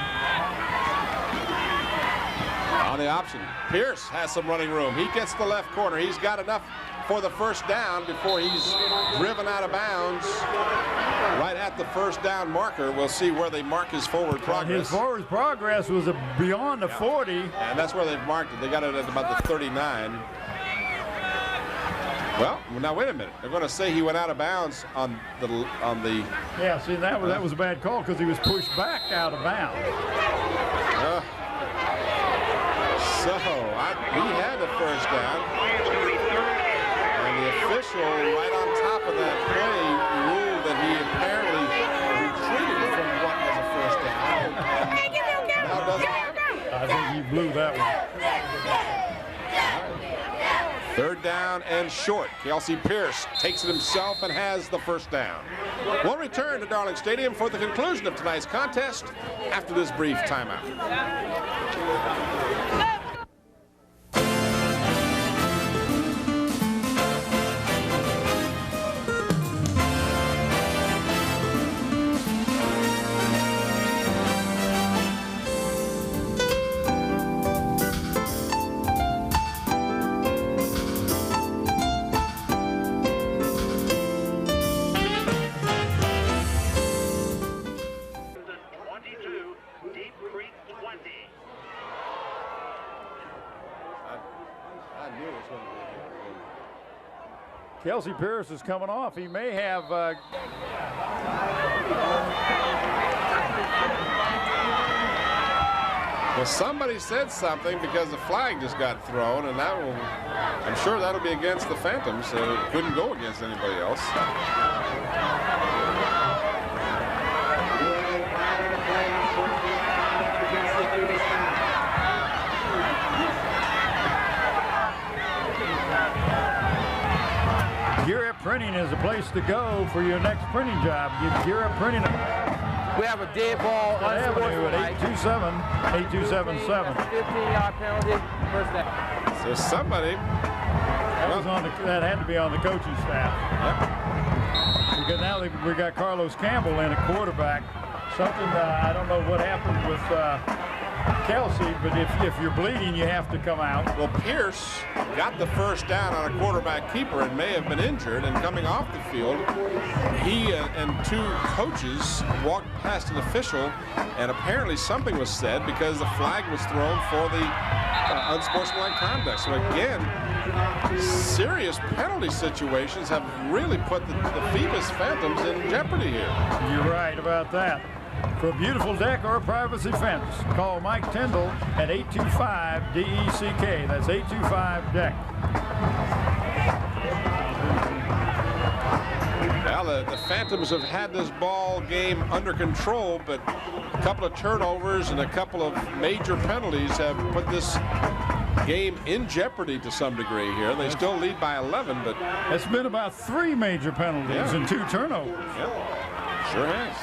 Speaker 1: On the option, Pierce has some running room. He gets the left corner. He's got enough for the first down before he's driven out of bounds right at the first down marker. We'll see where they mark his forward progress.
Speaker 2: His forward progress was beyond the 40.
Speaker 1: And that's where they've marked it. They got it at about the 39. Well, now wait a minute. They're going to say he went out of bounds on the.
Speaker 2: Yeah, see that was a bad call because he was pushed back out of bounds.
Speaker 1: So he had the first down, and the official right on top of that play ruled that he apparently retreated from what was a first down. Now doesn't happen.
Speaker 2: I think he blew that one.
Speaker 1: Third down and short. Kelsey Pierce takes it himself and has the first down. We'll return to Darling Stadium for the conclusion of tonight's contest after this brief timeout.
Speaker 2: Kelsey Pierce is coming off. He may have
Speaker 1: well, somebody said something because the flag just got thrown, and that will, I'm sure that'll be against the Phantoms, so it couldn't go against anybody else.
Speaker 2: Gear Up Printing is the place to go for your next printing job. Get Gear Up Printing.
Speaker 6: We have a dead ball
Speaker 2: unsportsmanlike. 827-8277.
Speaker 6: 15-yard penalty. First down.
Speaker 1: So somebody.
Speaker 2: That had to be on the coaching staff.
Speaker 1: Yep.
Speaker 2: Because now we got Carlos Campbell in at quarterback. Something I don't know what happened with Kelsey, but if you're bleeding, you have to come out.
Speaker 1: Well, Pierce got the first down on a quarterback keeper and may have been injured, and coming off the field, he and two coaches walked past an official, and apparently something was said because the flag was thrown for the unsportsmanlike conduct. So again, serious penalty situations have really put the Phoebus Phantoms in jeopardy here.
Speaker 2: You're right about that. For a beautiful deck or a privacy fence, call Mike Tyndall at 825-DECK. That's 825-DECK.
Speaker 1: Well, the Phantoms have had this ball game under control, but a couple of turnovers and a couple of major penalties have put this game in jeopardy to some degree here. They still lead by 11, but
Speaker 2: it's been about 3 major penalties and 2 turnovers.
Speaker 1: Yeah, sure has.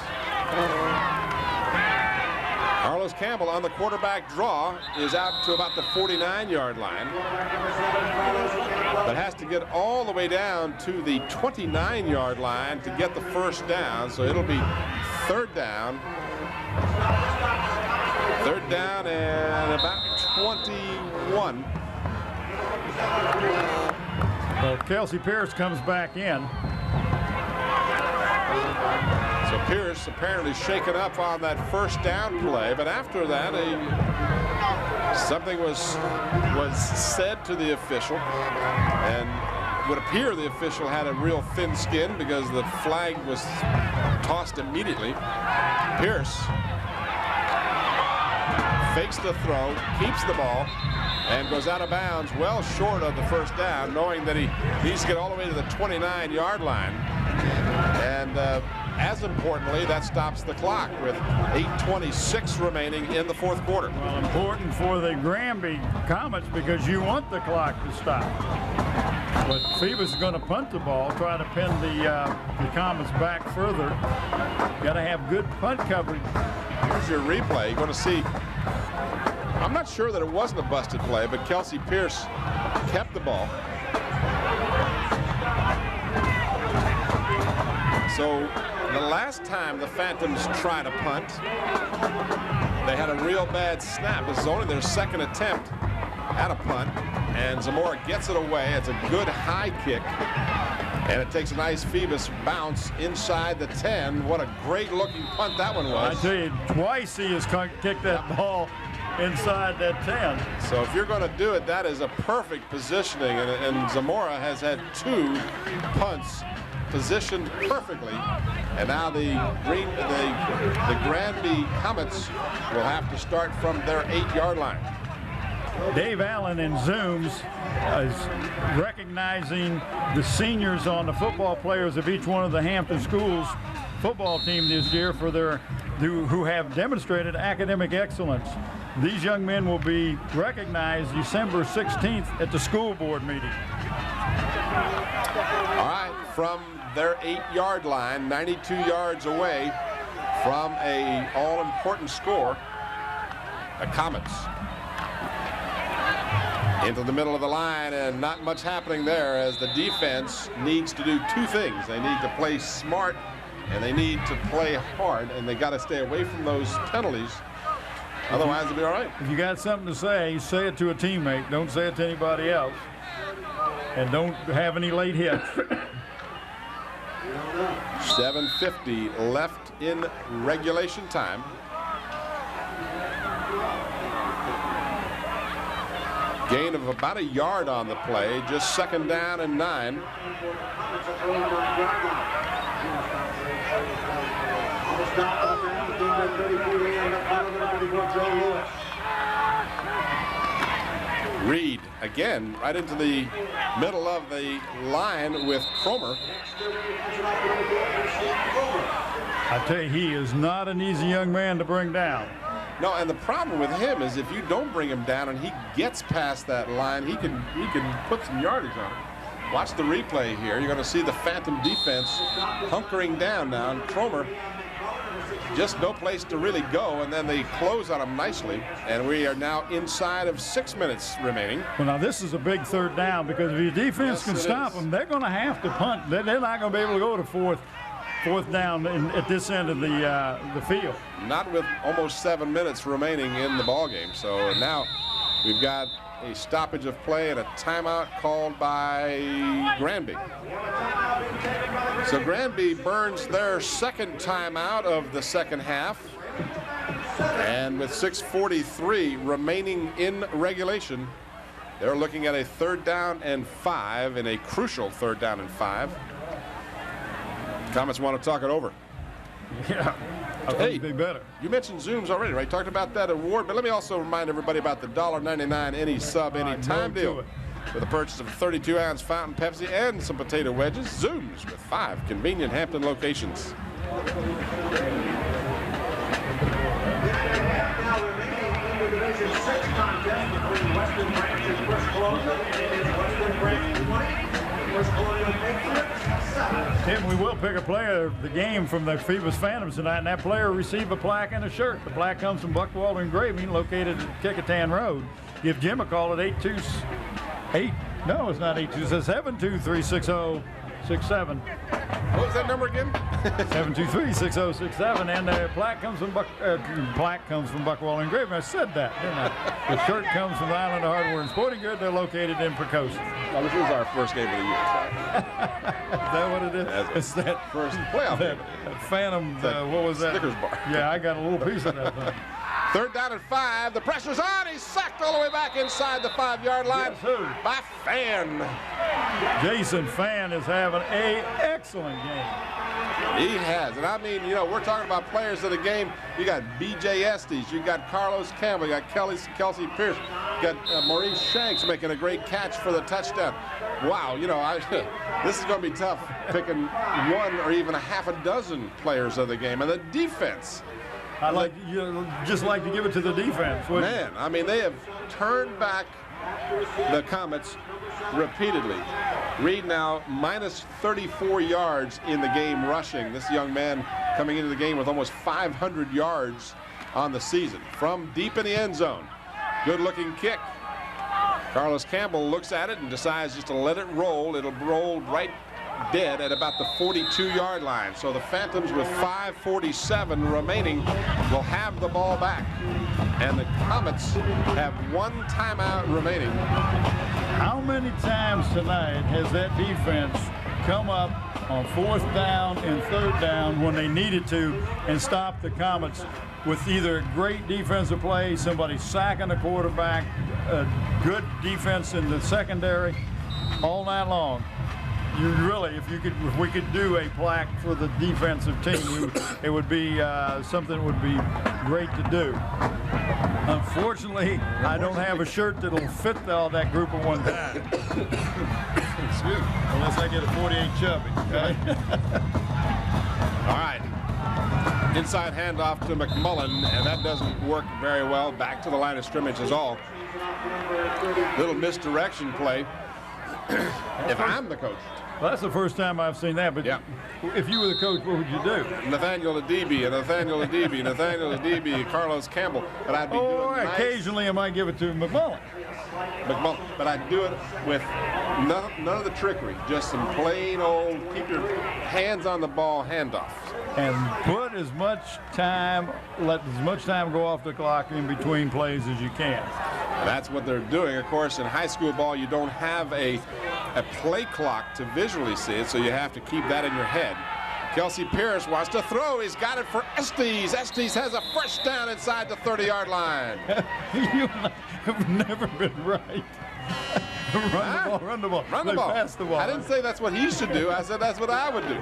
Speaker 1: Carlos Carlos Campbell on the quarterback draw is out to about the 49-yard line, but has to get all the way down to the 29-yard line to get the first down. So it'll be third down. Third down and about 21.
Speaker 2: Well, Kelsey Pierce comes back in.
Speaker 1: So Pierce apparently shaken up on that first down play, but after that, something was said to the official, and it would appear the official had a real thin skin because the flag was tossed immediately. Pierce fakes the throw, keeps the ball, and goes out of bounds well short of the first down, knowing that he needs to get all the way to the 29-yard line. And as importantly, that stops the clock with 8:26 remaining in the fourth quarter.
Speaker 2: Well, important for the Granby Comets because you want the clock to stop. But Phoebus is going to punt the ball, try to pin the Comets back further. Got to have good punt coverage.
Speaker 1: Here's your replay. You're going to see, I'm not sure that it wasn't a busted play, but Kelsey Pierce kept the ball. So the last time the Phantoms tried a punt, they had a real bad snap. This is only their second attempt at a punt, and Zamora gets it away. It's a good high kick, and it takes a nice Phoebus bounce inside the 10. What a great looking punt that one was.
Speaker 2: I tell you, twice he has kicked that ball inside that 10.
Speaker 1: So if you're going to do it, that is a perfect positioning, and Zamora has had 2 punts positioned perfectly, and now the Granby Comets will have to start from their 8-yard line.
Speaker 2: Dave Allen in Zooms is recognizing the seniors on the football players of each one of the Hampton schools football team this year for their who have demonstrated academic excellence. These young men will be recognized December 16th at the school board meeting.
Speaker 1: All right, from their 8-yard line, 92 yards away from a all-important score, the Comets. Into the middle of the line, and not much happening there as the defense needs to do 2 things. They need to play smart, and they need to play hard, and they got to stay away from those penalties. Otherwise, it'll be all right.
Speaker 2: If you got something to say it to a teammate. Don't say it to anybody else. And don't have any late hits.
Speaker 1: 7:50 left in regulation time. Gain of about a yard on the play, just second down and 9. Reed again right into the middle of the line with Cromer.
Speaker 2: I tell you, he is not an easy young man to bring down.
Speaker 1: No, and the problem with him is if you don't bring him down and he gets past that line, he can put some yardage on it. Watch the replay here. You're going to see the Phantom defense hunkering down now, and Cromer just no place to really go, and then they close on him nicely, and we are now inside of 6 minutes remaining.
Speaker 2: Well, now this is a big third down because if your defense can stop them, they're going to have to punt. They're not going to be able to go to fourth down at this end of the field.
Speaker 1: Not with almost 7 minutes remaining in the ball game. So now we've got a stoppage of play and a timeout called by Granby. So Granby burns their second timeout of the second half. And with 6:43 remaining in regulation, they're looking at a 3rd down and 5, and a crucial 3rd down and 5. Comets want to talk it over.
Speaker 2: Yeah, I think it'd be better.
Speaker 1: You mentioned Zooms already, right? Talked about that award, but let me also remind everybody about the $1.99 any sub, any time deal. With the purchase of a 32-ounce fountain Pepsi and some potato wedges, Zooms with 5 convenient Hampton locations.
Speaker 2: Tim And we will pick a player of the game from the Phoebus Phantoms tonight, and that player will receive a plaque and a shirt. The plaque comes from Buckwalter Engraving, located at Kickoff Road. Give Jim a call at 828. No, it's not 82. It says 723-6067.
Speaker 1: What was that number again?
Speaker 2: 723-6067, and the plaque comes from Buckwalter Engraving. I said that, didn't I? The shirt comes from the Island of Hardware and Sporting Goods. They're located in Precocia.
Speaker 1: Well, this is our first game of the year.
Speaker 2: Is that what it is?
Speaker 1: It's that first playoff game.
Speaker 2: That Phantom, what was that?
Speaker 1: Snickers bar.
Speaker 2: Yeah, I got a little piece of that thing.
Speaker 1: 3rd down and 5. The pressure's on. He's sacked all the way back inside the 5-yard line by Fan.
Speaker 2: Jason Fan is having an excellent game.
Speaker 1: He has. And I mean, you know, we're talking about players of the game. You got B.J. Estes. You got Carlos Campbell. You got Kelsey Pierce. You got Maurice Shanks making a great catch for the touchdown. Wow, you know, this is going to be tough picking one or even a half a dozen players of the game. And the defense.
Speaker 2: I'd like just like to give it to the defense.
Speaker 1: Man, I mean, they have turned back the Comets repeatedly. Reed now minus 34 yards in the game rushing. This young man coming into the game with almost 500 yards on the season from deep in the end zone. Good looking kick. Carlos Campbell looks at it and decides just to let it roll. It'll roll right dead at about the 42-yard line. So the Phantoms, with 5:47 remaining, will have the ball back. And the Comets have 1 timeout remaining.
Speaker 2: How many times tonight has that defense come up on 4th down and 3rd down when they needed to and stop the Comets with either a great defensive play, somebody sacking the quarterback, a good defense in the secondary, all night long? You really, if we could do a plaque for the defensive team, it would be something that would be great to do. Unfortunately, I don't have a shirt that'll fit all that group at one time. Excuse me. Unless I get a 48 chubby. Okay?
Speaker 1: All right. Inside handoff to McMullen, and that doesn't work very well. Back to the line of scrimmage is all. Little misdirection play. If I'm the coach.
Speaker 2: Well, that's the first time I've seen that, but if you were the coach, what would you do?
Speaker 1: Nathaniel Adebe, Nathaniel Adebe, Carlos Campbell. But I'd be doing nice.
Speaker 2: Occasionally I might give it to McMullen.
Speaker 1: But I'd do it with none of the trickery, just some plain old keep your hands on the ball handoffs.
Speaker 2: And put as much time, let as much time go off the clock in between plays as you can.
Speaker 1: And that's what they're doing. Of course, in high school ball, you don't have a play clock to visually see it, so you have to keep that in your head. Kelsey Pierce wants to throw. He's got it for Estes. Estes has a first down inside the 30-yard line.
Speaker 2: You have never been right. Run the ball. Pass the ball.
Speaker 1: I didn't say that's what he should do. I said that's what I would do.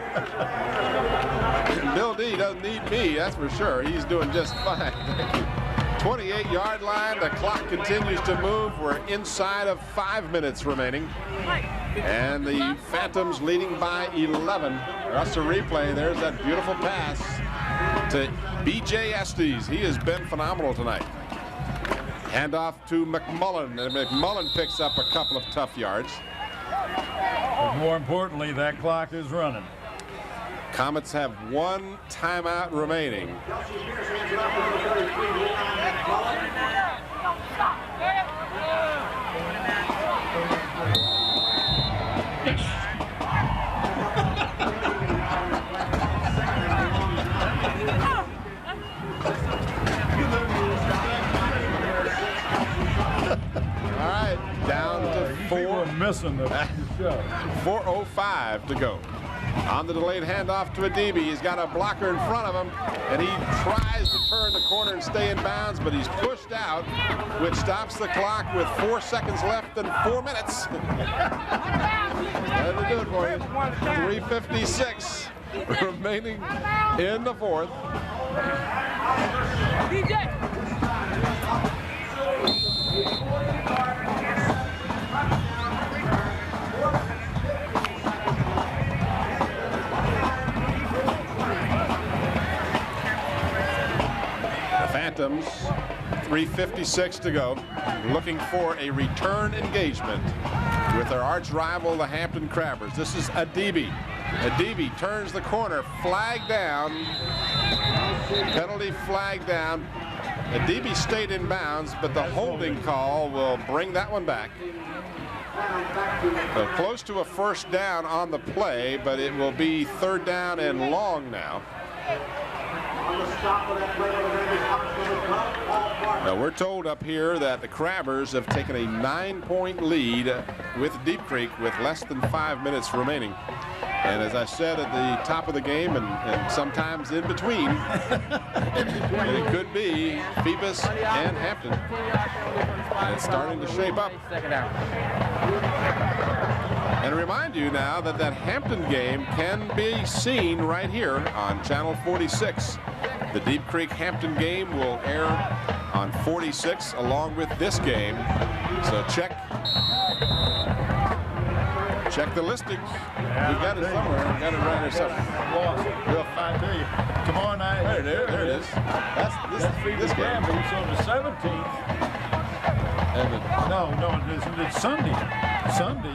Speaker 1: Bill D doesn't need me, that's for sure. He's doing just fine. Thank you. 28-yard line. The clock continues to move. We're inside of 5 minutes remaining. And the Phantoms leading by 11. That's a replay. There's that beautiful pass to B.J. Estes. He has been phenomenal tonight. Handoff to McMullen, and McMullen picks up a couple of tough yards.
Speaker 2: But more importantly, that clock is running.
Speaker 1: Comets have 1 timeout remaining. All right, down to 4.
Speaker 2: Missing the show.
Speaker 1: 4:05 to go. On the delayed handoff to Adebe, he's got a blocker in front of him, and he tries to turn the corner and stay in bounds, but he's pushed out, which stops the clock with 4 seconds left and 4 minutes. That'll do it for you. 3:56 remaining in the 4th. Phantoms, 3:56 to go, looking for a return engagement with their arch rival, the Hampton Crabbers. This is Adebe. Adibi turns the corner, flag down, penalty flag down. Adibi stayed in bounds, but the holding call will bring that one back. So close to a first down on the play, but it will be third down and long now. Now we're told up here that the Crabbers have taken a 9-point lead with Deep Creek with less than 5 minutes remaining. And as I said at the top of the game and sometimes in between, it could be Phoebus and Hampton. And it's starting to shape up. And remind you now that that Hampton game can be seen right here on Channel 46. The Deep Creek Hampton game will air on 46 along with this game. So check the listings. We've got it somewhere. We've got it right here somewhere.
Speaker 2: We'll find you. Tomorrow night.
Speaker 1: There it is. That's this game.
Speaker 2: It's on the 17th. No, it's Sunday.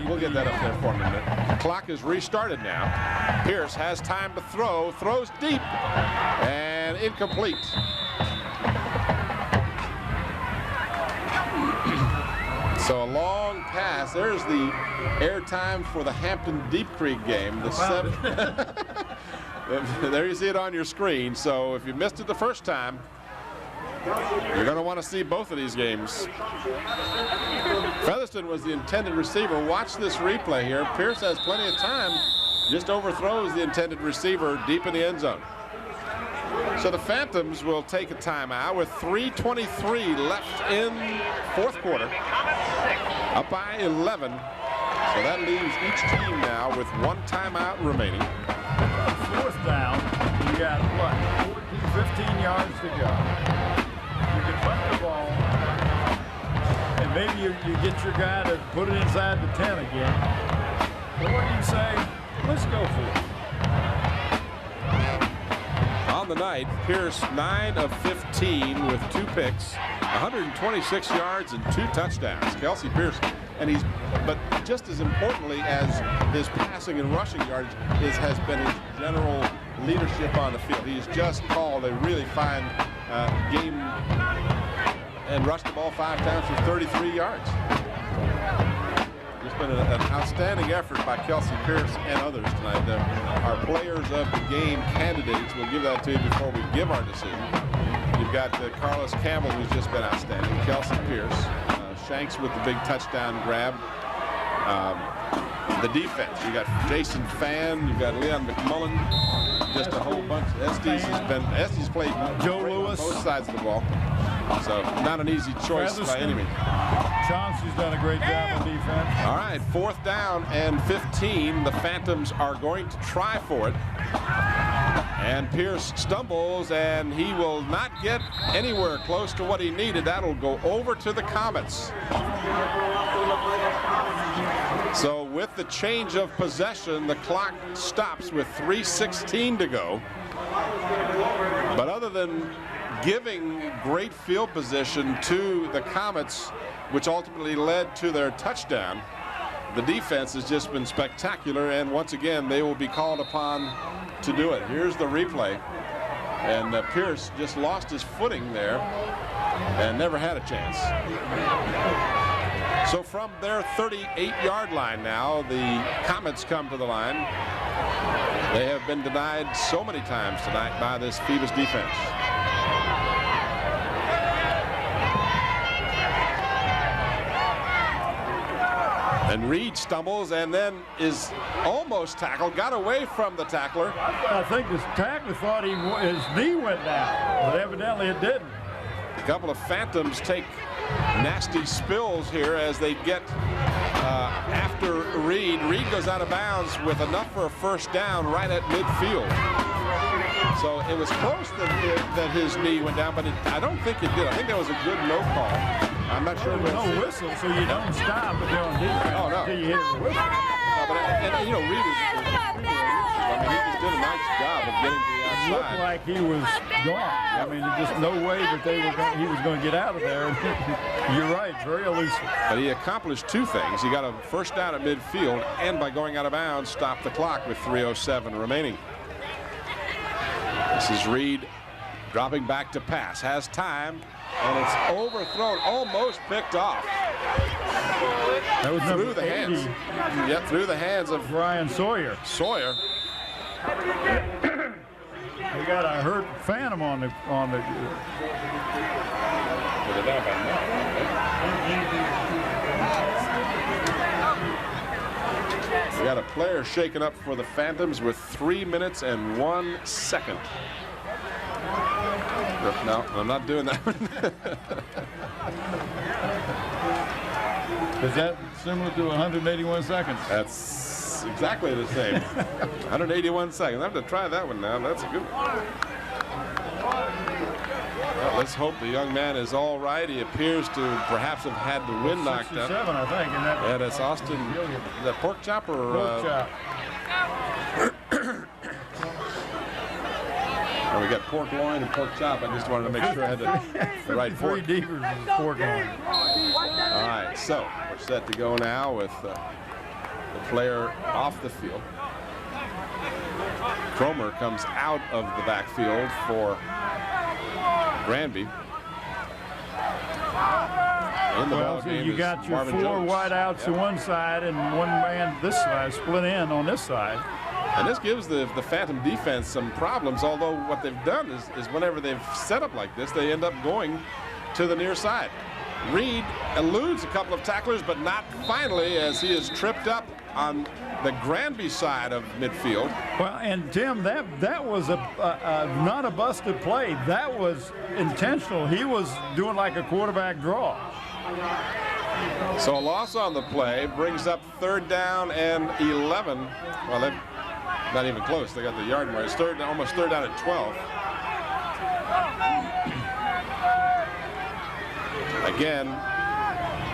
Speaker 1: We'll get that up there for a minute. The clock is restarted now. Pierce has time to throw. Throws deep. And incomplete. So a long pass. There's the airtime for the Hampton Deep Creek game. The 7. There you see it on your screen. So if you missed it the first time, you're going to want to see both of these games. Featherston was the intended receiver. Watch this replay here. Pierce has plenty of time. Just overthrows the intended receiver deep in the end zone. So the Phantoms will take a timeout with 3:23 left in fourth quarter. Up by 11. So that leaves each team now with one timeout remaining.
Speaker 2: Fourth down. You got what? 15 yards to go. You can punt the ball, and maybe you get your guy to put it inside the 10 again. But what do you say? Let's go for it.
Speaker 1: On the night, Pierce 9 of 15 with 2 picks, 126 yards and 2 touchdowns. Kelsey Pierce, but just as importantly as his passing and rushing yardage has been his general leadership on the field. He's just called a really fine game and rushed the ball 5 times for 33 yards. It's been an outstanding effort by Kelsey Pierce and others tonight. Our players of the game candidates, we'll give that to you before we give our decision. You've got Carlos Campbell, who's just been outstanding, Kelsey Pierce, Shanks with the big touchdown grab. The defense, you got Jason Fan, you've got Leon McMullen, just a whole bunch. Estes played
Speaker 2: Joe Lewis
Speaker 1: on both sides of the ball. So not an easy choice by any means.
Speaker 2: Chauncey's done a great job on defense.
Speaker 1: All right, fourth down and 15. The Phantoms are going to try for it. And Pierce stumbles, and he will not get anywhere close to what he needed. That'll go over to the Comets. So with the change of possession, the clock stops with 3:16 to go. But other than giving great field position to the Comets, which ultimately led to their touchdown, the defense has just been spectacular, and once again they will be called upon to do it. Here's the replay, and Pierce just lost his footing there and never had a chance. So from their 38-yard line now, the Comets come to the line. They have been denied so many times tonight by this Phoebus defense. And Reed stumbles and then is almost tackled, got away from the tackler.
Speaker 2: I think the tackler thought his knee went down, but evidently it didn't.
Speaker 1: A couple of Phantoms take nasty spills here as they get after Reed. Reed goes out of bounds with enough for a first down right at midfield. So it was close that his knee went down, but I don't think it did. I think that was a good no call. I'm not sure.
Speaker 2: There was no whistle, so you don't stop if you're on defense until you hear the whistle.
Speaker 1: No, but you know, Reed is I mean, he just did a nice job of getting to the outside.
Speaker 2: It looked like he was gone. I mean, there's just no way that he was going to get out of there. You're right, very elusive.
Speaker 1: But he accomplished two things. He got a first down at midfield, and by going out of bounds, stopped the clock with 3:07 remaining. This is Reed dropping back to pass, has time, and it's overthrown, almost picked off.
Speaker 2: That was
Speaker 1: through the
Speaker 2: 80.
Speaker 1: hands. Yep, through the hands of
Speaker 2: Brian Sawyer. We got a hurt Phantom on the.
Speaker 1: We got a player shaken up for the Phantoms with 3 minutes and 1 second. No, I'm not doing that.
Speaker 2: Is that similar to 181 seconds?
Speaker 1: That's exactly the same. 181 seconds. I have to try that one now. That's a good one. Well, let's hope the young man is all right. He appears to perhaps have had the wind knocked out.
Speaker 2: 67, I think. And that,
Speaker 1: yeah, that's Austin. Is that pork chop or?
Speaker 2: Pork chop.
Speaker 1: We got pork loin and pork chop. I just wanted to make sure I had the right pork.
Speaker 2: 3 deepers is pork loin.
Speaker 1: All right, so we're set to go now with the player off the field. Cromer comes out of the backfield for Granby. In the ball game
Speaker 2: you got your
Speaker 1: Marvin
Speaker 2: 4
Speaker 1: Jones.
Speaker 2: wideouts to one side and 1 man this side, split in on this side.
Speaker 1: And this gives the Phantom defense some problems, although what they've done is whenever they've set up like this, they end up going to the near side. Reed eludes a couple of tacklers, but not finally, as he is tripped up on the Granby side of midfield.
Speaker 2: Well, and Tim, that was not a busted play. That was intentional. He was doing like a quarterback draw.
Speaker 1: So a loss on the play brings up 3rd down and 11. Well, they're not even close. They got the yard mark. It's almost third down at 12. Again,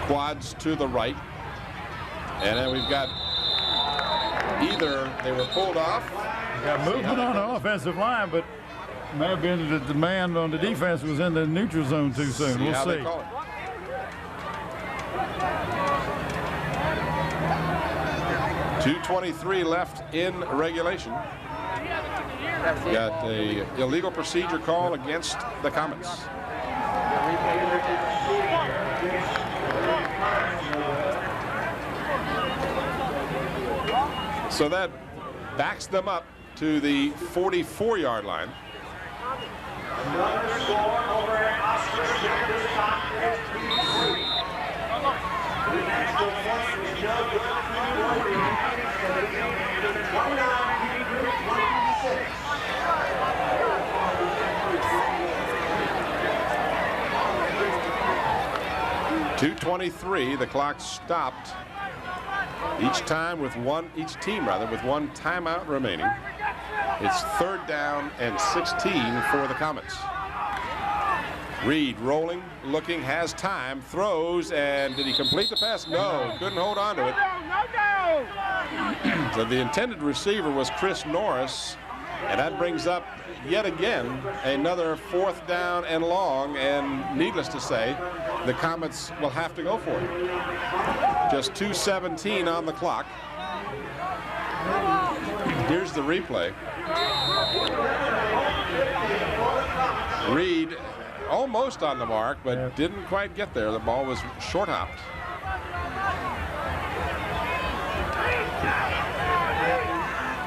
Speaker 1: quads to the right. And then we've got either they were pulled off.
Speaker 2: Got movement on the offensive line, but may have been the demand on the defense was in the neutral zone too soon. We'll see.
Speaker 1: They call it. .223 left in regulation. Got a illegal procedure call against the Comets. So that backs them up to the 44-yard line.
Speaker 8: Another score over at Oscar Sanders at 3. The extra point is no good.
Speaker 1: 2:23. The clock stopped. Each team with one timeout remaining. It's 3rd down and 16 for the Comets. Reed rolling, looking, has time, throws, and did he complete the pass? No, couldn't hold on to it. So the intended receiver was Chris Norris, and that brings up yet again another 4th down and long, and needless to say, the Comets will have to go for it. Just 2:17 on the clock. Here's the replay. Reed almost on the mark, but didn't quite get there. The ball was short hopped.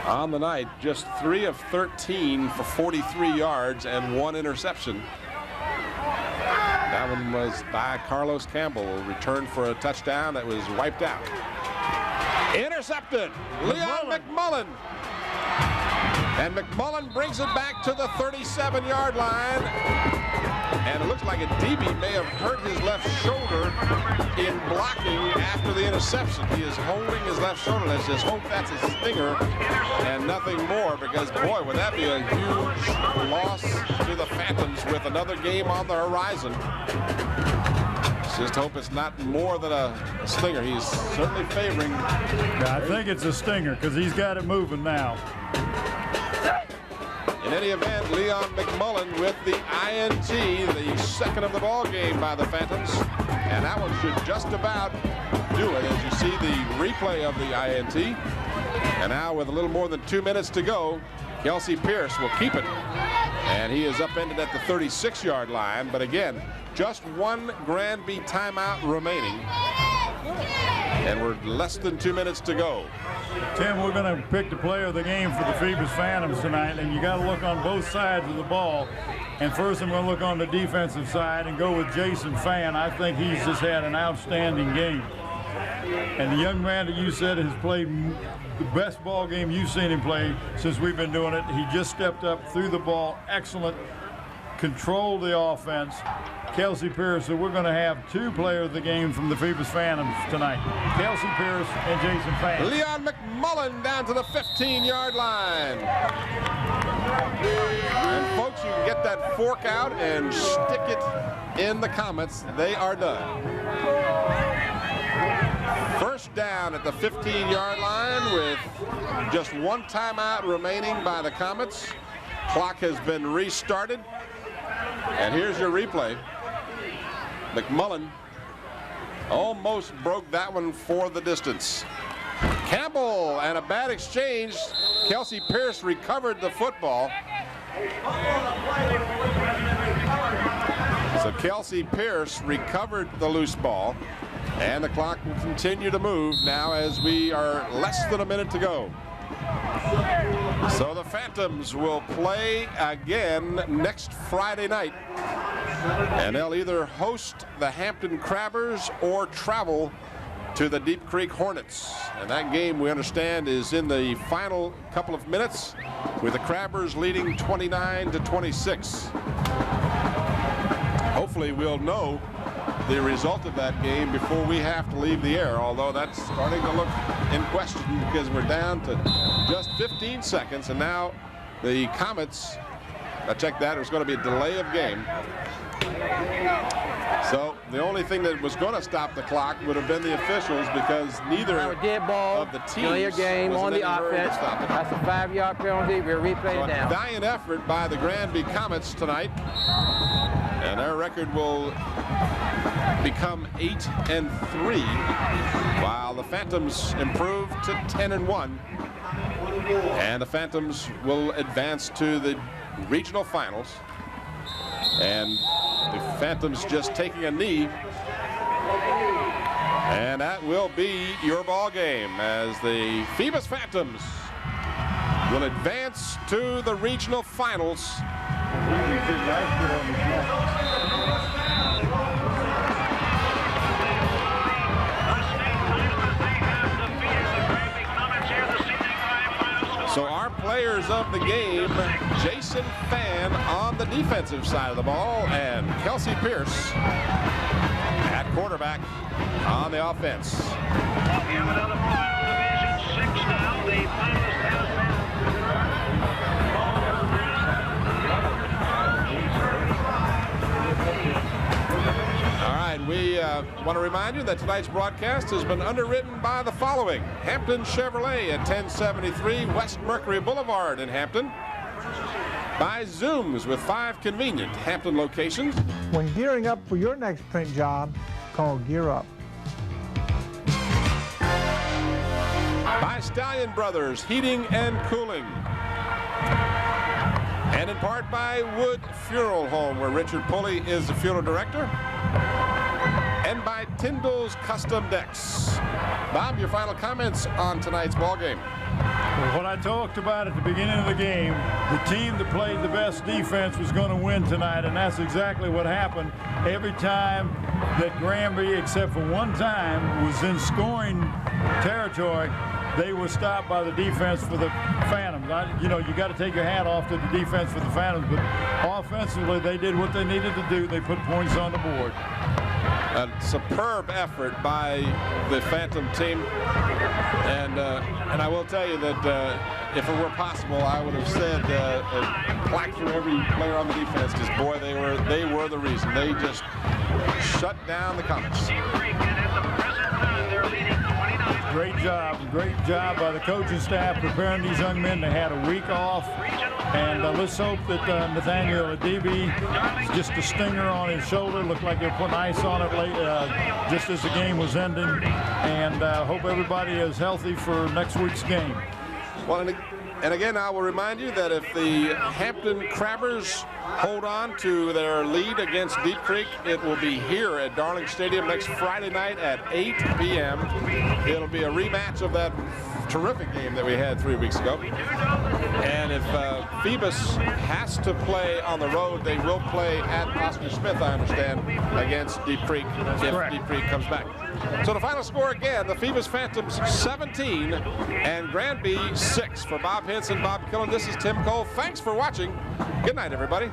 Speaker 1: On the night, just 3 of 13 for 43 yards and 1 interception. That one was by Carlos Campbell, returned for a touchdown that was wiped out. Intercepted, Leon McMullen. And McMullen brings it back to the 37-yard line. And it looks like a DB may have hurt his left shoulder in blocking after the interception. He is holding his left shoulder. Let's just hope that's a stinger and nothing more, because, boy, would that be a huge loss to the Phantoms with another game on the horizon. Let's just hope it's not more than a stinger. He's certainly favoring.
Speaker 2: I think it's a stinger because he's got it moving now.
Speaker 1: In any event, Leon McMullen with the INT, the second of the ball game by the Phantoms. And that one should just about do it as you see the replay of the INT. And now with a little more than 2 minutes to go, Kelsey Pierce will keep it. And he is upended at the 36-yard line. But again, just one Granby timeout remaining. And we're less than 2 minutes to go.
Speaker 2: Tim, we're going to pick the player of the game for the Phoebus Phantoms tonight, and you got to look on both sides of the ball. And first I'm going to look on the defensive side and go with Jason Fan. I think he's just had an outstanding game. And the young man that you said has played the best ball game you've seen him play since we've been doing it. He just stepped up, threw the ball, excellent, controlled the offense. Kelsey Pierce, so we're going to have two players of the game from the Phoebus Phantoms tonight. Kelsey Pierce and Jason Fan.
Speaker 1: Leon McMullen down to the 15-yard line. And folks, you can get that fork out and stick it in the Comets. They are done. First down at the 15-yard line with just one timeout remaining by the Comets. Clock has been restarted. And here's your replay. McMullen almost broke that one for the distance. Campbell and a bad exchange. Kelsey Pierce recovered the football. So Kelsey Pierce recovered the loose ball. And the clock will continue to move now as we are less than a minute to go. So the Phantoms will play again next Friday night. And they'll either host the Hampton Crabbers or travel to the Deep Creek Hornets. And that game, we understand, is in the final couple of minutes with the Crabbers leading 29-26. Hopefully we'll know the result of that game before we have to leave the air, although that's starting to look in question because we're down to just 15 seconds. And now the Comets, I checked that, it was going to be a delay of game. So the only thing that was going to stop the clock would have been the officials because neither of the teams
Speaker 6: game
Speaker 1: was
Speaker 6: on
Speaker 1: in
Speaker 6: the
Speaker 1: any hurry to
Speaker 6: offense.
Speaker 1: stop it.
Speaker 6: That's a 5-yard penalty. We're replaying
Speaker 1: So
Speaker 6: down.
Speaker 1: a valiant effort by the Granby Comets tonight. And their record will become 8-3, while the Phantoms improve to 10-1. And the Phantoms will advance to the regional finals. And the Phantoms just taking a knee. And that will be your ball game as the Phoebus Phantoms will advance to the regional finals. So our players of the game, Jason Fan on the defensive side of the ball and Kelsey Pierce at quarterback on the offense.
Speaker 9: We have another final Division 6 now. The finalist has
Speaker 1: All right, we want to remind you that tonight's broadcast has been underwritten by the following: Hampton Chevrolet at 1073 West Mercury Boulevard in Hampton. By Zooms with 5 convenient Hampton locations.
Speaker 5: When gearing up for your next print job, call Gear Up.
Speaker 1: By Stallion Brothers Heating and Cooling. And in part by Wood Funeral Home, where Richard Pulley is the funeral director. And by Tyndall's Custom Decks. Bob, your final comments on tonight's ball game.
Speaker 2: Well, what I talked about at the beginning of the game, the team that played the best defense was going to win tonight, and that's exactly what happened. Every time that Granby, except for one time, was in scoring territory, they were stopped by the defense for the Phantoms. You got to take your hat off to the defense for the Phantoms, but offensively, they did what they needed to do. They put points on the board.
Speaker 1: A superb effort by the Phantom team, and I will tell you that if it were possible, I would have said a plaque for every player on the defense, because boy, they were the reason. They just shut down the Comets.
Speaker 2: great job by the coaching staff preparing these young men. They had a week off, and let's hope that Nathaniel Adibi is just a stinger on his shoulder. Looked like they were putting ice on it late, just as the game was ending, and hope everybody is healthy for next week's game.
Speaker 1: Well, and again, I will remind you that if the Hampton Crabbers hold on to their lead against Deep Creek, it will be here at Darling Stadium next Friday night at 8 p.m. It'll be a rematch of that terrific game that we had 3 weeks ago. And if Phoebus has to play on the road, they will play at Oscar Smith, I understand, against Deep Creek if Deep Creek comes back. So the final score again, the Phoebus Phantoms 17 and Granby 6. For Bob Henson, Bob Killen, this is Tim Cole. Thanks for watching. Good night, everybody.